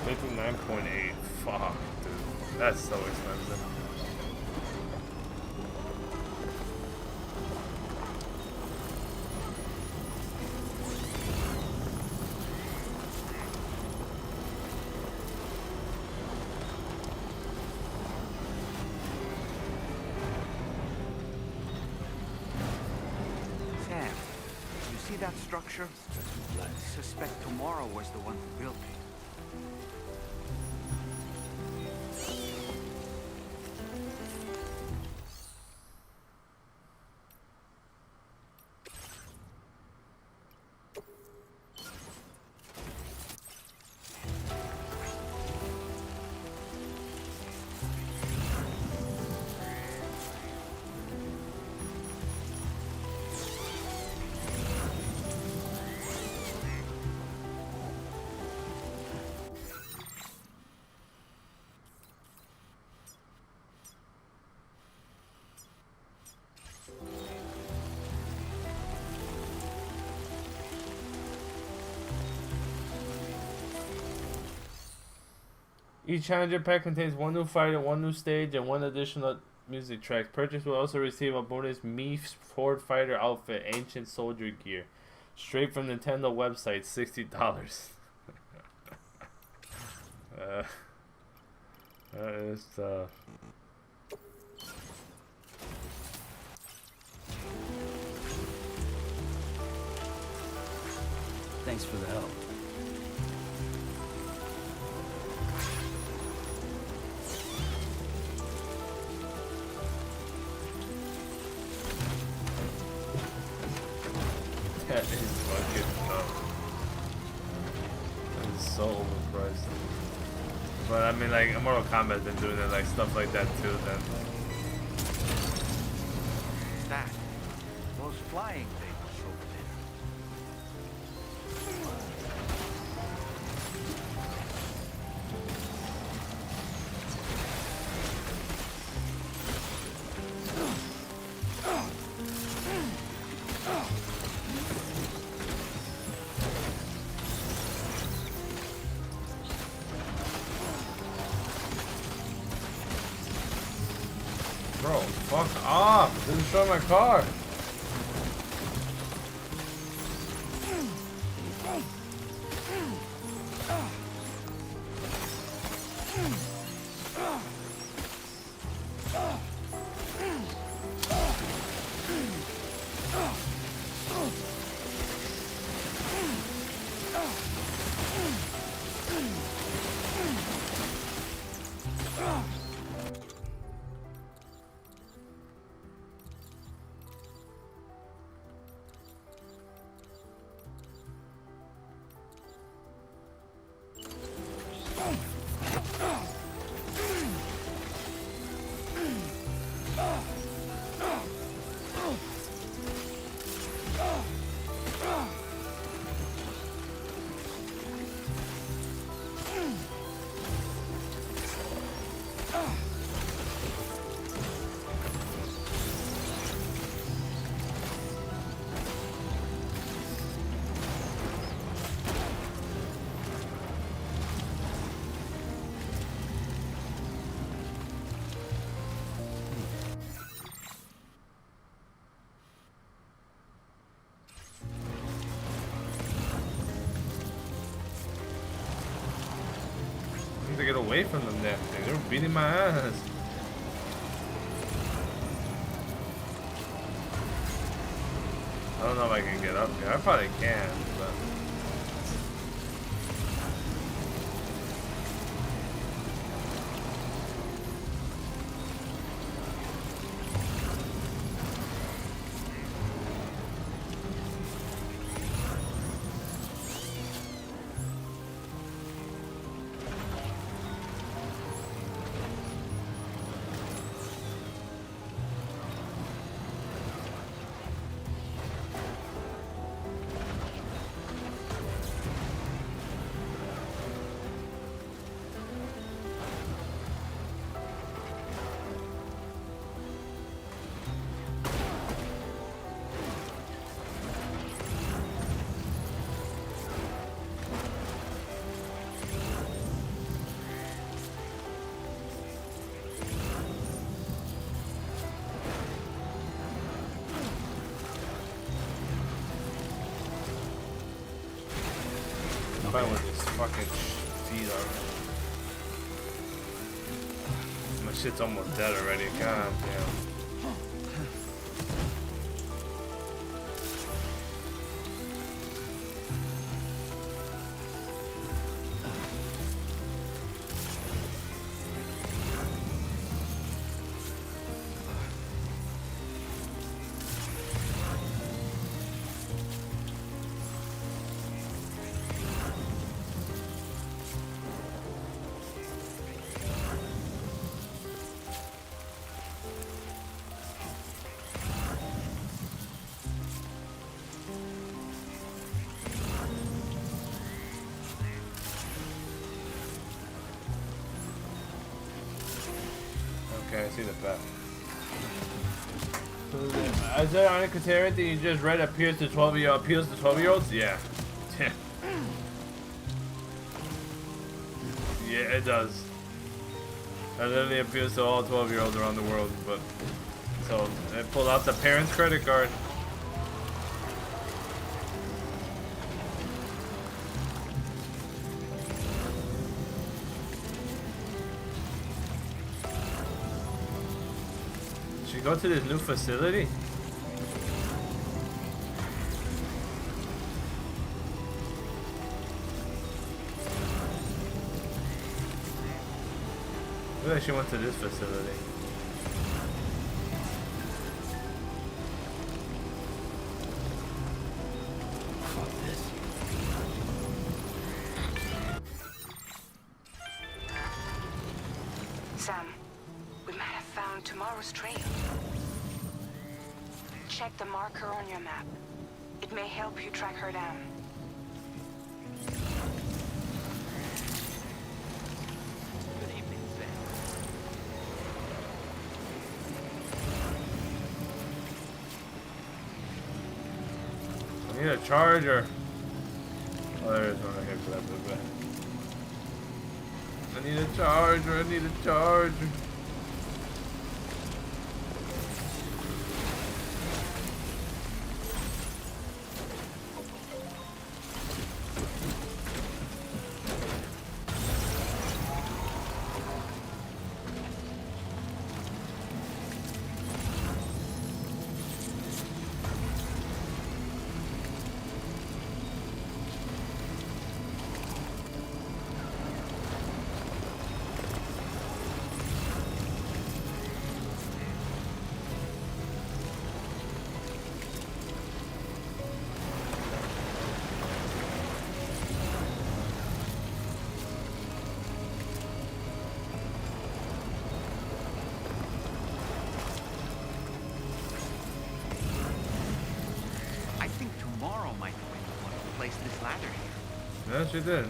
$59.8. Fuck, dude. That's so expensive. That structure? I suspect Tomorrow was the one who built it. Each challenger pack contains one new fighter, one new stage, and one additional music track. Purchase will also receive a bonus Mii Ford Fighter outfit, Ancient Soldier gear. Straight from Nintendo website, $60. That is Thanks for the help. That is fucking dumb. That is so overpriced. But I mean, like, Mortal Kombat's been doing it, like, stuff like that too, then. That. Those flying things over there. Bro, fuck off! Didn't show my car. To get away from them damn thing. They're beating my ass. I don't know if I can get up here. I probably can, but fine with this fucking feet already. My shit's almost dead already. God damn. Okay, I see the bet. Is that on a Katera that you just read appeals to 12-year-olds? Yeah. Yeah, it does. It literally appeals to all 12-year-olds around the world, but so it pulled out the parents' credit card. Go to this new facility? Maybe I should went to this facility. Sam, we might have found tomorrow's trail. Check the marker on your map. It may help you track her down. Good evening, Sam. I need a charger. Oh, there is one right here for that bit. I need a charger. I need a charger. Tomorrow might be the one who placed this ladder here. Yeah, she did.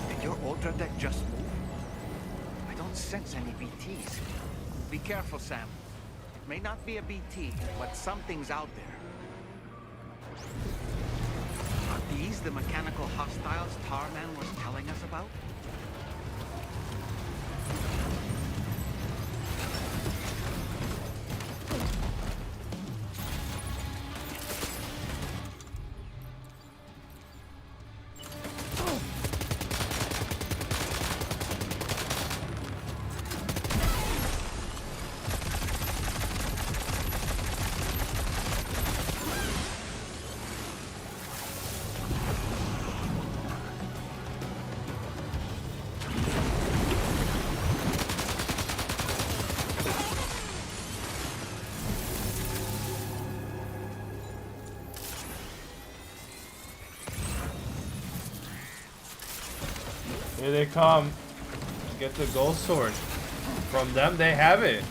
Did your Ultra deck just move? I don't sense any BTs. Be careful, Sam. It may not be a BT, but something's out there. Are these the mechanical hostiles Tarman was telling us about? Here they come. Get the gold sword. From them, they have it.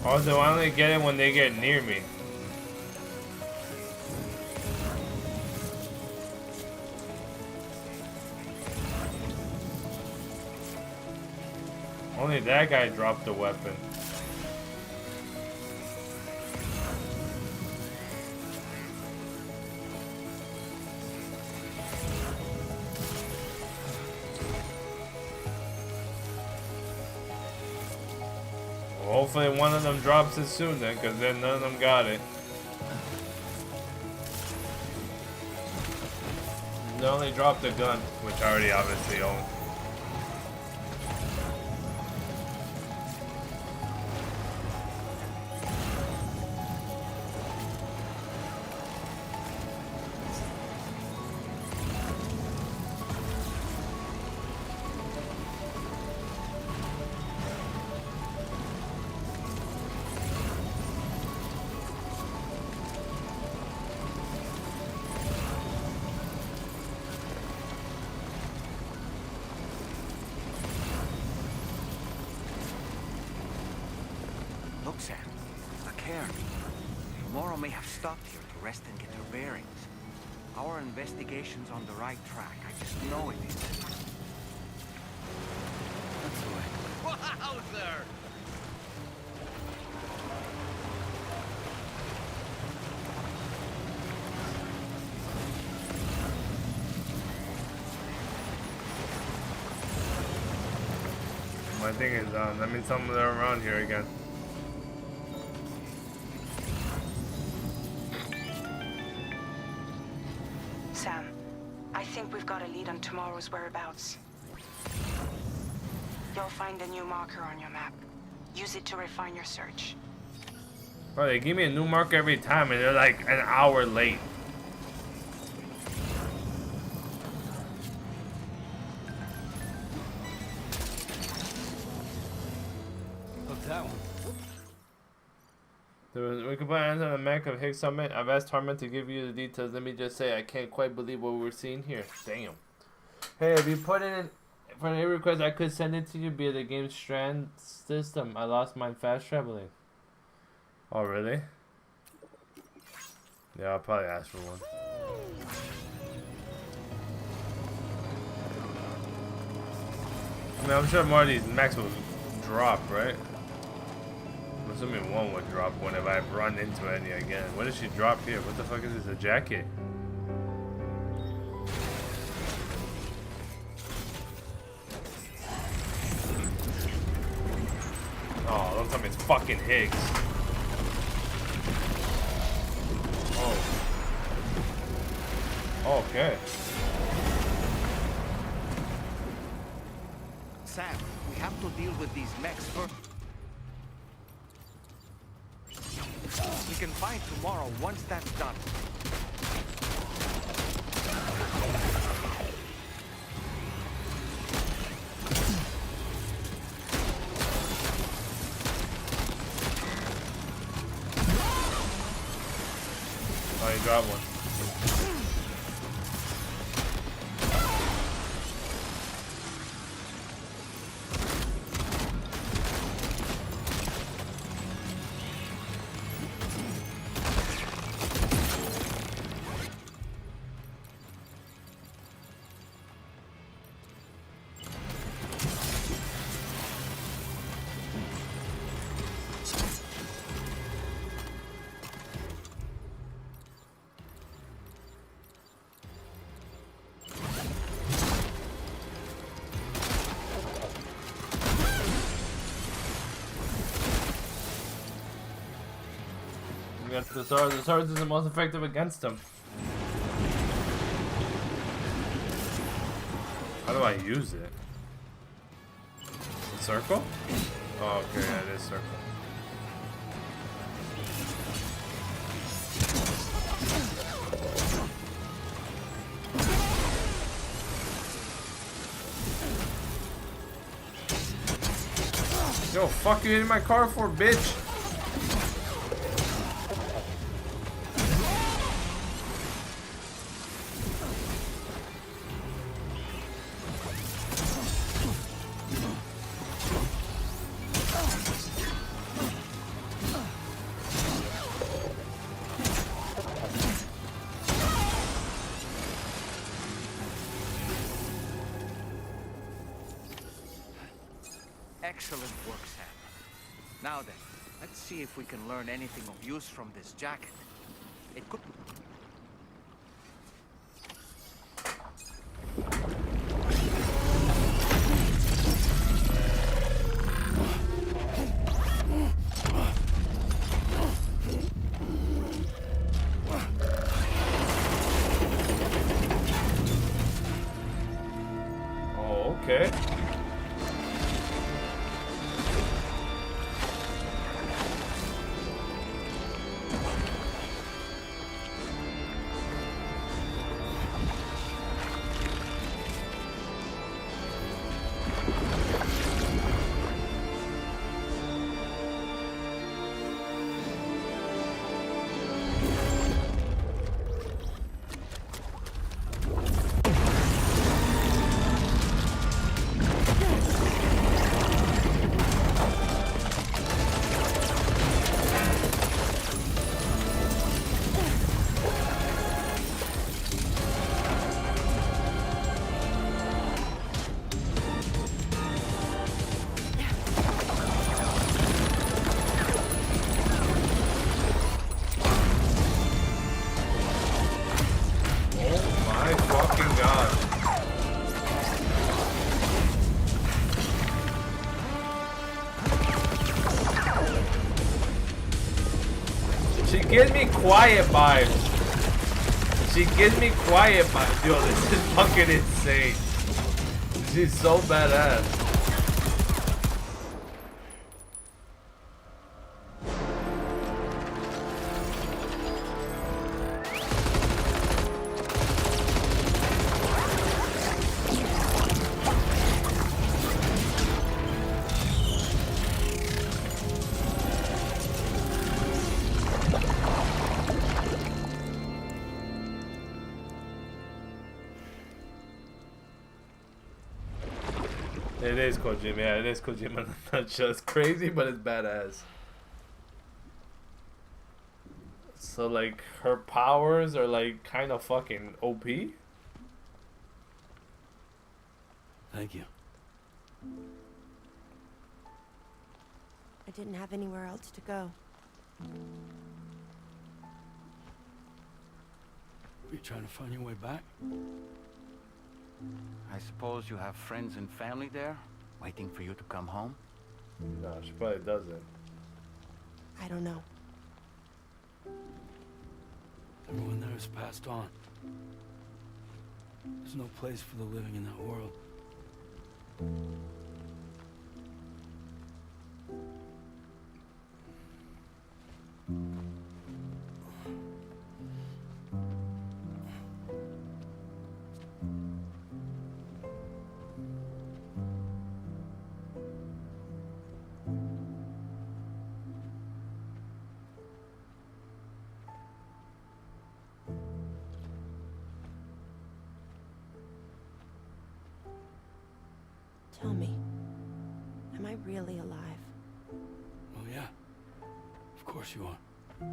Also, I only get it when they get near me. Only that guy dropped the weapon. Hopefully one of them drops it soon then, because then none of them got it. They only dropped the gun, which I already obviously own. Look, Sam. A cairn. Tomorrow may have stopped here to rest and get her bearings. Our investigation's on the right track. I just know it is. That's the way. Wowzer! My thing is, that means some of them are around here again. Sam, I think we've got a lead on tomorrow's whereabouts. You'll find a new marker on your map. Use it to refine your search. Bro, they give me a new marker every time and they're like an hour late. That one. We can put hands on the mech of Higgs Summit. I've asked Harman to give you the details. Let me just say, I can't quite believe what we're seeing here. Damn. Hey, if you put it in for any request, I could send it to you via the game's Strand system. I lost mine fast traveling. Oh, really? Yeah, I'll probably ask for one. I mean, I'm sure more of these mechs will drop, right? I'm assuming one would drop one if I run into any again. What did she drop here? What the fuck is this? A jacket? Oh, don't tell me it's fucking Higgs. Oh. Okay. Sam, we have to deal with these mechs first. We can fight tomorrow once that's done. Oh, you got one. Against the swords. The swords is the most effective against them. How do I use it? The circle? Oh, okay, yeah, it is circle. Yo, fuck you hitting my car for, bitch! Excellent work, Sam. Now then, let's see if we can learn anything of use from this jacket. It could... Oh, okay. She gives me quiet vibes. She gives me quiet vibes. Yo, this is fucking insane. She's so badass. It is Kojima, yeah, it is Kojima. Not just crazy, but it's badass. So like her powers are like kind of fucking OP. Thank you. I didn't have anywhere else to go. You trying to find your way back? I suppose you have friends and family there, waiting for you to come home? No, she probably doesn't. I don't know. Everyone there has passed on. There's no place for the living in that world. Tell me, am I really alive? Oh yeah, of course you are. Do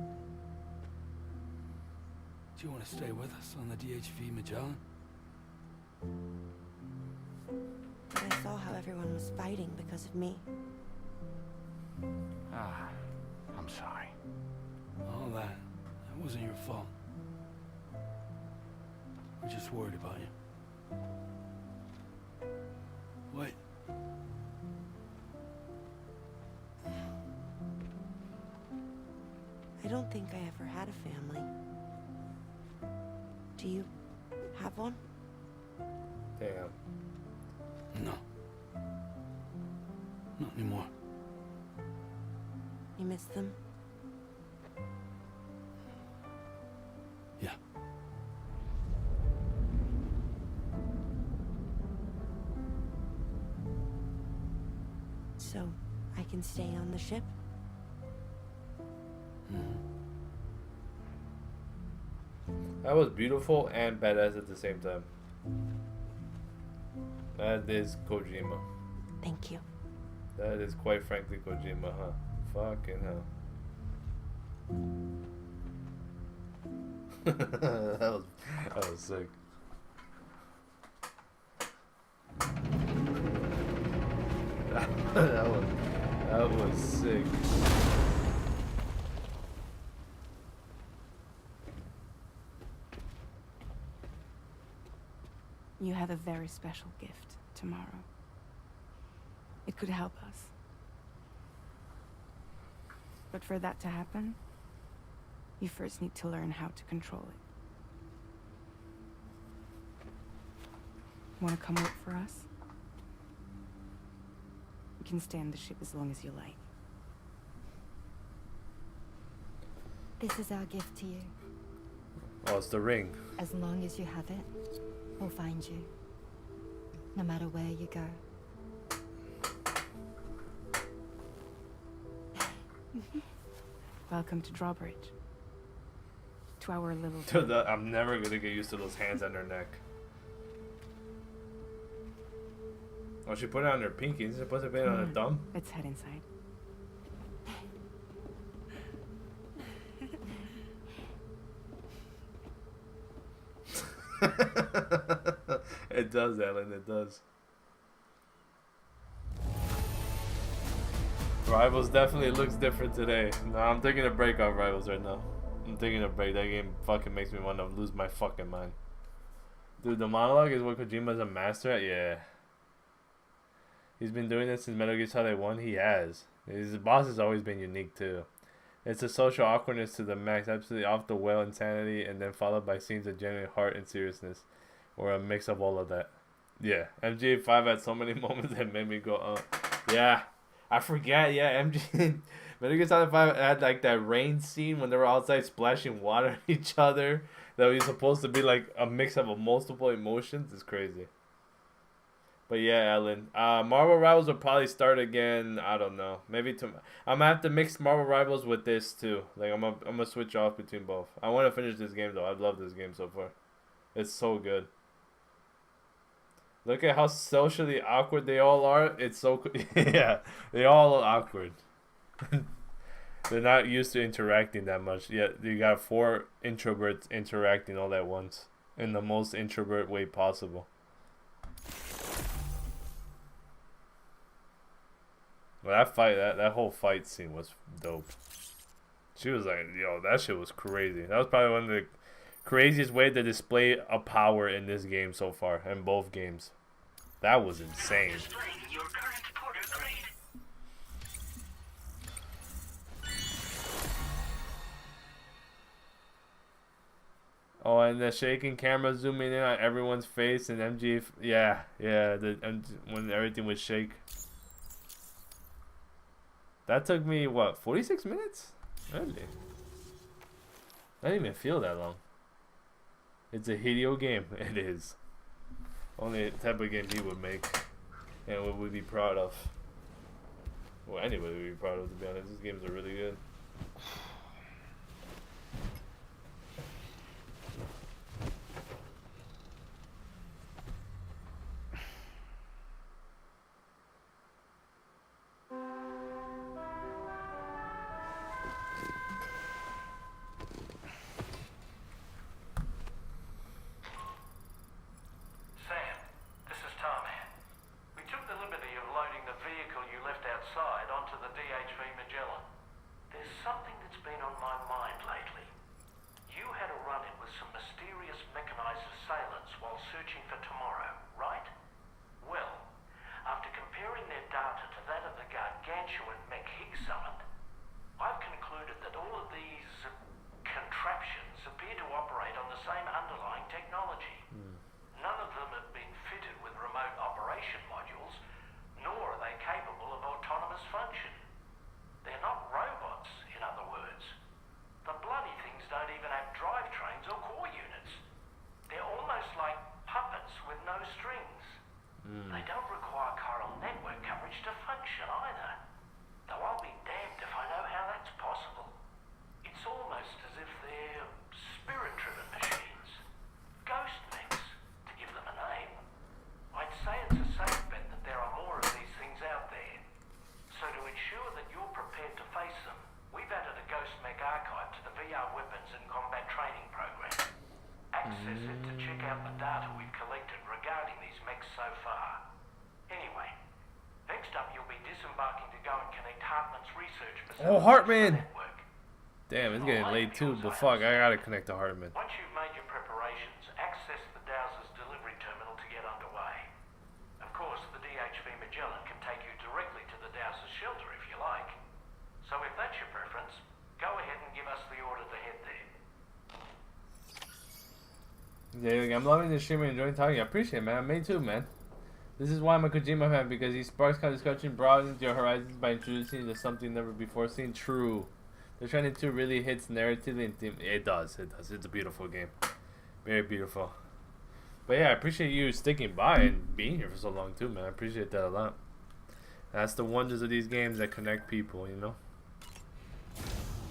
you want to stay with us on the DHV Magellan? But I saw how everyone was fighting because of me. Ah, I'm sorry. All that wasn't your fault. We're just worried about you. Wait. I don't think I ever had a family. Do you have one? Damn. No. Not anymore. You miss them? Yeah. So, I can stay on the ship? That was beautiful and badass at the same time. That is Kojima. Thank you. That is quite frankly Kojima, huh? Fucking hell. that was sick. that was sick. You have a very special gift tomorrow. It could help us. But for that to happen, you first need to learn how to control it. Want to come work for us? You can stay on the ship as long as you like. This is our gift to you. Oh, it's the ring. As long as you have it, we'll find you. No matter where you go. Welcome to Drawbridge. To our little... Dude, I'm never gonna get used to those hands on her neck. Oh, she put it on her pinky. Isn't it supposed to be on her thumb? Let's head inside. It does, Ellen. It does. Rivals definitely looks different today. No, I'm taking a break off Rivals right now. I'm taking a break. That game fucking makes me want to lose my fucking mind. Dude, the monologue is what Kojima's a master at? Yeah. He's been doing this since Metal Gear Solid 1. He has. His boss has always been unique too. It's a social awkwardness to the max, absolutely off the well insanity, and then followed by scenes of genuine heart and seriousness, or a mix of all of that. Yeah, MGA5 had so many moments that made me go, yeah. I forget, yeah, Metal Gear Solid 5 had like that rain scene when they were outside splashing water at each other. That was supposed to be like a mix of multiple emotions. It's crazy. But yeah, Ellen. Marvel Rivals will probably start again. I don't know. Maybe I'm gonna have to mix Marvel Rivals with this too. Like I'm gonna switch off between both. I want to finish this game though. I love this game so far. It's so good. Look at how socially awkward they all are. It's so yeah. They all are awkward. They're not used to interacting that much. Yet you got 4 introverts interacting all at once in the most introvert way possible. Well, that whole fight scene was dope. She was like, yo, that shit was crazy. That was probably one of the craziest way to display a power in this game so far, in both games. That was insane. Oh, and the shaking camera zooming in on everyone's face and MG. Yeah, yeah. When everything would shake. That took me what, 46 minutes? Really? I didn't even feel that long. It's a Hideo game. It is. Only the type of game he would make, and what we'd be proud of. Well, anybody would be proud of, to be honest. These games are really good. Sam, this is Tommy. We took the liberty of loading the vehicle you left outside onto the DHV Magellan. There's something that's been on my mind lately. You had a run-in with some mysterious mechanized assailants while searching for Tomorrow, right? Well, after comparing their data to that of the gargantuan mech Higgs summoned, I've concluded that all of these contraptions appear to operate on the same underlying technology. None of them have been fitted with remote operation modules, nor are they capable of autonomous function. They're not robots, in other words. The bloody things don't even have drivetrains or core units. They're almost like puppets with no strings. They don't require chiral network coverage to function either. Though I'll be damned if I know how that's possible. It's almost as if they're spirit-driven machines. Ghost mechs, to give them a name. I'd say it's a safe bet that there are more of these things out there. So to ensure that you're prepared to face them, we've added a Ghost Mech archive to the VR weapons and combat training program. Access it to check out the data we've collected regarding these mechs so far. Anyway, next up you'll be disembarking to go and connect Hartman's research facility. Oh, Hartman! Damn, it's getting late too, but fuck, I gotta connect to Hartman. Once you've made your preparations, access the Dowser's delivery terminal to get underway. Of course, the DHV Magellan can take you directly to the Dowser's shelter if you like. So if that's your preference, go ahead and give us the order to head there. Yeah, I'm loving this stream and enjoying talking. I appreciate it, man. Me too, man. This is why I'm a Kojima fan, because he sparks kind of discussion, broadens your horizons by introducing you to something never before seen. True. The Stranding 2 really hits narratively and theme. It does. It's a beautiful game. Very beautiful. But yeah, I appreciate you sticking by and being here for so long too, man. I appreciate that a lot. That's the wonders of these games that connect people, you know?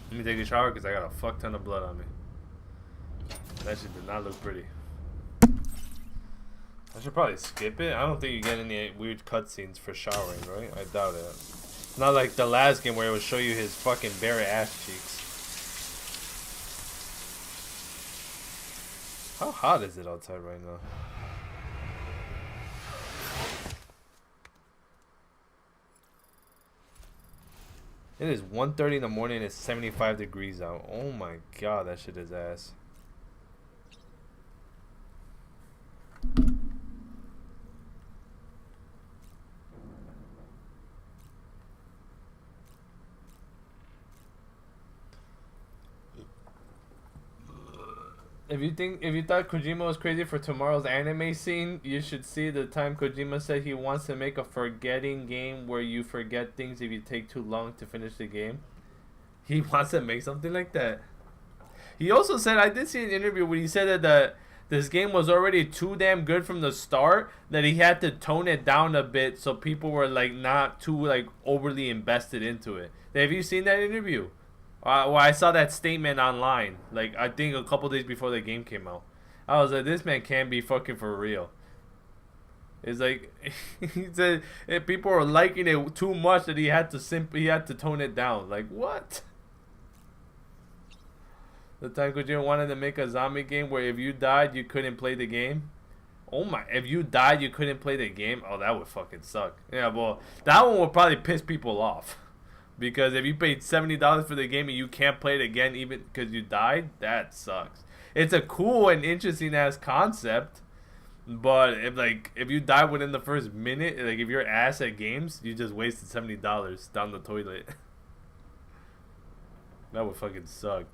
Let me take a shower because I got a fuck ton of blood on me. That shit did not look pretty. I should probably skip it. I don't think you get any weird cutscenes for showering, right? I doubt it. Not like the last game where it would show you his fucking bare ass cheeks. How hot is it outside right now? It is 1:30 in the morning. It's 75 degrees out. Oh my god, that shit is ass. If you thought Kojima was crazy for tomorrow's anime scene, you should see the time Kojima said he wants to make a forgetting game where you forget things if you take too long to finish the game. He wants to make something like that. He also said, I did see an interview where he said that this game was already too damn good from the start that he had to tone it down a bit so people were like not too like overly invested into it. Have you seen that interview? Well, I saw that statement online, like, I think a couple days before the game came out. I was like, this man can't be fucking for real. It's like, he said people were liking it too much that he had to tone it down. Like, what? The time Kojima wanted to make a zombie game where if you died, you couldn't play the game. Oh my, if you died, you couldn't play the game? Oh, that would fucking suck. Yeah, well, that one would probably piss people off. Because if you paid $70 for the game and you can't play it again even because you died, that sucks. It's a cool and interesting ass concept, but if you die within the first minute, like if you're ass at games, you just wasted $70 down the toilet. That would fucking suck.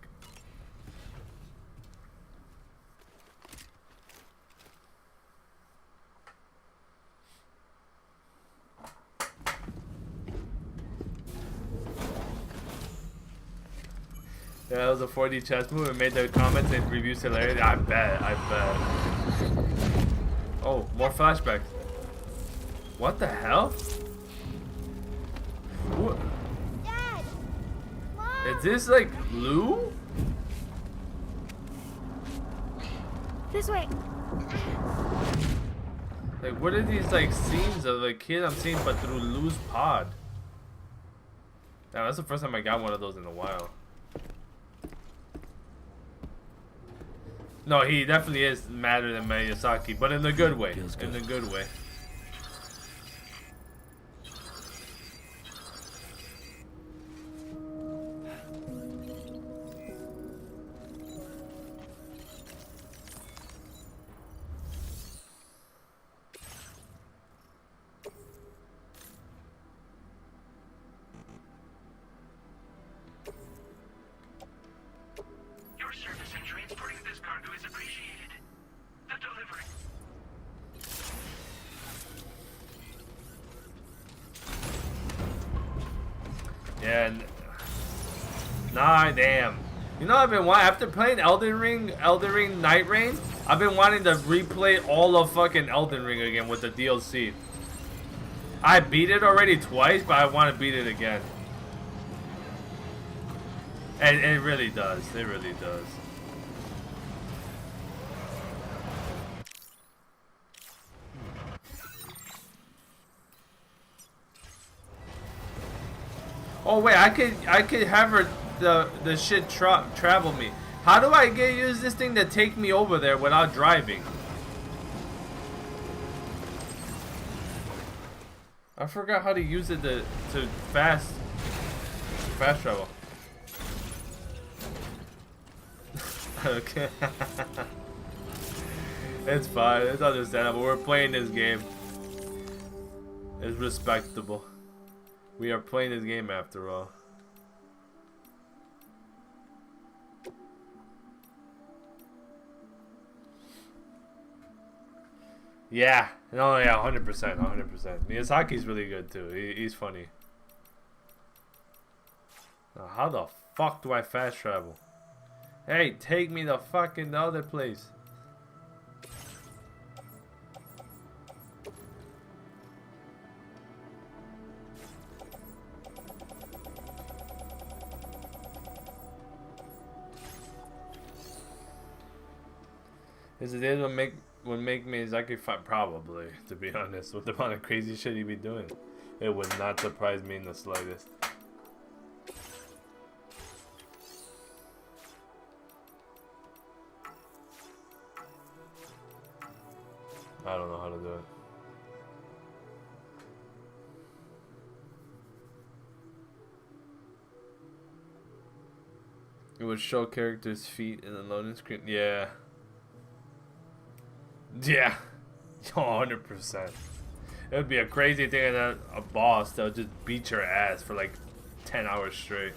Yeah, that was a 4D chess move and made the comments and reviews hilarious. I bet. Oh, more flashbacks. What the hell? What? Dad! Mom! Is this like Lou? This way. Like, what are these like scenes of a kid I'm seeing but through Lou's pod? Damn, that's the first time I got one of those in a while. No, he definitely is madder than Miyazaki, but in the good way. In the good way. Your service in transporting this cargo is appreciated. The delivery. Yeah. Nah, damn. You know, I've been wanting, after playing Elden Ring Night Rain, I've been wanting to replay all of fucking Elden Ring again with the DLC. I beat it already twice, but I want to beat it again. And it really does. It really does. Oh wait, I could have her the shit travel me. How do I use this thing to take me over there without driving? I forgot how to use it to fast travel. Okay. It's fine. It's understandable. We're playing this game. It's respectable. We are playing this game after all. Yeah. No, yeah, 100%. 100%. Miyazaki's really good too. He's funny. Now, how the fuck do I fast travel? Hey, take me the fucking other place. Is it this would make Miyazaki fun? Probably, to be honest, with the amount of crazy shit he be doing. It would not surprise me in the slightest. I don't know how to do it. It would show characters' feet in the loading screen. Yeah. Yeah. 100%. It would be a crazy thing that a boss that would just beat your ass for like 10 hours straight.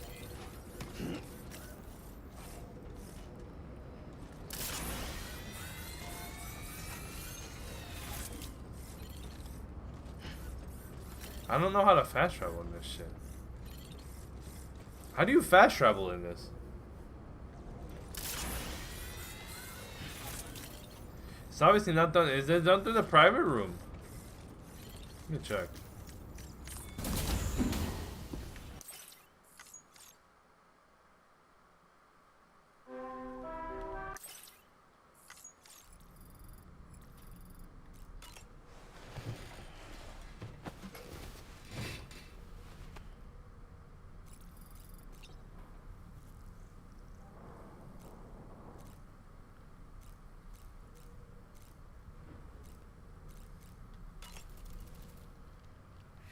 I don't know how to fast travel in this shit. How do you fast travel in this? It's obviously not done. Is it done through the private room? Let me check.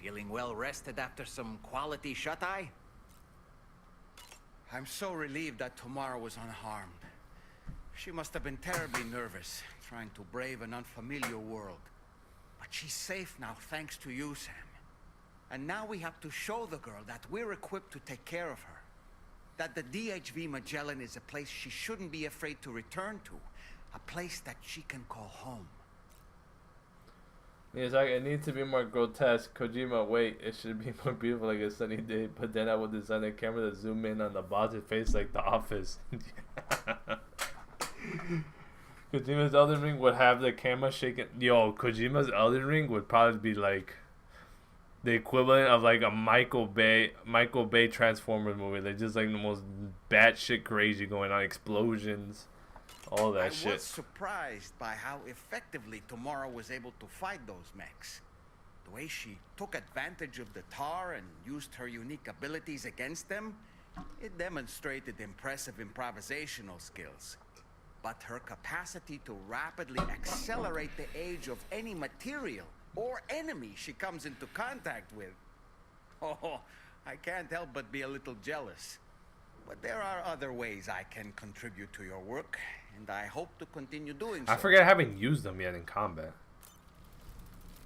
Feeling well rested after some quality shut-eye? I'm so relieved that Tamara was unharmed. She must have been terribly nervous, trying to brave an unfamiliar world. But she's safe now, thanks to you, Sam. And now we have to show the girl that we're equipped to take care of her. That the DHV Magellan is a place she shouldn't be afraid to return to. A place that she can call home. It's like, it needs to be more grotesque. Kojima, wait, it should be more beautiful like a sunny day, but then I will design a camera to zoom in on the boss's face like The Office. Kojima's Elden Ring would have the camera shaking. Yo, Kojima's Elden Ring would probably be like the equivalent of like a Michael Bay Transformers movie. They're just like the most batshit crazy going on, explosions, all that shit. I was surprised by how effectively Tomorrow was able to fight those mechs. The way she took advantage of the tar and used her unique abilities against them, it demonstrated impressive improvisational skills. But her capacity to rapidly accelerate the age of any material or enemy she comes into contact with. Oh, I can't help but be a little jealous. But there are other ways I can contribute to your work, and I hope to continue doing so. I forget I haven't used them yet in combat.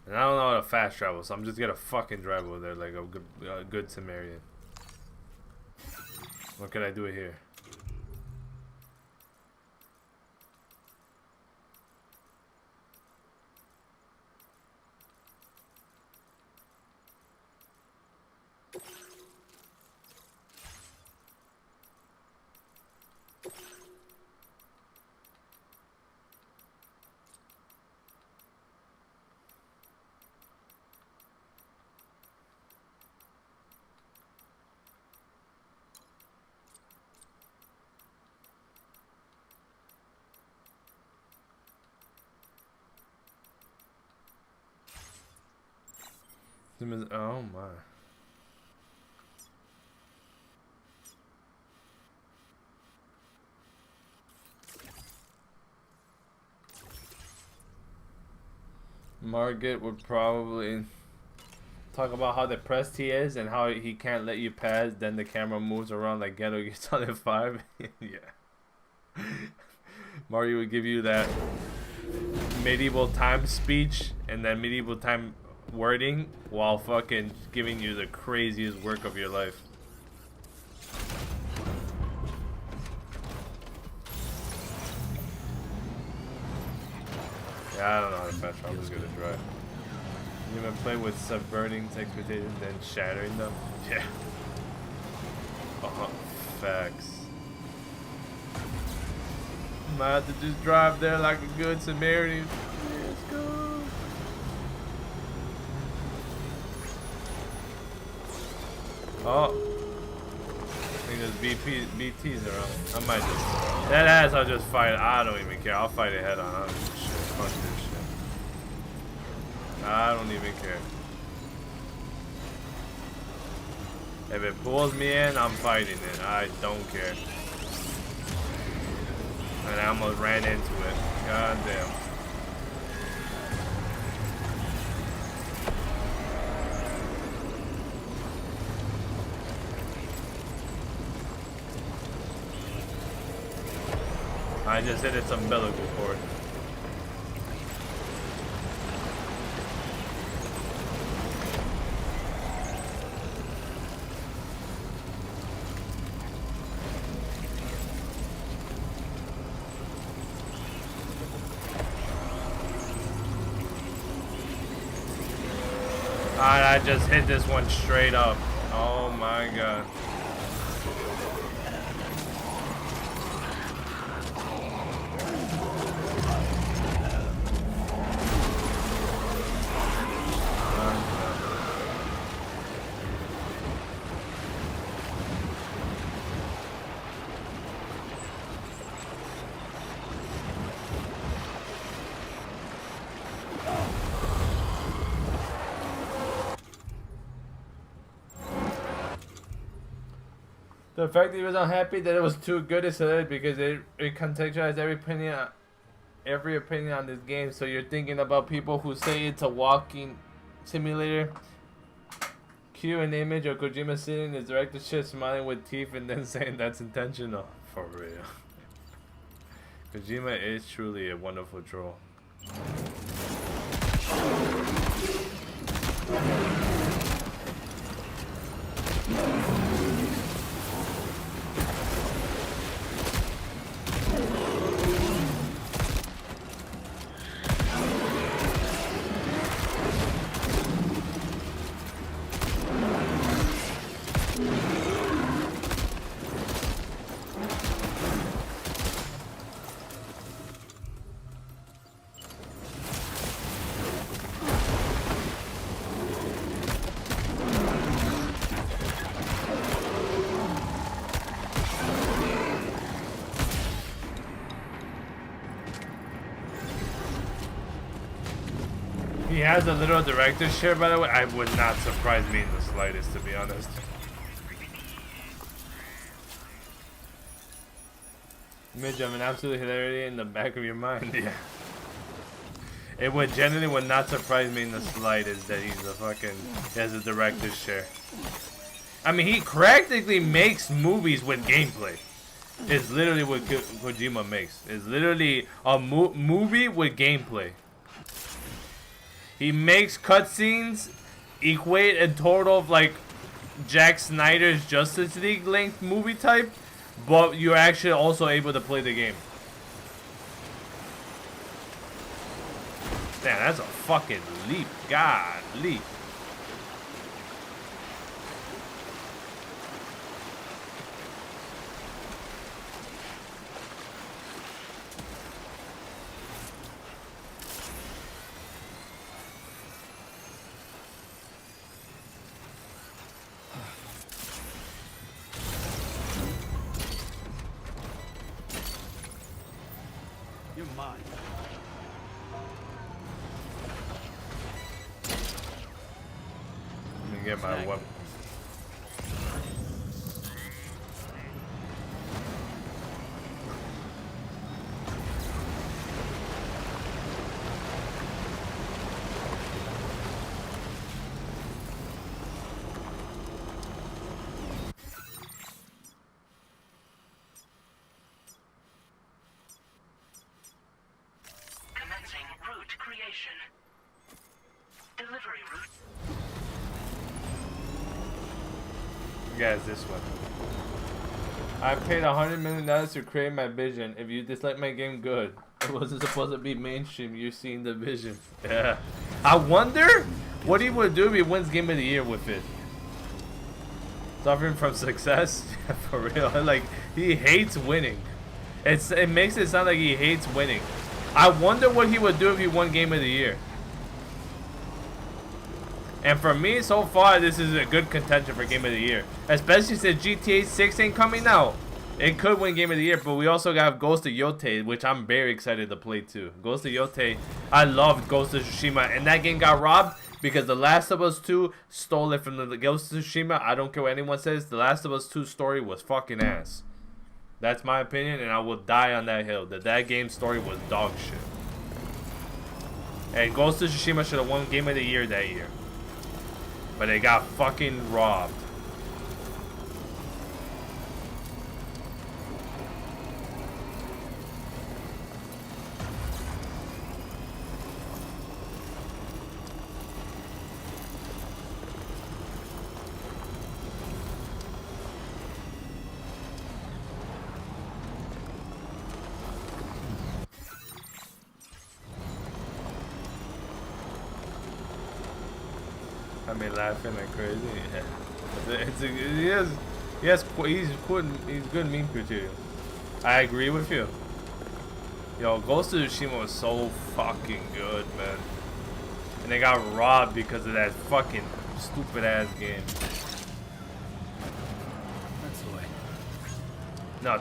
And I don't know how to fast travel, so I'm just gonna fucking drive over there like a good Sumerian. What can I do here? Oh my. Margit would probably talk about how depressed he is and how he can't let you pass. Then the camera moves around like Ghetto Gear Solid 5. Yeah. Mario would give you that medieval time speech and then medieval time wording while fucking giving you the craziest work of your life. Yeah, I don't know how to fast travel. I'm just gonna try. You gonna play with subverting expectations then shattering them? Yeah. Facts. Might have to just drive there like a good Samaritan. Let's go. Oh, I think there's BTs around. I might just, that ass I'll just fight. I don't even care. I'll fight it head on. I don't give a shit. Fuck this shit. I don't even care. If it pulls me in, I'm fighting it. I don't care. And I almost ran into it. God damn. I just hit its umbilical cord. I just hit this one straight up. Oh my god. The fact that he was unhappy that it was too good is hilarious because it contextualized every opinion on this game. So you're thinking about people who say it's a walking simulator. Cue an image of Kojima sitting in his director's chair smiling with teeth and then saying that's intentional. For real. Kojima is truly a wonderful troll. He has a little director's share, by the way. I would not surprise me in the slightest, to be honest. Midge of an absolute hilarity in the back of your mind, yeah. It would genuinely not surprise me in the slightest that he's a fucking, he has a director's share. I mean, he practically makes movies with gameplay. It's literally what Kojima makes. It's literally a movie with gameplay. He makes cutscenes equate a total of like Zack Snyder's Justice League length movie type, but you're actually also able to play the game. Man, that's a fucking leap. God, leap. You're mine. Let me get my weapon. Commencing route creation. Delivery route. Guys, this one. I paid $100 million to create my vision. If you dislike my game, good. It wasn't supposed to be mainstream. You're seeing the vision. Yeah. I wonder what he would do if he wins Game of the Year with it. Suffering from success? Yeah, for real. Like, he hates winning. It makes it sound like he hates winning. I wonder what he would do if he won Game of the Year. And for me, so far, this is a good contention for Game of the Year. Especially since GTA 6 ain't coming out. It could win Game of the Year, but we also got Ghost of Yotei, which I'm very excited to play too. Ghost of Yotei, I loved Ghost of Tsushima, and that game got robbed because The Last of Us 2 stole it from the Ghost of Tsushima. I don't care what anyone says, The Last of Us 2 story was fucking ass. That's my opinion, and I will die on that hill. That game's story was dog shit. And Ghost of Tsushima should have won Game of the Year that year. But they got fucking robbed. I mean, laughing like crazy. Yeah. He's good meme material. I agree with you. Yo, Ghost of Tsushima was so fucking good, man. And they got robbed because of that fucking stupid ass game. That's the way. No,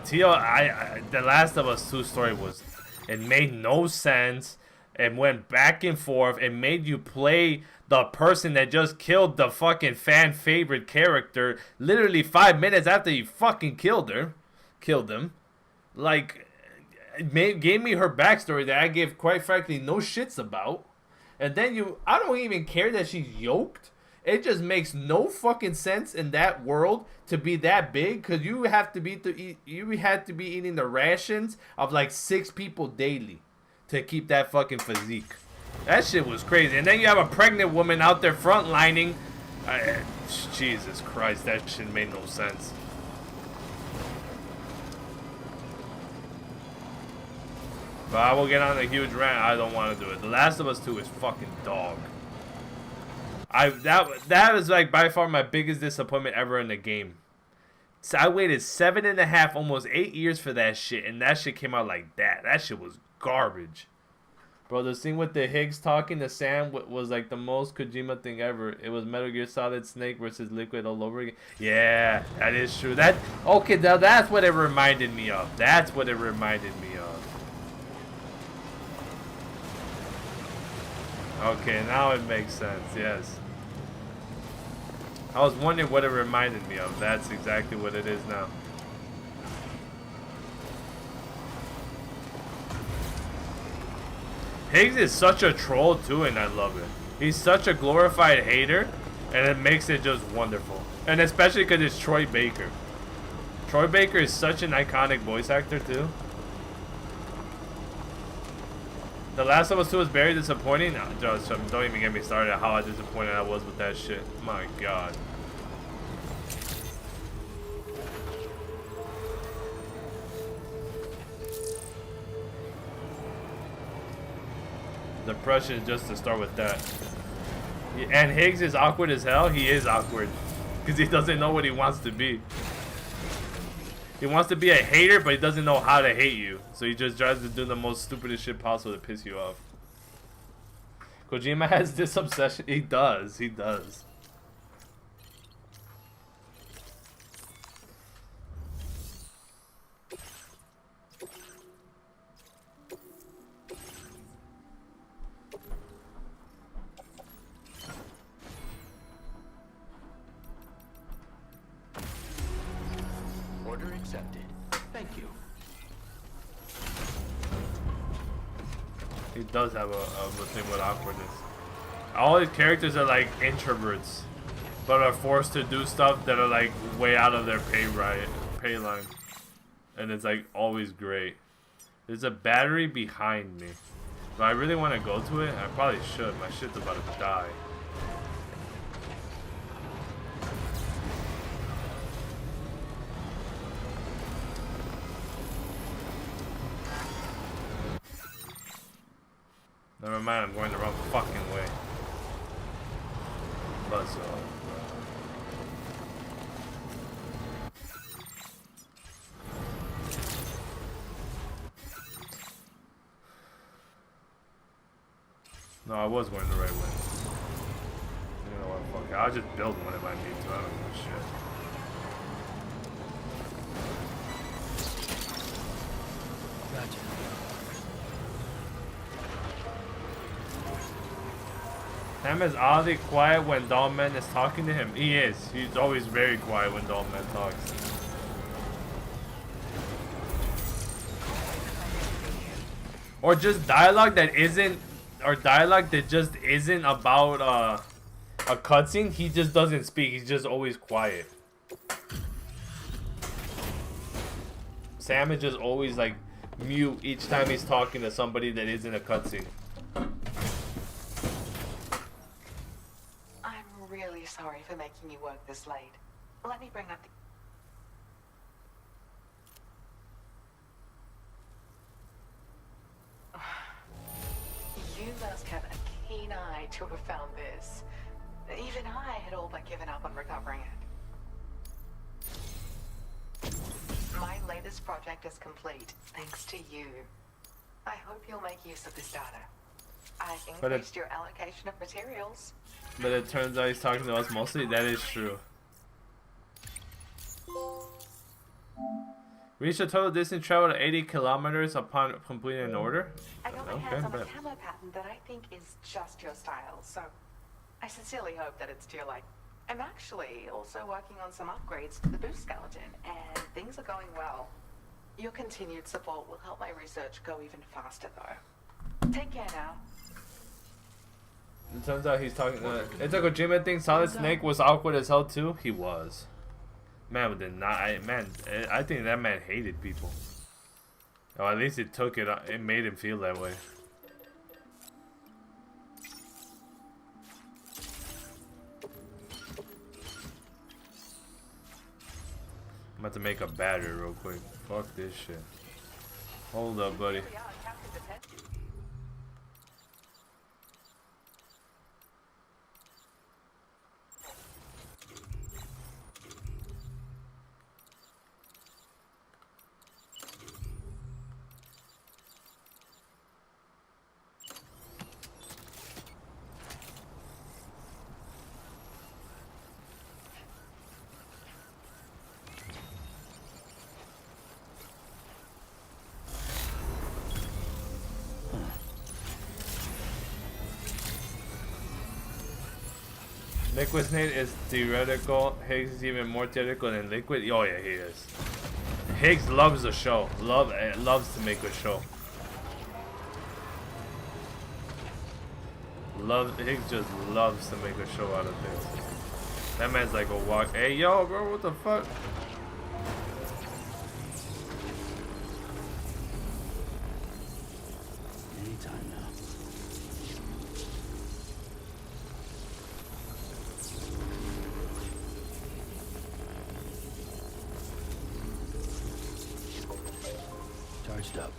The Last of Us 2 story was, it made no sense. It went back and forth. It made you play the person that just killed the fucking fan favorite character literally 5 minutes after you fucking killed him. Like, it gave me her backstory that I gave, quite frankly, no shits about. And then I don't even care that she's yoked. It just makes no fucking sense in that world to be that big, because you had to be eating the rations of like 6 people daily to keep that fucking physique. That shit was crazy. And then you have a pregnant woman out there frontlining. Jesus Christ, that shit made no sense. But I will get on a huge rant. I don't want to do it. The Last of Us 2 is fucking dog. That was like by far my biggest disappointment ever in the game. So I waited 7.5, almost 8 years for that shit, and that shit came out like that. That shit was garbage. Bro, the scene with the Higgs talking to Sam was like the most Kojima thing ever. It was Metal Gear Solid Snake versus Liquid all over again. Yeah, that is true. Okay, now that's what it reminded me of. That's what it reminded me of. Okay, now it makes sense. Yes. I was wondering what it reminded me of. That's exactly what it is now. Higgs is such a troll too, and I love it. He's such a glorified hater, and it makes it just wonderful. And especially because it's Troy Baker. Troy Baker is such an iconic voice actor too. The Last of Us 2 is very disappointing. Just don't even get me started on how disappointed I was with that shit. My god. Depression just to start with that. And Higgs is awkward as hell. He is awkward because he doesn't know what he wants to be. He wants to be a hater, but he doesn't know how to hate you. So he just tries to do the most stupidest shit possible to piss you off. Kojima has this obsession. He does. He does. Order accepted. Thank you. He does have a thing with awkwardness. All his characters are like introverts, but are forced to do stuff that are like way out of their pay line, and it's like always great. There's a battery behind me. Do I really want to go to it? I probably should. My shit's about to die. Never mind, I'm going the wrong fucking way. Buzz off. No, I was going the right way. You know what, fuck it. I'll just build one if I need to. I don't give a shit. Gotcha. Sam is oddly quiet when Dollman is talking to him. He is. He's always very quiet when Dollman talks. Or just dialogue that isn't, or dialogue that just isn't about a cutscene. He just doesn't speak. He's just always quiet. Sam is just always like mute each time he's talking to somebody that isn't a cutscene. Really sorry for making you work this late. Let me bring up the... You must have a keen eye to have found this. Even I had all but given up on recovering it. My latest project is complete, thanks to you. I hope you'll make use of this data. I've increased your allocation of materials. But it turns out he's talking to us mostly. That is true. Reach a total distance traveled 80 kilometers upon completing an order. I got my hands on a camo pattern that I think is just your style, so I sincerely hope that it's to your like. I'm actually also working on some upgrades to the boost skeleton, and things are going well. Your continued support will help my research go even faster, though. Take care now. It turns out he's talking. It's a Kojima thing. Solid Snake was awkward as hell too. He was. Man did not. I think that man hated people. Or at least it took it. It made him feel that way. I'm about to make a battery real quick. Fuck this shit. Hold up, buddy. Liquid Snake is theoretical. Higgs is even more theoretical than Liquid. Oh yeah, he is. Higgs loves the show. Loves to make a show. Higgs just loves to make a show out of things. That man's like a walk. Hey yo, bro, what the fuck? Anytime now. Charged up.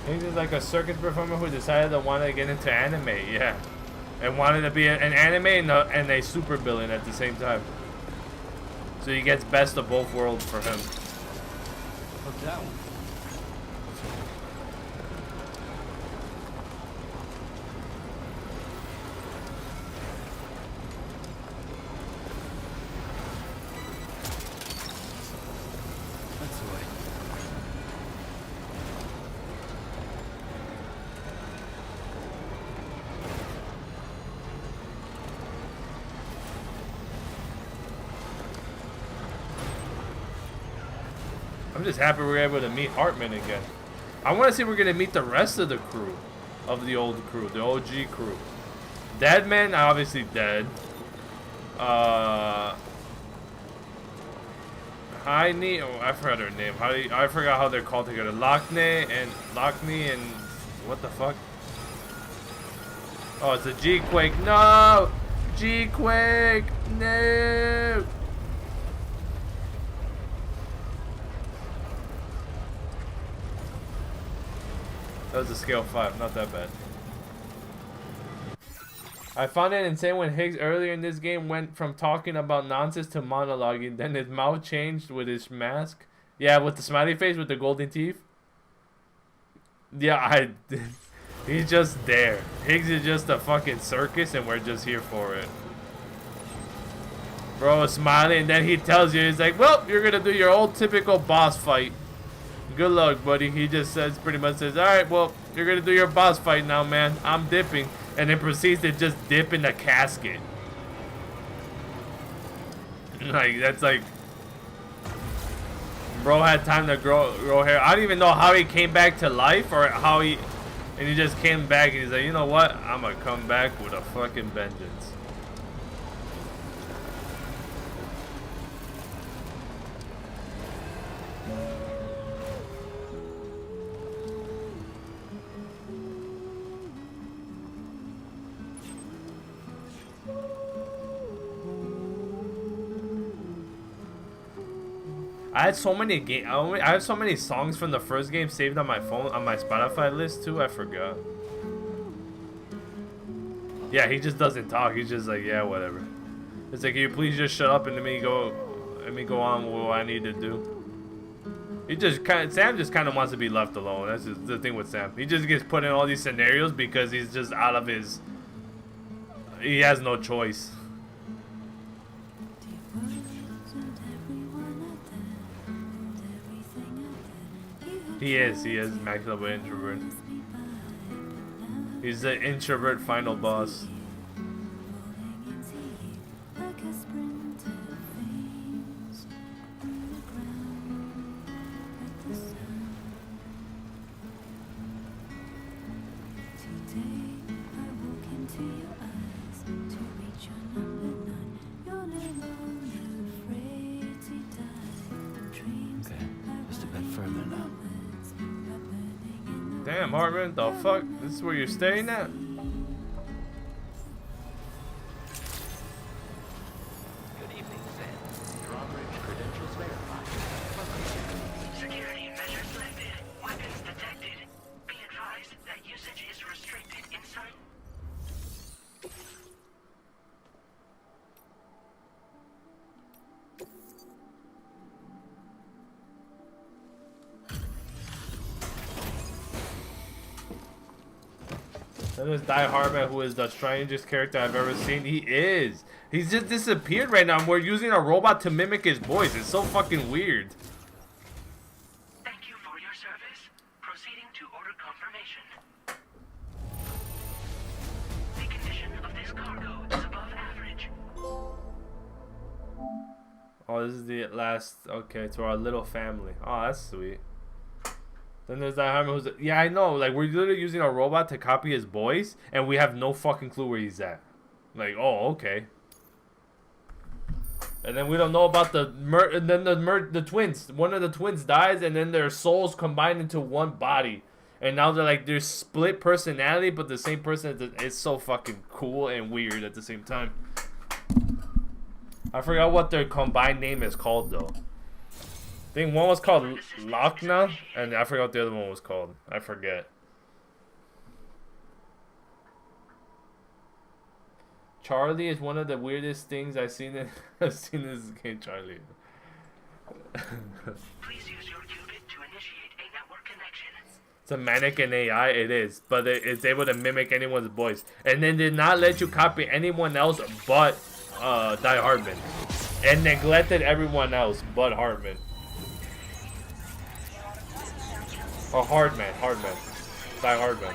Higgs is like a circus performer who decided to want to get into anime, yeah. And wanted to be an anime and a super villain at the same time. So he gets best of both worlds for him. What's that one? That's the way. I'm just happy we were able to meet Hartman again. I want to see if we're going to meet the rest of the crew. Of the old crew. The OG crew. Deadman, obviously dead. Heine, oh, I forgot her name. I forgot how they're called together. Lockney and what the fuck? Oh, it's a G-Quake. No! G-Quake! No! That was a scale 5, not that bad. I found it insane when Higgs earlier in this game went from talking about nonsense to monologuing, then his mouth changed with his mask. Yeah, with the smiley face with the golden teeth. Yeah, he's just there. Higgs is just a fucking circus and we're just here for it. Bro is smiling and then he tells you, he's like, well, you're gonna do your old typical boss fight. Good luck, buddy. He just says, pretty much says, alright, well, you're gonna do your boss fight now, man. I'm dipping. And then proceeds to just dip in the casket. Like, that's like... Bro had time to grow hair. I don't even know how he came back to life or how he... And he just came back and he's like, you know what? I'm gonna come back with a fucking vengeance. I had so many I have so many songs from the first game saved on my phone, on my Spotify list too. I forgot. Yeah, he just doesn't talk. He's just like, yeah, whatever. It's like, can you please just shut up and let me go on with what I need to do. Sam just kind of wants to be left alone. That's just the thing with Sam. He just gets put in all these scenarios because he's just out of his. He has no choice. He is max level introvert. He's the introvert final boss. Damn, Hartman, the fuck? This is where you're staying at? Good evening, Sam. Drawbridge credentials verified. Security measures lifted. Weapons detected. Be advised that usage is restricted inside. Then there's Die Hardman, who is the strangest character I've ever seen. He is. He's just disappeared right now, and we're using a robot to mimic his voice. It's so fucking weird. Thank you for your service. Proceeding to order confirmation. The condition of this cargo is above average. Oh, this is the last. Okay, to our little family. Oh, that's sweet. Then there's that Hammer who's. Yeah, I know. Like, we're literally using a robot to copy his voice, and we have no fucking clue where he's at. Like, oh, okay. And then we don't know about the and then the twins. One of the twins dies, and then their souls combine into one body. And now they're like, there's split personality, but the same person. It's so fucking cool and weird at the same time. I forgot what their combined name is called, though. I think one was called Lakna, and I forgot what the other one was called. I forget. Charlie is one of the weirdest things I've seen in this game, Charlie. Please use your qubit to initiate a network connection. It's a mannequin AI, it is, but it's able to mimic anyone's voice. And then did not let you copy anyone else but Die Hardman. And neglected everyone else but Hardman. Oh, Hardman. Die Hardman.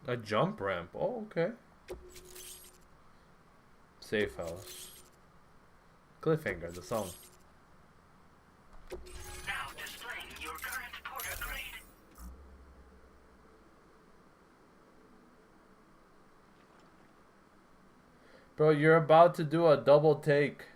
A jump ramp. Oh, okay. Safe house. Cliffhanger, the song. Now displaying your current porter grade. Bro, you're about to do a double take.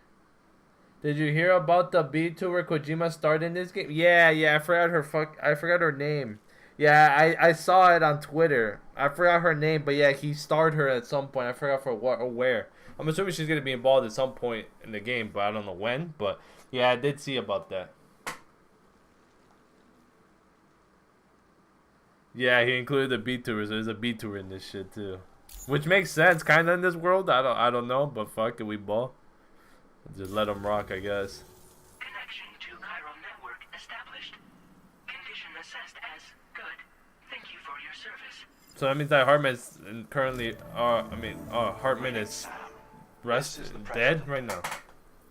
Did you hear about the B2 where Kojima starred in this game? Yeah, I forgot her name. Yeah, I saw it on Twitter. I forgot her name, but yeah, he starred her at some point. I forgot for what or where. I'm assuming she's gonna be involved at some point in the game, but I don't know when. But yeah, I did see about that. Yeah, he included the B-Tours. There's a B-Tour in this shit too, which makes sense, kind of in this world. I don't know, but fuck it, we ball. Just let them rock, I guess. Connection to chiral network established. Condition assessed as good. Thank you for your service. So that means that Hartman's currently, Hartman is dead right now.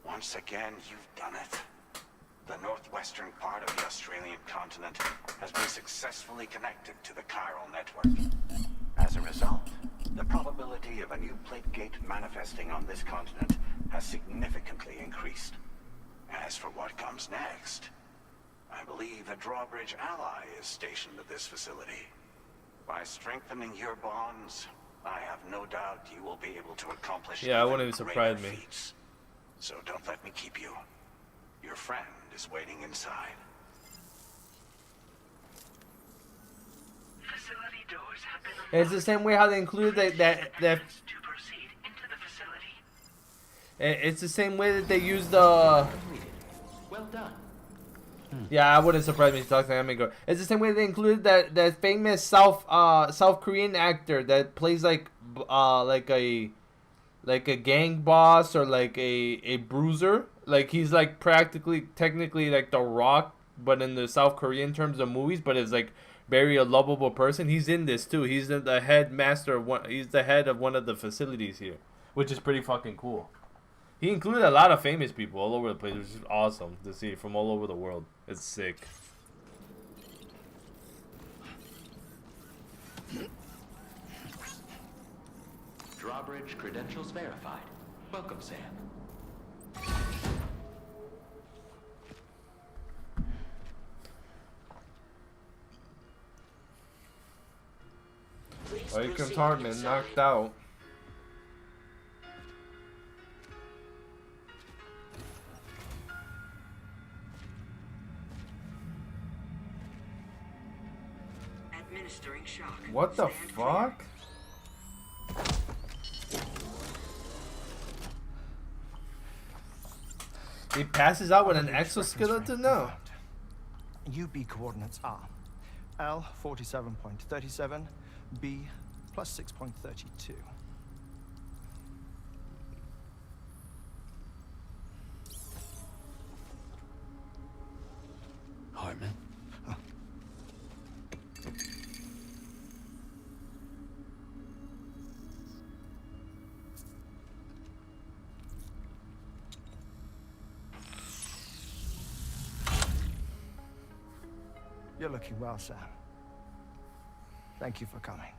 Once again, you've done it. The northwestern part of the Australian continent has been successfully connected to the chiral network. As a result, the probability of a new plate gate manifesting on this continent has significantly increased. As for what comes next, I believe a drawbridge ally is stationed at this facility. By strengthening your bonds, I have no doubt you will be able to accomplish. Yeah, I wouldn't surprise me. Feats. So don't let me keep you. Your friend is waiting inside. Facility doors have been It's the same way how they included that. It's the same way that they use the. Well done. Yeah, I wouldn't surprise me if talking to Amigo. It's the same way they included that famous South Korean actor that plays like a gang boss or like a bruiser. Like he's like technically like The Rock, but in the South Korean terms of movies, but it's like very a lovable person. He's in this too. He's the headmaster of one. He's the head of one of the facilities here, which is pretty fucking cool. He included a lot of famous people all over the place, which is awesome to see from all over the world. It's sick. Drawbridge credentials verified. Welcome, Sam. Welcome, Hartman knocked out. Administering shock. What the fuck? He passes out with an exoskeleton now. UB coordinates are L 47.37, B plus 6.32. Hartman? You're looking well, Sam. Thank you for coming.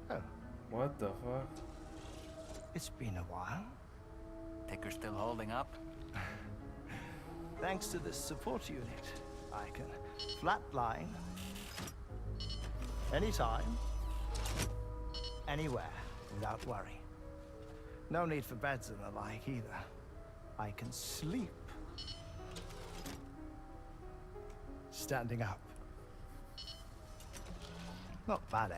Oh. What the fuck? It's been a while. Ticker's still holding up? Thanks to this support unit, I can flatline anytime, anywhere, without worry. No need for beds and the like either. I can sleep standing up. Not bad, eh?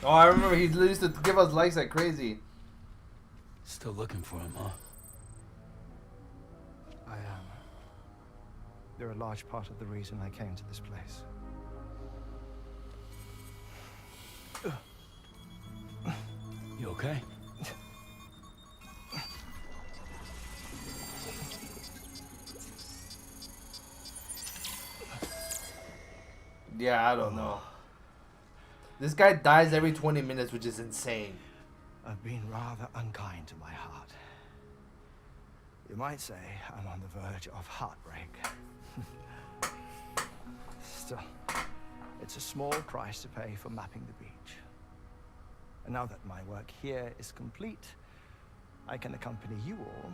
Oh, I remember he used to give us likes like crazy. Still looking for him, huh? I am. They're a large part of the reason I came to this place. You okay? Yeah, I don't know. This guy dies every 20 minutes, which is insane. I've been rather unkind to my heart. You might say I'm on the verge of heartbreak. Still, it's a small price to pay for mapping the beach. And now that my work here is complete, I can accompany you all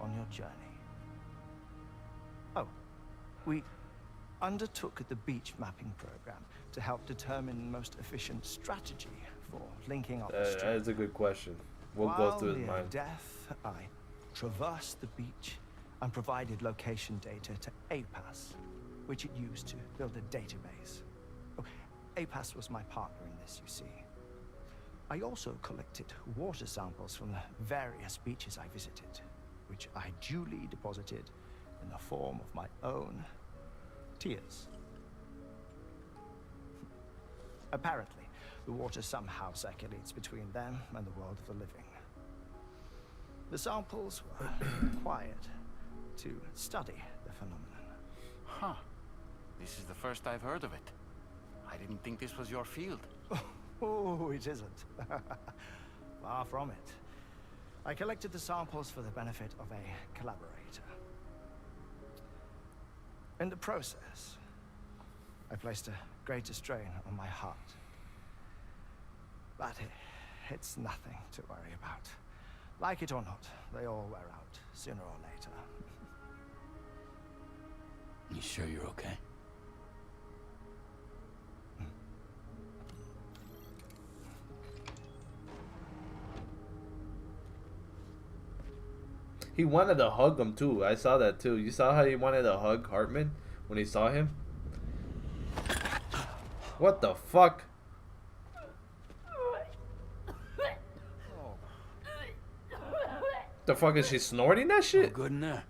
on your journey. Oh, we undertook the beach mapping program to help determine the most efficient strategy for linking up the That is a good question. We'll go through his near mind. death, I traversed the beach and provided location data to APAS, which it used to build a database. Oh, APAS was my partner in this, you see. I also collected water samples from the various beaches I visited, which I duly deposited in the form of my own tears. Apparently, the water somehow circulates between them and the world of the living. The samples were required to study the phenomenon. Huh. This is the first I've heard of it. I didn't think this was your field. Oh, it isn't. Far from it. I collected the samples for the benefit of a collaborator. In the process, I placed a greater strain on my heart. But it's nothing to worry about. Like it or not, they all wear out, sooner or later. You sure you're okay? He wanted to hug him too. I saw that too. You saw how he wanted to hug Hartman when he saw him? What the fuck? The fuck is she snorting that shit? Good in there.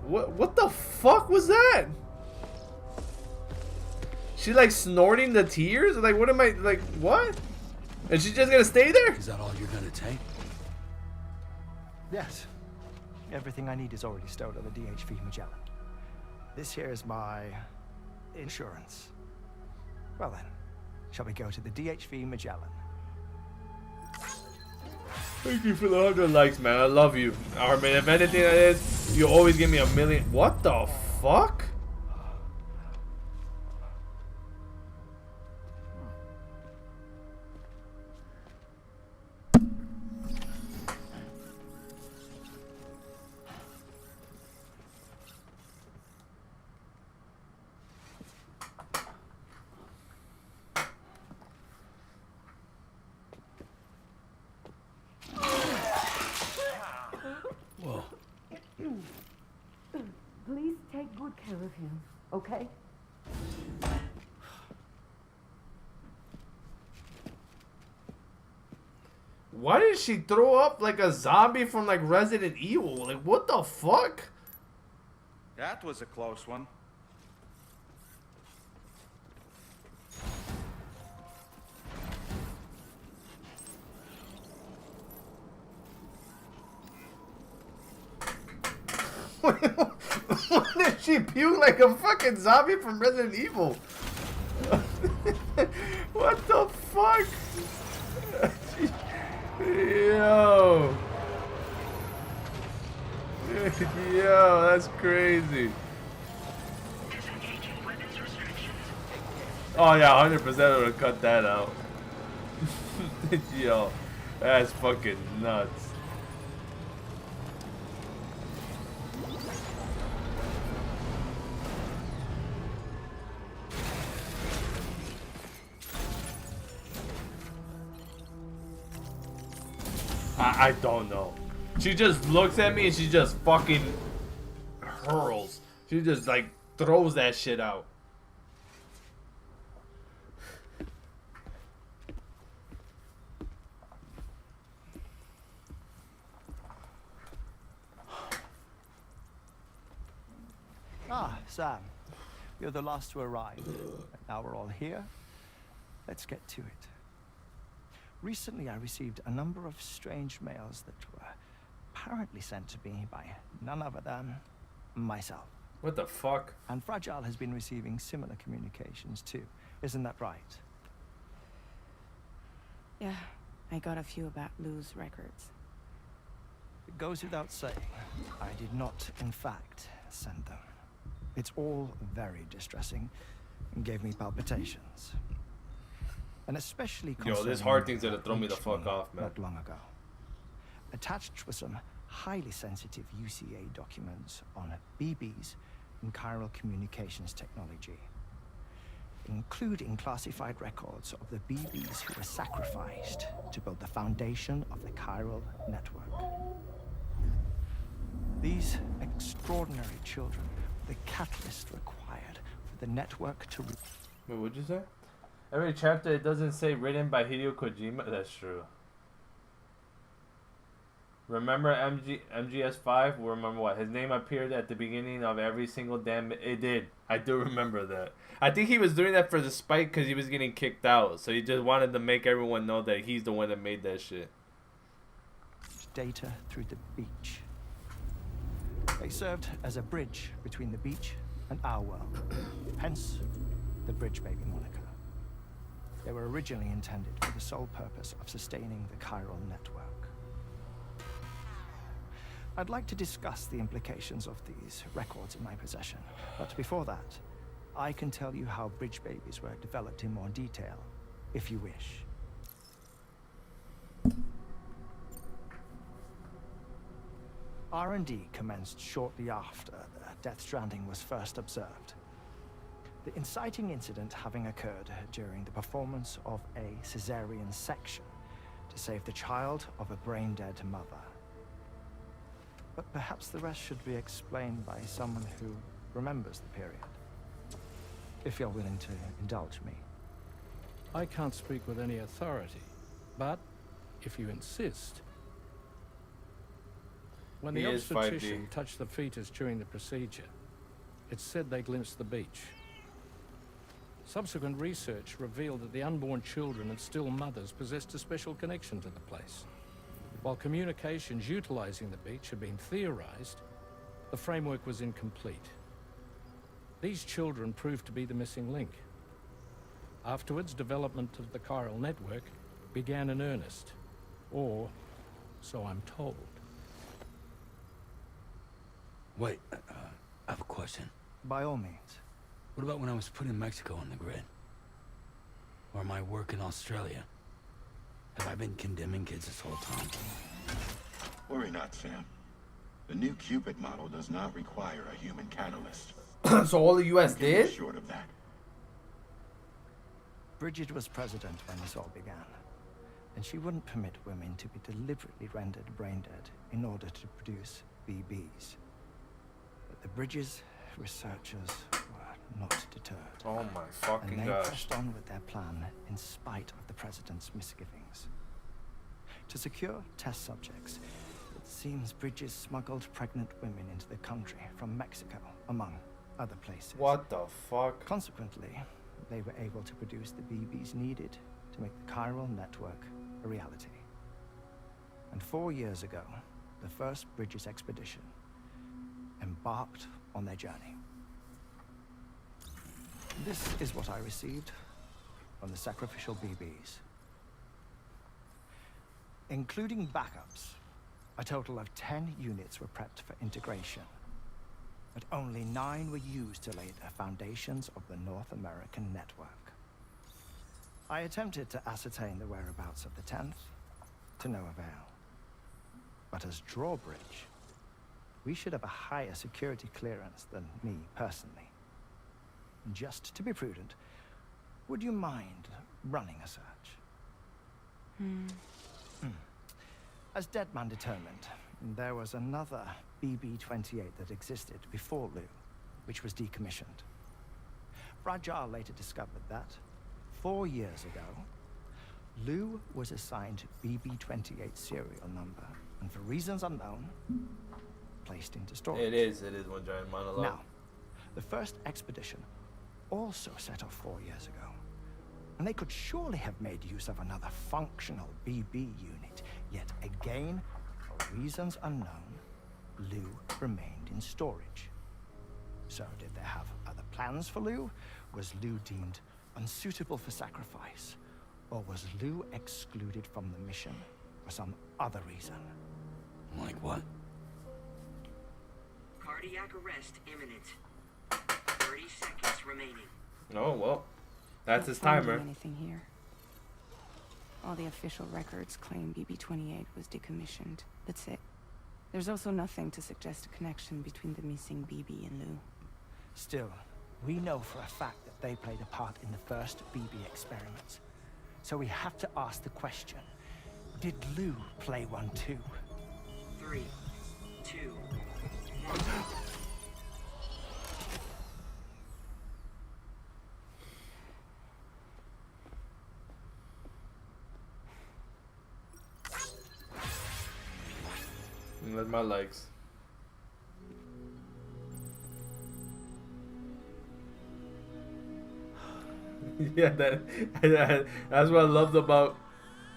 What the fuck was that? She like snorting the tears? Like what am I like what? And she's just gonna stay there? Is that all you're gonna take? Yes. Everything I need is already stowed on the DHV Magellan. This here is my insurance. Well then, shall we go to the DHV Magellan? Thank you for the 100 likes, man. I love you. Hartman, if anything that is, you always give me a million. What the fuck? Whoa. okay? Why did she throw up like a zombie from like Resident Evil? Like, what the fuck? That was a close one. What did she puke like a fucking zombie from Resident Evil? What the fuck? Yo. Yo, that's crazy. Oh yeah, 100% would have cut that out. Yo, that's fucking nuts. I don't know. She just looks at me and she just fucking hurls. She just like throws that shit out. Ah, Sam. You're the last to arrive. Now we're all here. Let's get to it. Recently, I received a number of strange mails that were apparently sent to me by none other than myself. What the fuck? And Fragile has been receiving similar communications too. Isn't that right? Yeah, I got a few about Lou's records. It goes without saying, I did not, in fact, send them. It's all very distressing and gave me palpitations. And especially Yo, this hard thing's gonna throw me the fuck off, man. Not long ago. Attached were some highly sensitive UCA documents on BBs and chiral communications technology, including classified records of the BBs who were sacrificed to build the foundation of the chiral network. These extraordinary children were the catalyst required for the network to... Wait, what'd you say? Every chapter it doesn't say written by Hideo Kojima. That's true. Remember MGS5? Well, remember what? His name appeared at the beginning of every single damn... It did. I do remember that. I think he was doing that for the spite because he was getting kicked out. So he just wanted to make everyone know that he's the one that made that shit. Data through the beach. They served as a bridge between the beach and our world. Hence, the Bridge Baby moniker. They were originally intended for the sole purpose of sustaining the chiral network. I'd like to discuss the implications of these records in my possession, but before that, I can tell you how Bridge Babies were developed in more detail, if you wish. R&D commenced shortly after the Death Stranding was first observed. The inciting incident having occurred during the performance of a cesarean section to save the child of a brain-dead mother. But perhaps the rest should be explained by someone who remembers the period. If you're willing to indulge me. I can't speak with any authority, but if you insist... When the obstetrician touched the fetus during the procedure, it said they glimpsed the beach. Subsequent research revealed that the unborn children and still mothers possessed a special connection to the place. While communications utilizing the beach had been theorized, the framework was incomplete. These children proved to be the missing link. Afterwards, development of the chiral network began in earnest, or so I'm told. Wait, I have a question. By all means. What about when I was putting Mexico on the grid? Or my work in Australia? Have I been condemning kids this whole time? Worry not, Sam. The new Cupid model does not require a human catalyst. So all the US did? Short of that. Bridget was president when this all began, and she wouldn't permit women to be deliberately rendered brain dead in order to produce BBs. But the Bridges researchers were not deterred. Oh my fucking and they gosh. pressed on with their plan in spite of the president's misgivings. To secure test subjects, it seems Bridges smuggled pregnant women into the country from Mexico, among other places. What the fuck? Consequently, they were able to produce the BBs needed to make the chiral network a reality. And 4 years ago, the first Bridges expedition embarked on their journey. This is what I received from the sacrificial BBs. Including backups, a total of 10 units were prepped for integration, but only 9 were used to lay the foundations of the North American network. I attempted to ascertain the whereabouts of the 10th, to no avail. But as drawbridge, we should have a higher security clearance than me personally. Just to be prudent, would you mind running a search? As Deadman determined, there was another BB-28 that existed before Lou, which was decommissioned. Fragile later discovered that, 4 years ago, Lou was assigned BB-28 serial number, and for reasons unknown, placed into storage. It is one giant monologue. Now, the first expedition also set off 4 years ago, and they could surely have made use of another functional BB unit, yet again, for reasons unknown, Lou remained in storage. So did they have other plans for Lou? Was Lou deemed unsuitable for sacrifice? Or was Lou excluded from the mission for some other reason? Like what? Cardiac arrest imminent. 30 seconds remaining. Oh, well. That's his Not finding timer. Anything here? All the official records claim BB-28 was decommissioned. That's it. There's also nothing to suggest a connection between the missing BB and Lou. Still, we know for a fact that they played a part in the first BB experiments. So we have to ask the question, did Lou play one too? 3, 2, 1. With my legs. Yeah, that's what I loved about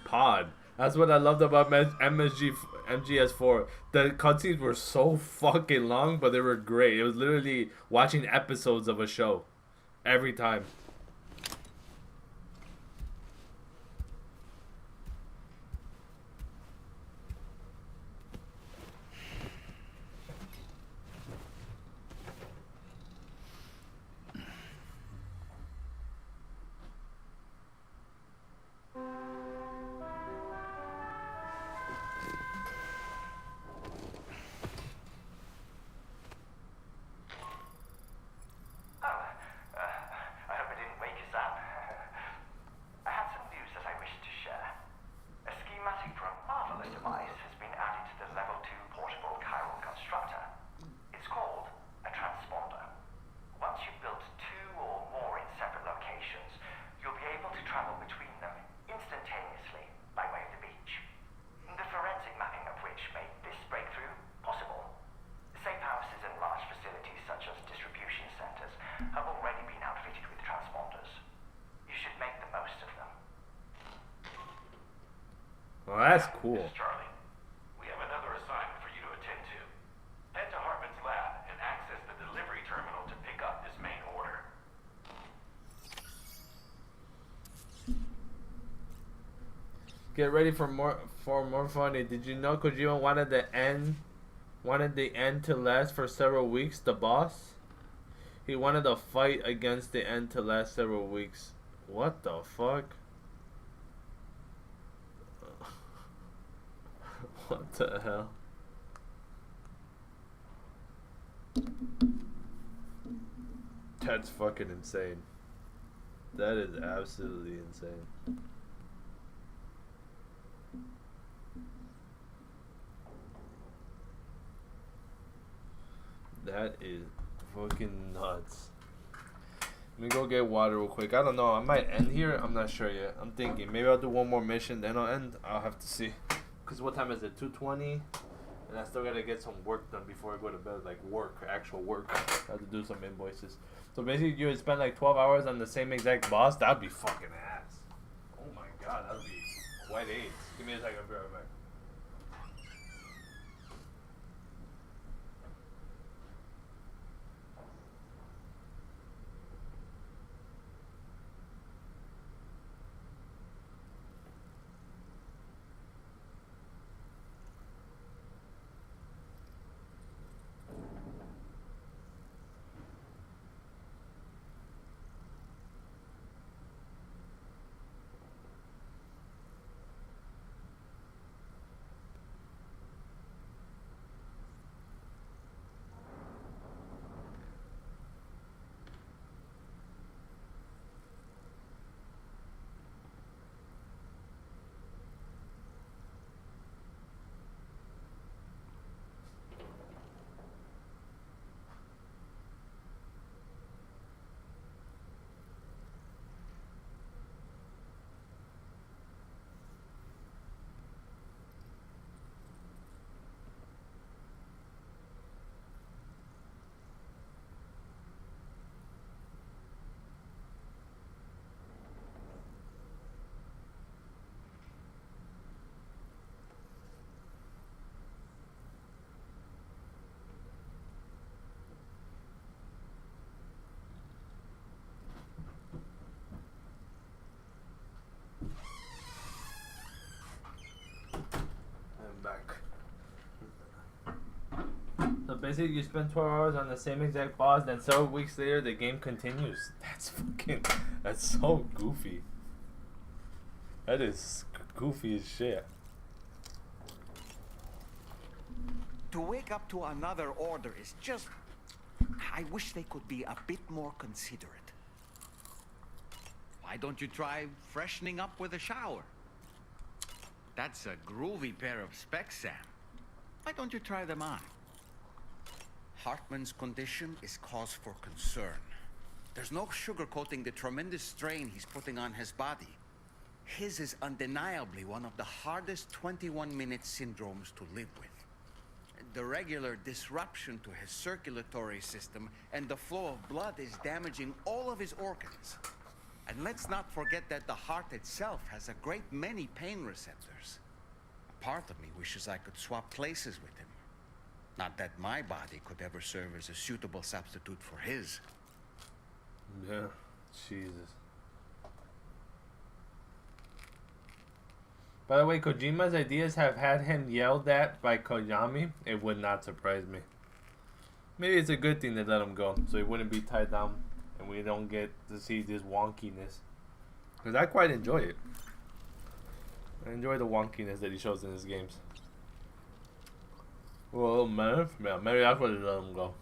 Pod. That's what I loved about MGS4. The cutscenes were so fucking long, but they were great. It was literally watching episodes of a show every time. I hope I didn't wake you, Sam. I had some news that I wished to share. A schematic for a marvelous device has been added to the Level 2 portable chiral constructor. It's called a transponder. Once you've built 2 or more in separate locations, you'll be able to travel between them instantaneously by way of the beach. The forensic mapping of which made this breakthrough possible. Safe houses and large facilities such as distribution centers have already been outfitted with transponders. You should make the most of them. Well, that's cool. This is Charlie. We have another assignment for you to attend to. Head to Hartman's lab and access the delivery terminal to pick up this main order. Get ready for more funny. Did you know Kojima wanted the end to last for several weeks? The boss? He wanted the fight against the end to last several weeks. What the fuck? What the hell? That's fucking insane. That is absolutely insane. That is fucking nuts. Let me go get water real quick. I don't know. I might end here. I'm not sure yet. I'm thinking maybe I'll do one more mission, then I'll end. I'll have to see. Cause what time is it? 2:20, and I still gotta get some work done before I go to bed. Like work, actual work. I have to do some invoices. So basically, you would spend like 12 hours on the same exact boss. That'd be fucking ass. Oh my god, that'd be quite AIDS. Give me a second. I'll be right back. Back. So basically, you spend 12 hours on the same exact boss, then several weeks later, the game continues. That's so goofy. That is goofy as shit. To wake up to another order is just... I wish they could be a bit more considerate. Why don't you try freshening up with a shower? That's a groovy pair of specs, Sam. Why don't you try them on? Hartman's condition is cause for concern. There's no sugarcoating the tremendous strain he's putting on his body. His is undeniably one of the hardest 21-minute syndromes to live with. The regular disruption to his circulatory system and the flow of blood is damaging all of his organs. And let's not forget that the heart itself has a great many pain receptors. A part of me wishes I could swap places with him. Not that my body could ever serve as a suitable substitute for his. Yeah, Jesus. By the way, Kojima's ideas have had him yelled at by Koyami. It would not surprise me. Maybe it's a good thing they let him go, so he wouldn't be tied down. And we don't get to see this wonkiness. Because I quite enjoy it. I enjoy the wonkiness that he shows in his games. Well, man, yeah, maybe that's why they let him go.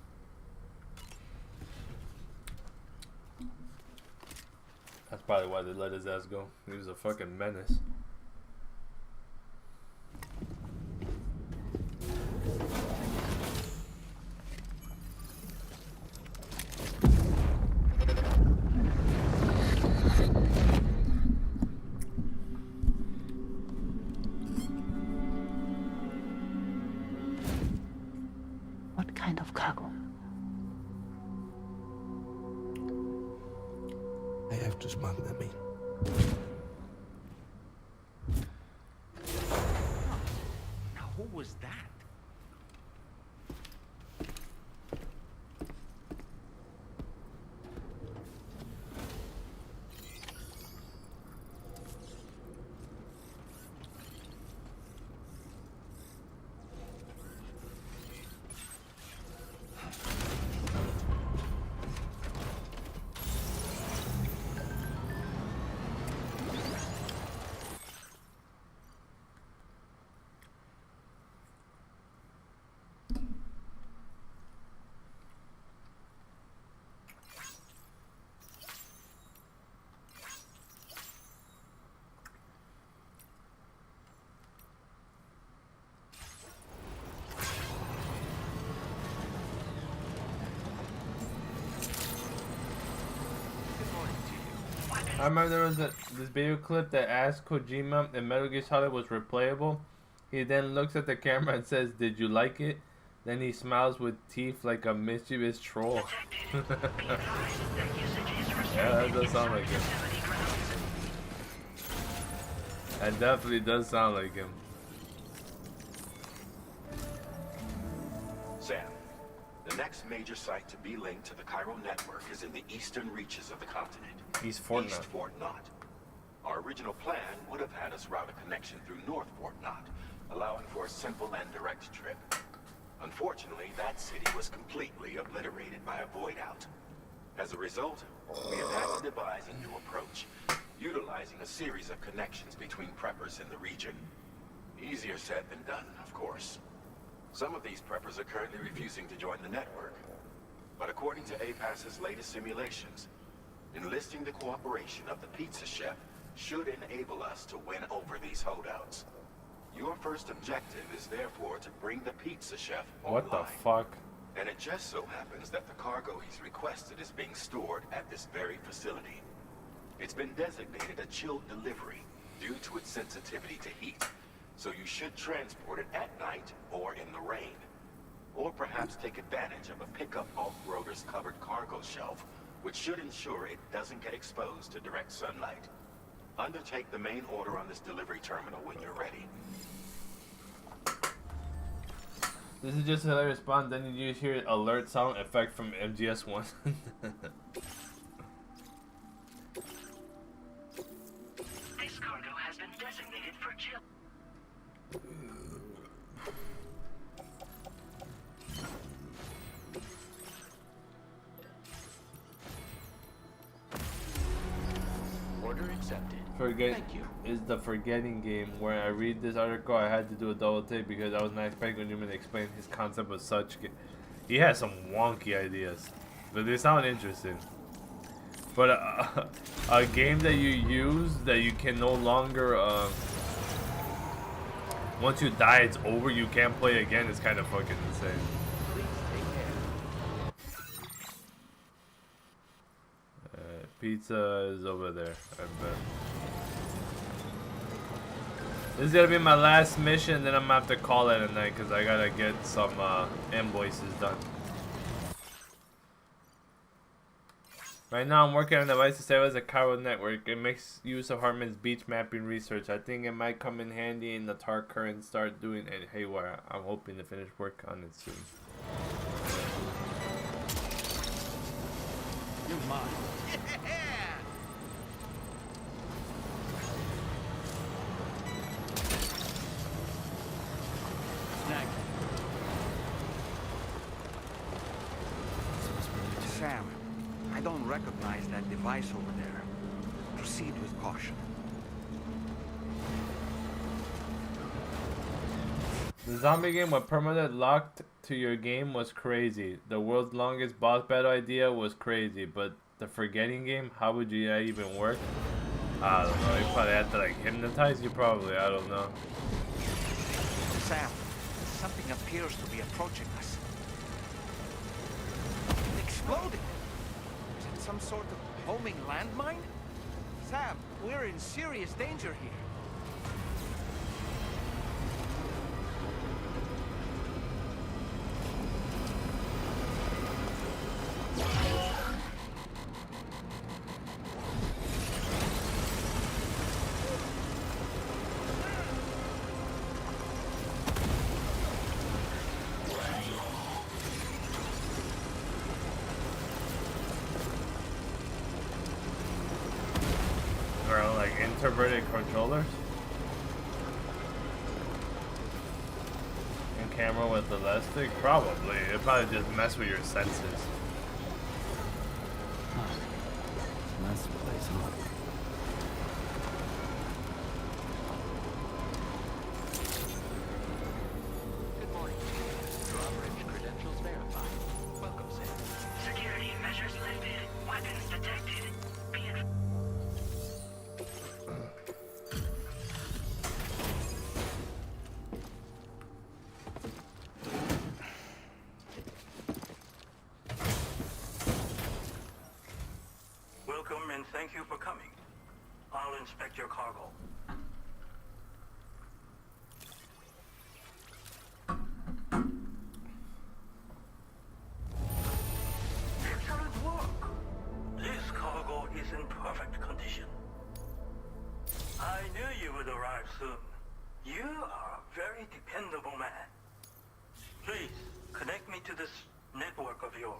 That's probably why they let his ass go. He was a fucking menace. What kind of cargo? I have to smuggle them in. Now, who was that? I remember there was this video clip that asked Kojima if Metal Gear Solid was replayable. He then looks at the camera and says, "Did you like it?" Then he smiles with teeth like a mischievous troll. Yeah, that does sound like him. That definitely does sound like him. Sam, the next major site to be linked to the Chiral network is in the eastern reaches of the continent. East Fort East Fort Knot. Our original plan would have had us route a connection through North Fort Knot, allowing for a simple and direct trip. Unfortunately, that city was completely obliterated by a void out. As a result, we have had to devise a new approach, utilizing a series of connections between preppers in the region. Easier said than done, of course. Some of these preppers are currently refusing to join the network. But according to APAS's latest simulations, enlisting the cooperation of the pizza chef should enable us to win over these holdouts. Your first objective is therefore to bring the pizza chef online. What the fuck? And it just so happens that the cargo he's requested is being stored at this very facility. It's been designated a chilled delivery due to its sensitivity to heat, so you should transport it at night or in the rain. Or perhaps take advantage of a pickup off-roader's covered cargo shelf, which should ensure it doesn't get exposed to direct sunlight. Undertake the main order on this delivery terminal when you're ready. This is just a hilarious response. Then you just hear alert sound effect from MGS1. This cargo has been designated for chill. Order accepted. Thank you. Is the forgetting game. Where I read this article, I had to do a double take because I was not expecting Newman to explain his concept of such. He has some wonky ideas, but they sound interesting. But a game that you use that you can no longer, once you die, it's over. You can't play again. It's kind of fucking insane. Pizza is over there, I bet. This is gonna be my last mission, then I'm gonna have to call it a night because I gotta get some invoices done. Right now I'm working on a device to serve as a Chiral network. It makes use of Hartman's beach mapping research. I think it might come in handy in the tar current start doing it haywire. I'm hoping to finish work on it soon. You're mine. Sam, I don't recognize that device over there. Proceed with caution. The zombie game with permanent locked to your game was crazy. The world's longest boss battle idea was crazy, but the forgetting game, how would you that even work? I don't know. You probably have to like hypnotize you probably. I don't know. Sam, something appears to be approaching us. It exploded. Is it some sort of homing landmine? Sam, we're in serious danger here. Inverted controllers and camera with the left stick, probably. It probably just mess with your senses. That's the place, huh? Good morning. Drawbridge credentials verified. Welcome, Sam. Security measures lifted. Weapons detected. Be advised. Welcome and thank you for coming. inspect your cargo. Excellent work. This cargo is in perfect condition. I knew you would arrive soon. You are a very dependable man. Please, connect me to this network of yours.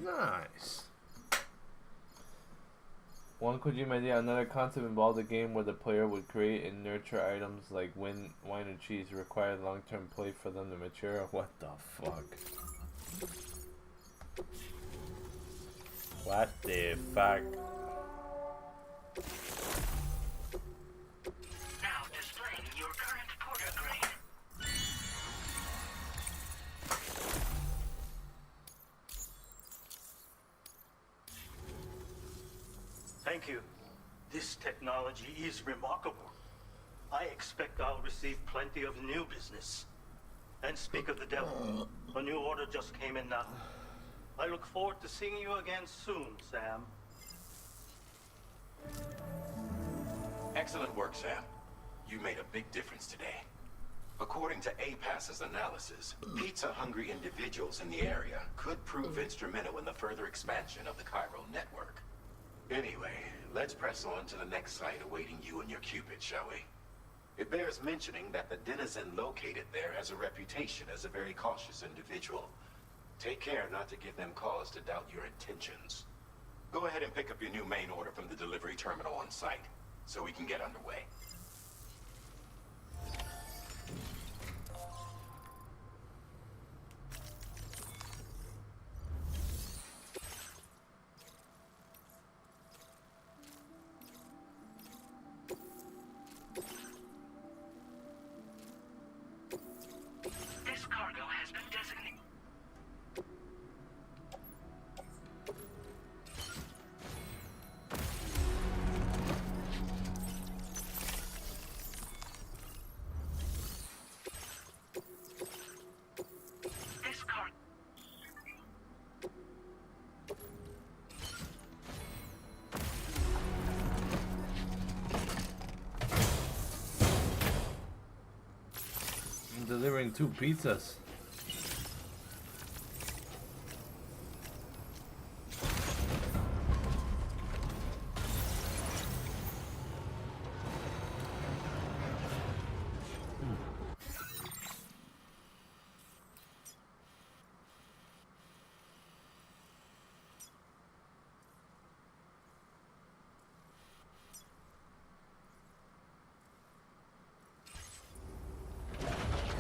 Nice. One Kojima idea, another concept involved a game where the player would create and nurture items like wine and cheese. Required long-term play for them to mature. What the fuck? What the fuck? Now displaying your current porter grade. Thank you. This technology is remarkable. I expect I'll receive plenty of new business. And speak of the devil, a new order just came in now. I look forward to seeing you again soon, Sam. Excellent work, Sam. You made a big difference today. According to APAS's analysis, pizza-hungry individuals in the area could prove instrumental in the further expansion of the Cairo network. Anyway, let's press on to the next site awaiting you and your Cupid, shall we? It bears mentioning that the denizen located there has a reputation as a very cautious individual. Take care not to give them cause to doubt your intentions. Go ahead and pick up your new main order from the delivery terminal on site, so we can get underway. This cargo has been designated. This cargo. I'm delivering 2 pizzas.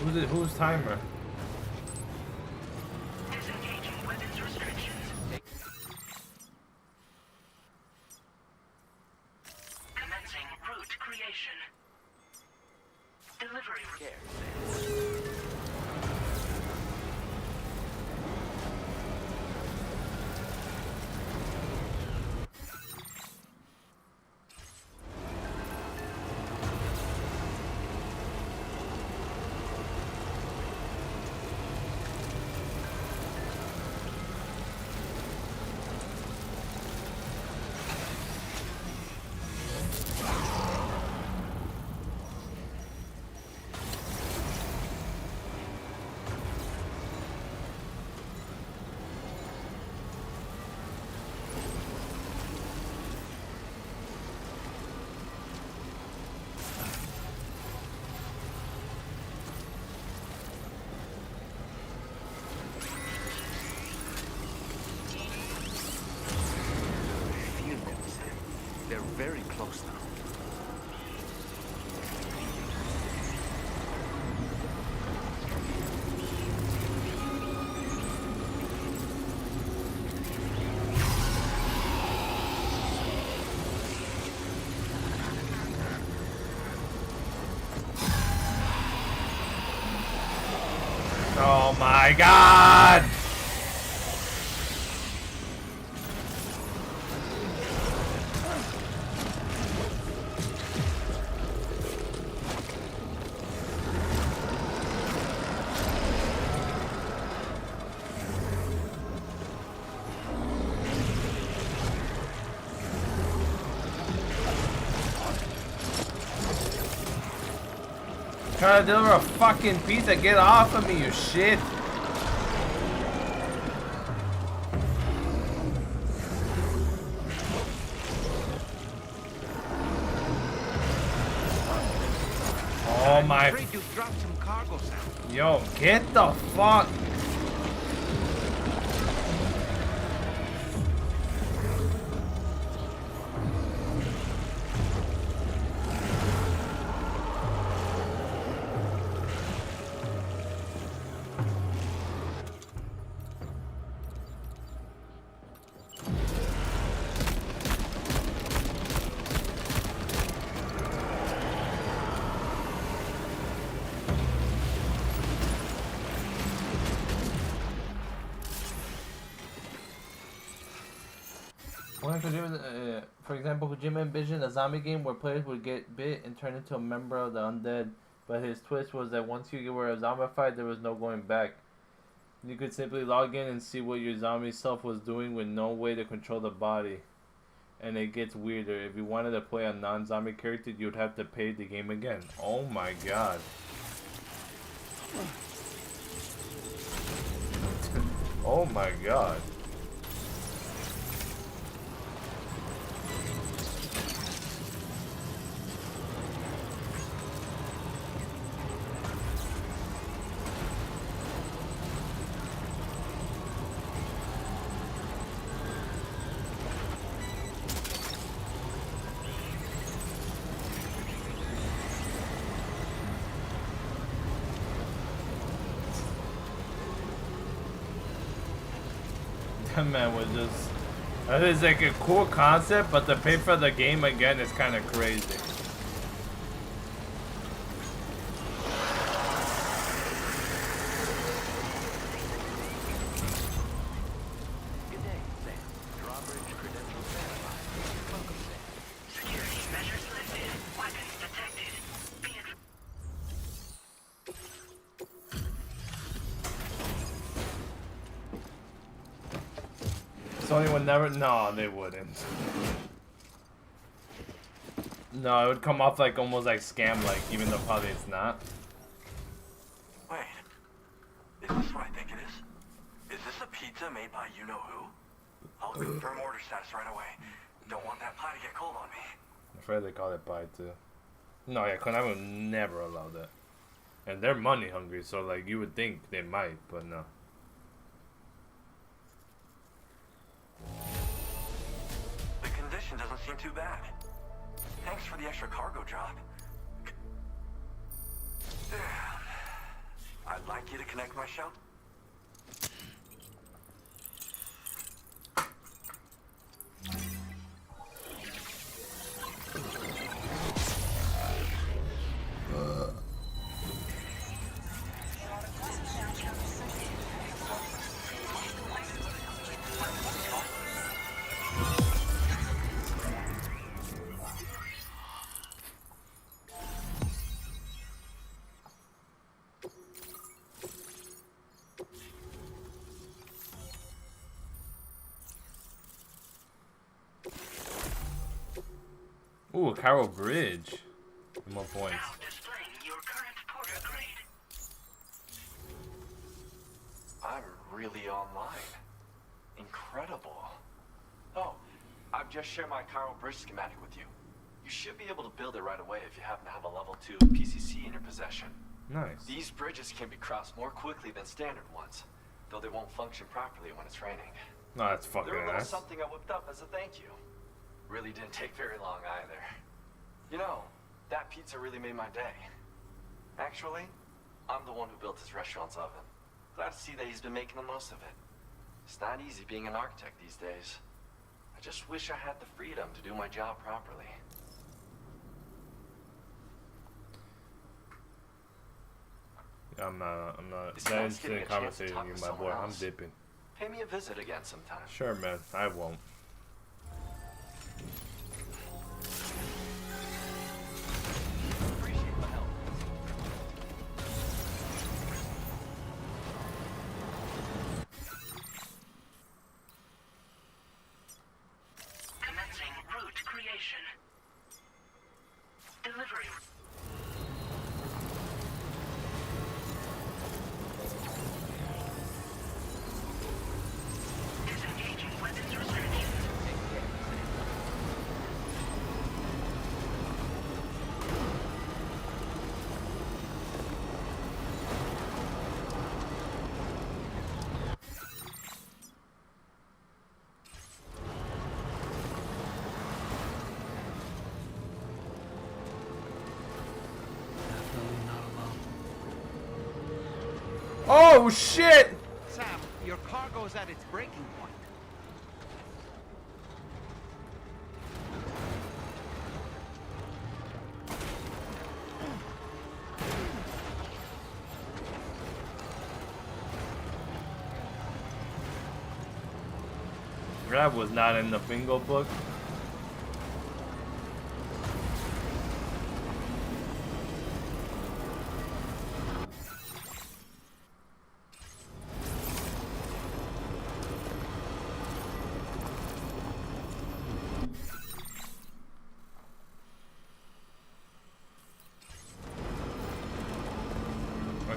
Who's timer? Disengaging weapons restrictions. Commencing route creation. Delivery care. Oh my god! Trying to deliver a fucking pizza. Get off of me, you shit. Oh my. You dropped some cargo sample. Yo, get the fuck. For example, Kojima envisioned a zombie game where players would get bit and turn into a member of the undead, but his twist was that once you were zombified, there was no going back. You could simply log in and see what your zombie self was doing with no way to control the body. And it gets weirder. If you wanted to play a non-zombie character, you'd have to pay the game again. Oh my god. Oh my god. That man was just... That is like a cool concept, but to pay for the game again is kind of crazy. Good day, Sam. Drawbridge credentials verified. Welcome, Sam. Security measures lifted. Weapons detected. Be advised. Sony would never... No, they wouldn't. No, it would come off like almost like scam-like, even though probably it's not. Wait. Is this what I think it is? Is this a pizza made by you-know-who? I'll confirm order status right away. Don't want that pie to get cold on me. I'm afraid they call it pie too. No, yeah, Konami would never allow that. And they're money hungry, so like you would think they might, but no. The condition doesn't seem too bad. Thanks for the extra cargo drop. I'd like you to connect my shell. Ooh, a Carol Bridge. More points. Now displaying your current porter grade. I'm really online. Incredible. Oh, I've just shared my Chiral Bridge schematic with you. You should be able to build it right away if you happen to have a level 2 PCC in your possession. Nice. These bridges can be crossed more quickly than standard ones, though they won't function properly when it's raining. No, that's fucking They're a little ass. something I whipped up as a thank you. Really didn't take very long either. You know, that pizza really made my day. Actually, I'm the one who built his restaurant's oven. Glad to see that he's been making the most of it. It's not easy being an architect these days. I just wish I had the freedom to do my job properly. I'm not It's that nice interested getting in a chance to conversating talk with with you, my boy. someone I'm else. dipping. Pay me a visit again sometime. Sure, man. I won't. Appreciate the help. Commencing route creation. Delivery. Disengaging weapons restrictions. Definitely not alone. Oh shit! Sam, your cargo's at its breaking point. That was not in the bingo book.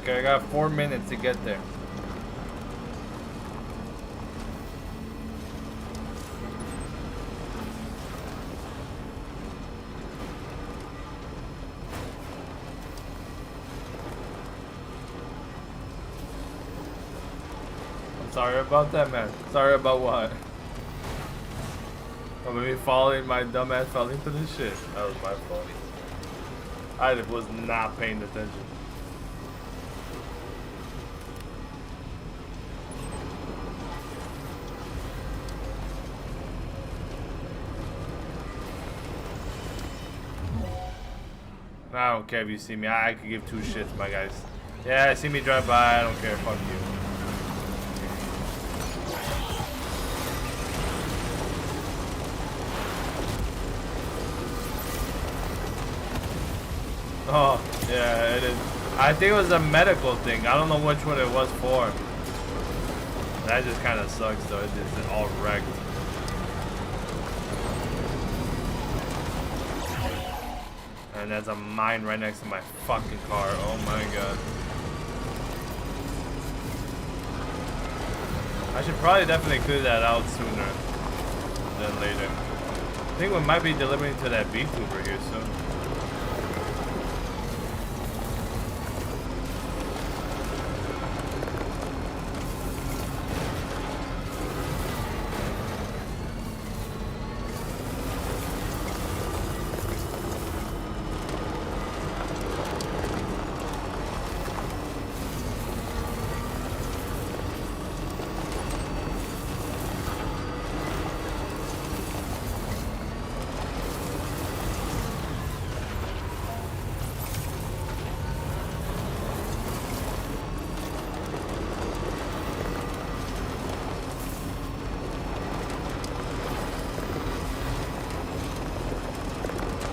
Okay, I got 4 minutes to get there. I'm sorry about that, man. Sorry about what? I'm gonna be falling, my dumbass fell into this shit. That was my fault. I was not paying attention. I don't care if you see me. I could give two shits, my guys. Yeah, see me drive by. I don't care. Fuck you. Oh, yeah, it is. I think it was a medical thing. I don't know which one it was for. That just kind of sucks, though. It just all wrecked. And there's a mine right next to my fucking car. Oh my god. I should probably definitely clear that out sooner than later. I think we might be delivering to that beekeeper here soon.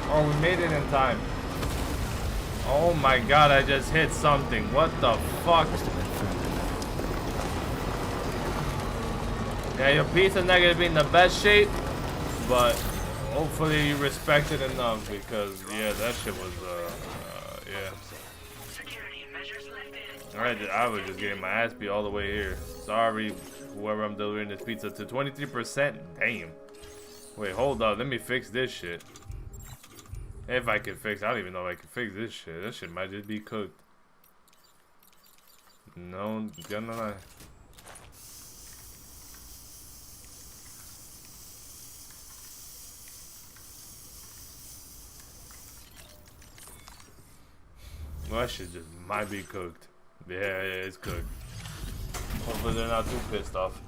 Oh, we made it in time. Oh my god, I just hit something. What the fuck? Yeah, your pizza not gonna be in the best shape, but hopefully you respect it enough because, yeah, that shit was, yeah. Alright, I was just getting my ass beat all the way here. Sorry, whoever I'm delivering this pizza to. 23%? Damn. Wait, hold up. Let me fix this shit. If I can fix, I don't even know if I can fix this shit. This shit might just be cooked. No, no. Well, that shit just might be cooked. Yeah, it's cooked. Hopefully they're not too pissed off.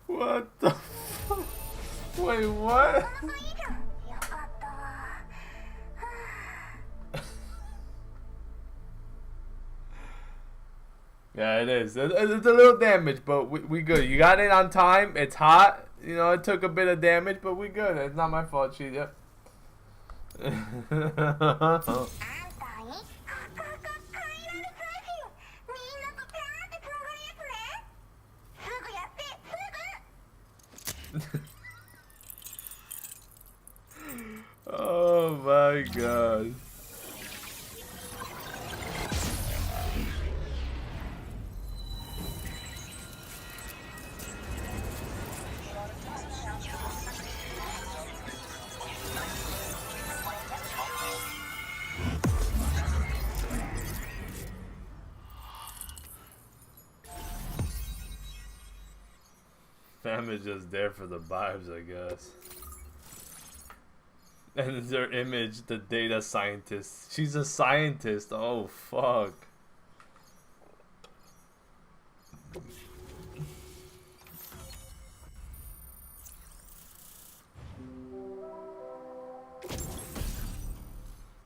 What the fuck? Wait, what? Yeah, it is. It's a little damage, but we good. You got it on time. It's hot. You know, it took a bit of damage, but we good. It's not my fault, she. Yep. Oh my god. Fam is just there for the vibes, I guess. And it's her image, the data scientist. She's a scientist. Oh, fuck.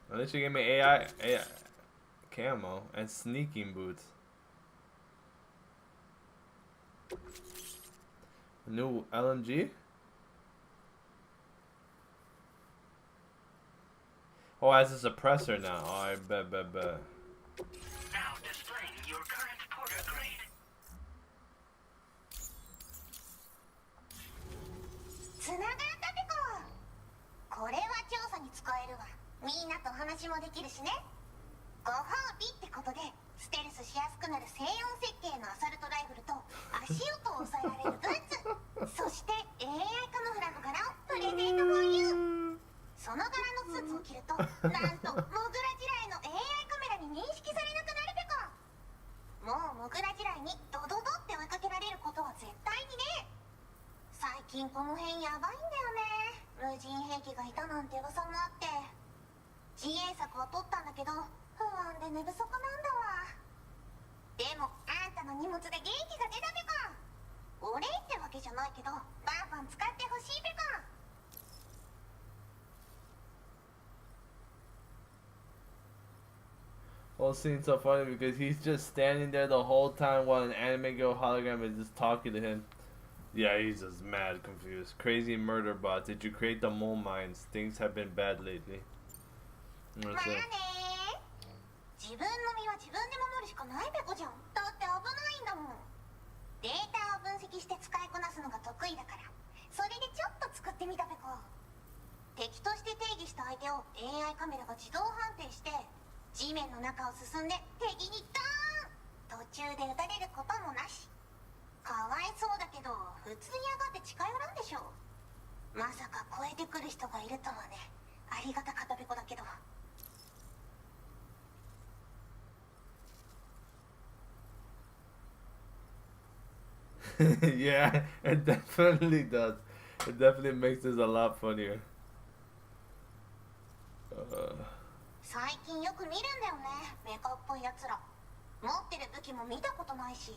At least you gave me AI camo and sneaking boots. New LMG? Oh, as a suppressor now. Oh, I bet. Now displaying your current porter grade. つながったペコ。これは調査に使えるわ。みんなと話もできるしね。ご褒美ってことでステルスしやすくなる静音設計のアサルトライフルと足音を抑えられるブーツ。そして AI カモフラの柄をプレゼントフォーユー。その柄のスーツを着るとなんとモグラ地雷の AI カメラに認識されなくなるペコ。もうモグラ地雷にドドドって追いかけられることは絶対にね。最近この辺やばいんだよね。無人兵器がいたなんて噂もあって自衛策は取ったんだけど不安で寝不足なんだわ。でもあんたの荷物で元気が出たペコ。お礼ってわけじゃないけどバンバン使ってほしいペコ。Whole scene's so funny because he's just standing there the whole time while an anime girl hologram is just talking to him. Yeah, he's just mad confused. Crazy murder bots. Did you create the mole mines? Things have been bad lately. まあね。自分の身は自分で守るしかないペコじゃん。だって危ないんだもん。データを分析して使いこなすのが得意だから、それでちょっと作ってみたペコ。敵として定義した相手を AI カメラが自動判定して地面の中を進んで敵にドーン。途中で撃たれることもなし。かわいそうだけど普通に上がって近寄らんでしょ。まさか超えてくる人がいるとはね。ありがたかったペコだけど。Yeah, it definitely does. It definitely makes this a lot funnier. 最近よく見るんだよね、メカっぽいやつら。持ってる武器も見たことないし、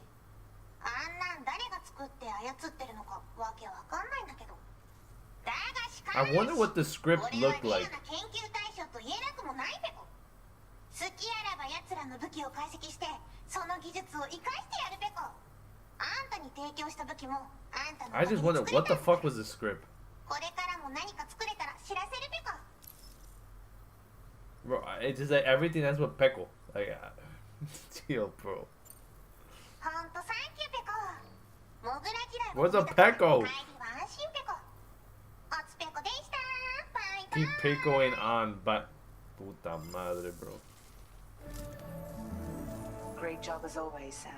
あんなん誰が作って操ってるのかわけわかんないんだけど。だがしかし I wonder what the script looked like. 研究対象と言えなくもないペコ。好きあらばやつらの武器を解析して、その技術を生かしてやるペコ。あんたに提供した武器もあんたの I just wonder what the fuck was the script? これからも何か作れたら知らせるペコ。 Bro, it's just like everything that's with Peckle. Like, chill, bro. ほんとサンキューペコ。モグラ地雷 What's a Peckle? 帰りは安心ペコ。おつペコでした。バイバ Keep Peccoing on, but puta madre, bro. Great job as always, Sam.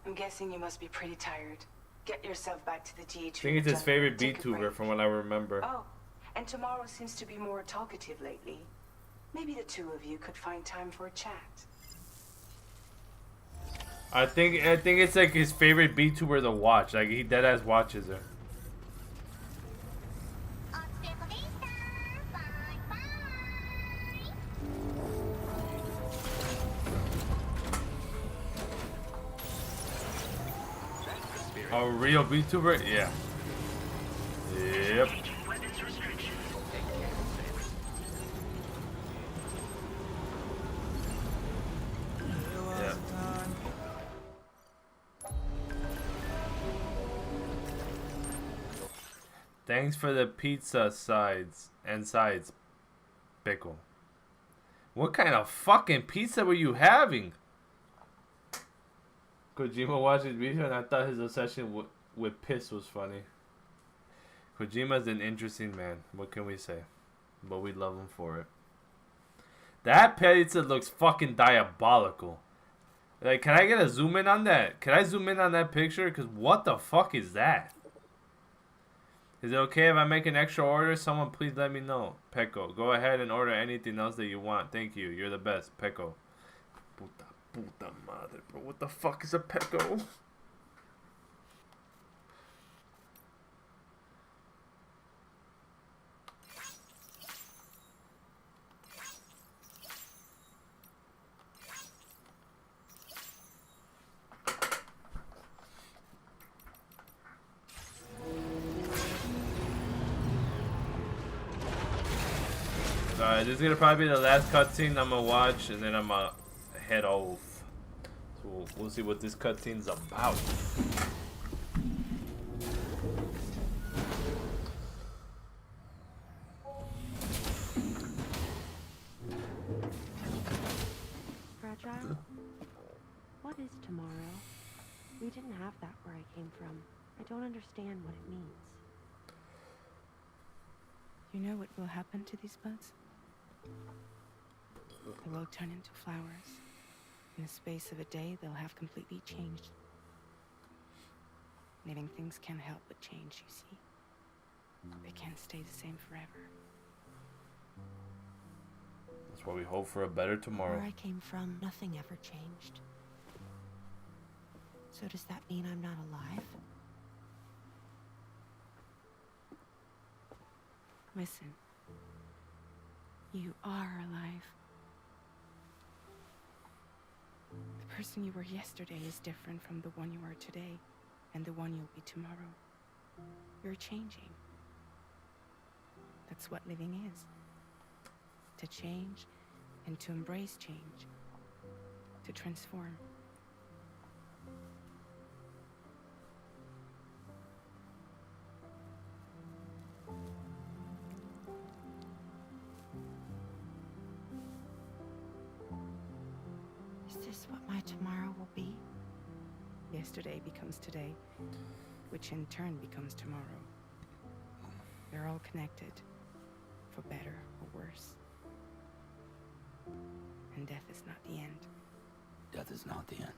I'm guessing you must be pretty tired. Get yourself back to the DHV. I think it's his favorite VTuber from what I remember. Oh, and tomorrow seems to be more talkative lately. Maybe the two of you could find time for a chat. I think it's like his favorite VTuber to watch. Like he deadass watches her. A real VTuber? Yeah. Yep. Yep. Thanks for the pizza sides, pickle. What kind of fucking pizza were you having? Kojima watched his video and I thought his obsession with piss was funny. Kojima's an interesting man. What can we say? But we love him for it. That pizza looks fucking diabolical. Like, can I get a zoom in on that? Can I zoom in on that picture? Because what the fuck is that? Is it okay if I make an extra order? Someone please let me know. Peko, go ahead and order anything else that you want. Thank you. You're the best. Peko. Puta madre, bro. What the fuck is a Peko? This is gonna probably be the last cutscene I'm gonna watch, and then I'm gonna head off. So we'll see what this cutscene's about. Fragile? What is tomorrow? We didn't have that where I came from. I don't understand what it means. You know what will happen to these buds? They will turn into flowers. In the space of a day, they'll have completely changed. Living things can't help but change, you see. They can't stay the same forever. That's why we hope for a better tomorrow. Where I came from, nothing ever changed. So does that mean I'm not alive? Listen. You are alive. The person you were yesterday is different from the one you are today, and the one you'll be tomorrow. You're changing. That's what living is. To change, and to embrace change. To transform. Is this what my tomorrow will be? Yesterday becomes today, which in turn becomes tomorrow. They're all connected, for better or worse. And death is not the end. Death is not the end.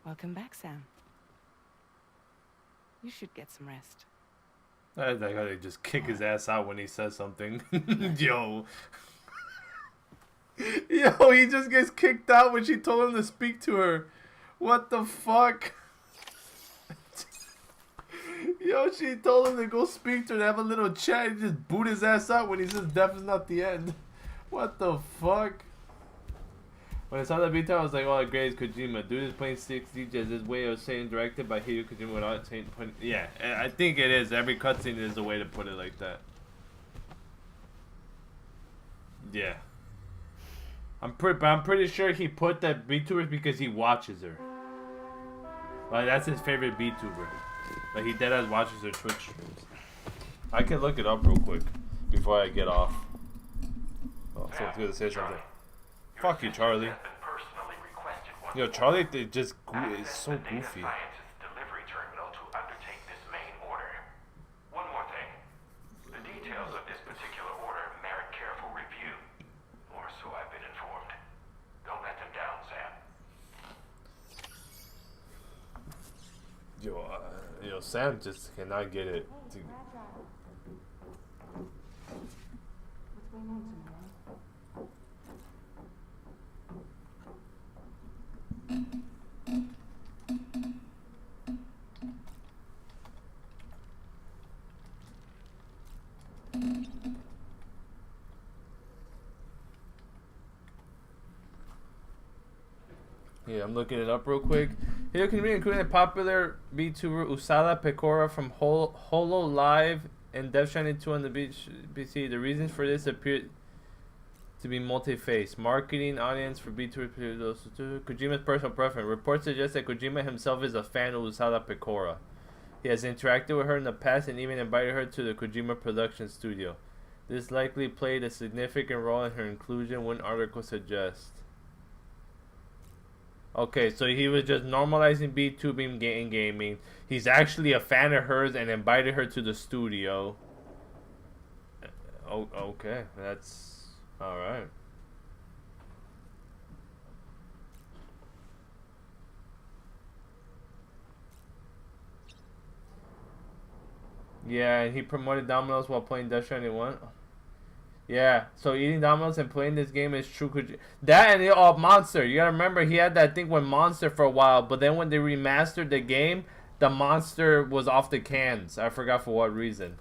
Welcome back, Sam. You should get some rest. I think they just kick his ass out when he says something. Yo. Yo, he just gets kicked out when she told him to speak to her. What the fuck? Yo, she told him to go speak to her, to have a little chat. He just boot his ass out when he says death is not the end. What the fuck? When I saw that beta, I was like, oh, great, Kojima. Dude is playing 60 just his way of saying directed by Hideo Kojima without saying... Yeah, I think it is. Every cutscene is a way to put it like that. Yeah. I'm pretty sure he put that VTuber because he watches her. Like, that's his favorite VTuber. Like, he deadass watches her Twitch streams. I can look it up real quick before I get off. Oh, someone's gonna say something. Fuck you, Charlie. Yo, Charlie just is so goofy. Delivery terminal to undertake this main order. One more thing. The details of this particular order merit careful review. Or so I've been informed. Don't let them down, Sam. Yo, Sam just cannot get it. What's going on tomorrow? Yeah, I'm looking it up real quick. Here can be including popular VTuber Usada Pecora from Holo Live and Death Stranding 2 on the PC. The reasons for this appear to be multi-faced. Marketing audience for VTuber. Kojima's personal preference. Reports suggest that Kojima himself is a fan of Usada Pecora. He has interacted with her in the past and even invited her to the Kojima production studio. This likely played a significant role in her inclusion, one article suggests. Okay, so he was just normalizing VTubing in gaming. He's actually a fan of hers and invited her to the studio. Oh, okay, that's alright. Yeah, and he promoted Domino's while playing Death Stranding 1. Yeah, so eating Domino's and playing this game is true. That and Monster. You gotta remember, he had that thing with Monster for a while, but then when they remastered the game, the Monster was off the cans. I forgot for what reason.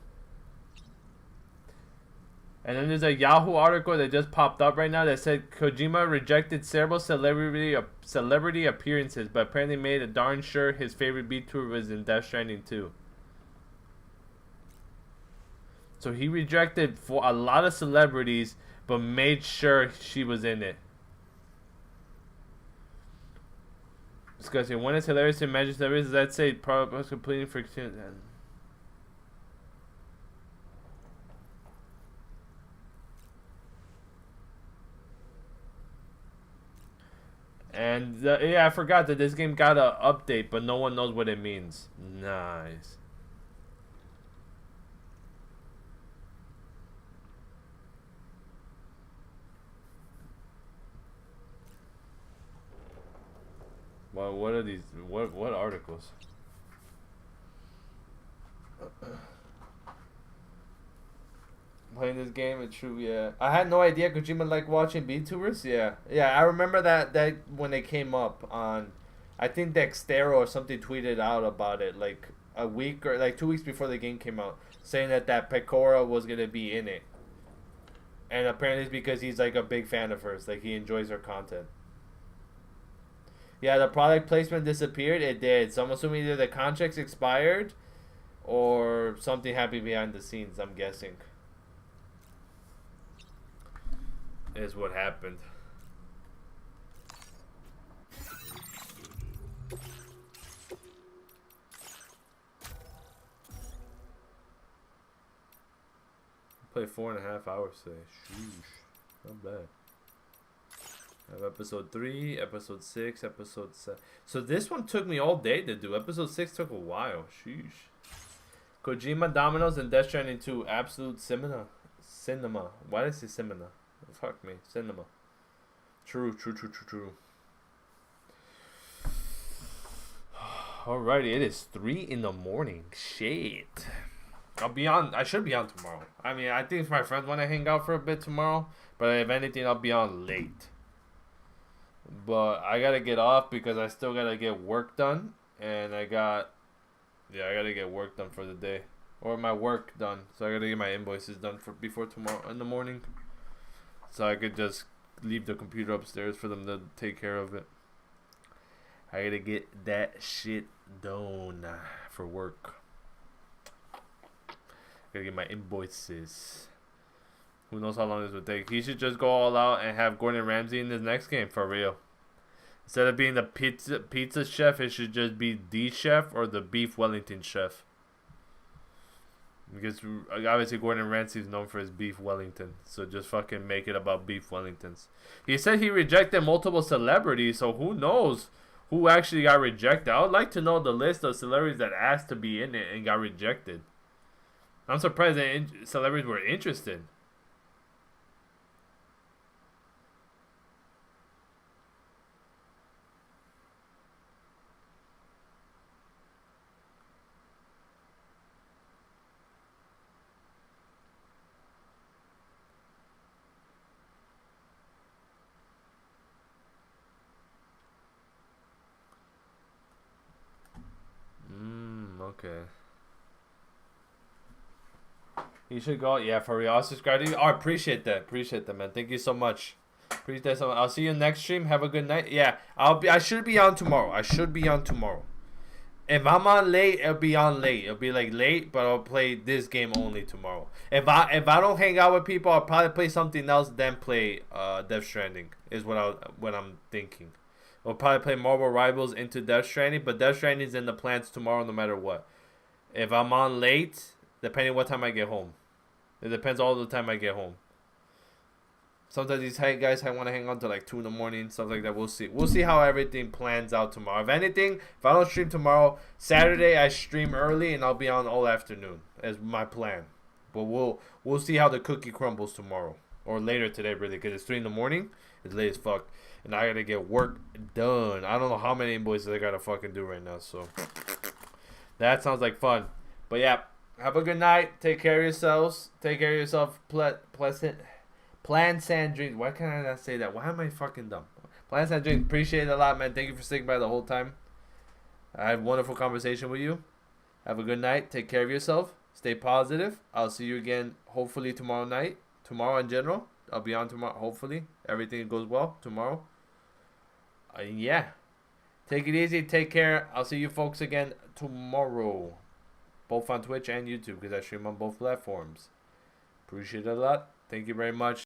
And then there's a Yahoo article that just popped up right now that said Kojima rejected several celebrity appearances, but apparently made a darn sure his favorite VTuber was in Death Stranding 2. So he rejected for a lot of celebrities, but made sure she was in it. Discussing when it's hilarious to imagine celebrities, let's say probably completing friction. And yeah, I forgot that this game got an update, but no one knows what it means. Nice. Well, what are these? What articles? Playing this game, it's true. Yeah, I had no idea Kojima liked watching VTubers. Yeah. I remember that when they came up on, I think Dextero or something tweeted out about it like a week or like 2 weeks before the game came out, saying that Pecora was gonna be in it, and apparently it's because he's like a big fan of hers. Like he enjoys her content. Yeah, the product placement disappeared. It did. So I'm assuming either the contracts expired or something happened behind the scenes, I'm guessing. Is what happened. Played 4.5 hours today. Sheesh. Not bad. I have episode 3, episode 6, episode 7. So this one took me all day to do. Episode 6 took a while. Sheesh. Kojima, Domino's, and Death Stranding 2. Absolute cinema. Why did I say cinema? Fuck me. Cinema. True. Alrighty, it is 3 in the morning. Shit. I'll be on. I should be on tomorrow. I mean, I think if my friends want to hang out for a bit tomorrow, but if anything, I'll be on late. But I gotta get off because I still gotta get work done, and I gotta get work done for the day, or my work done. So I gotta get my invoices done before tomorrow in the morning, so I could just leave the computer upstairs for them to take care of it. I gotta get that shit done for work. Gotta get my invoices. Who knows how long this would take. He should just go all out and have Gordon Ramsay in his next game, for real. Instead of being the pizza chef, it should just be the chef or the beef Wellington chef. Because obviously Gordon Ramsay is known for his beef Wellington. So just fucking make it about beef Wellingtons. He said he rejected multiple celebrities, so who knows who actually got rejected. I would like to know the list of celebrities that asked to be in it and got rejected. I'm surprised that celebrities were interested. Okay. You should go. Yeah, for real. I'll subscribe to you. Oh, I appreciate that. Appreciate that, man. Thank you so much. Appreciate that. I'll see you next stream. Have a good night. Yeah, I should be on tomorrow. I should be on tomorrow. If I'm on late, it'll be on late. It'll be like late, but I'll play this game only tomorrow. If I don't hang out with people, I'll probably play something else, then play Death Stranding. Is what I'm thinking. I'll probably play Marvel Rivals into Death Stranding, but Death Stranding's in the plans tomorrow, no matter what. If I'm on late, depending what time I get home, it depends all the time I get home. Sometimes these guys I want to hang on to like 2 in the morning, stuff like that. We'll see. We'll see how everything plans out tomorrow. If anything, if I don't stream tomorrow, Saturday I stream early and I'll be on all afternoon as my plan. But we'll see how the cookie crumbles tomorrow or later today, really, because it's 3 in the morning. It's late as fuck, and I gotta get work done. I don't know how many invoices I gotta fucking do right now. So that sounds like fun. But yeah, have a good night. Take care of yourselves. Take care of yourself. Pleasant. Plan, Sand, Drink. Why can't I not say that? Why am I fucking dumb? Plan, Sand, Drink. Appreciate it a lot, man. Thank you for sticking by the whole time. I had a wonderful conversation with you. Have a good night. Take care of yourself. Stay positive. I'll see you again hopefully tomorrow night. Tomorrow in general. I'll be on tomorrow. Hopefully. Everything goes well tomorrow. Yeah. Take it easy. Take care. I'll see you folks again tomorrow. Both on Twitch and YouTube because I stream on both platforms. Appreciate it a lot. Thank you very much.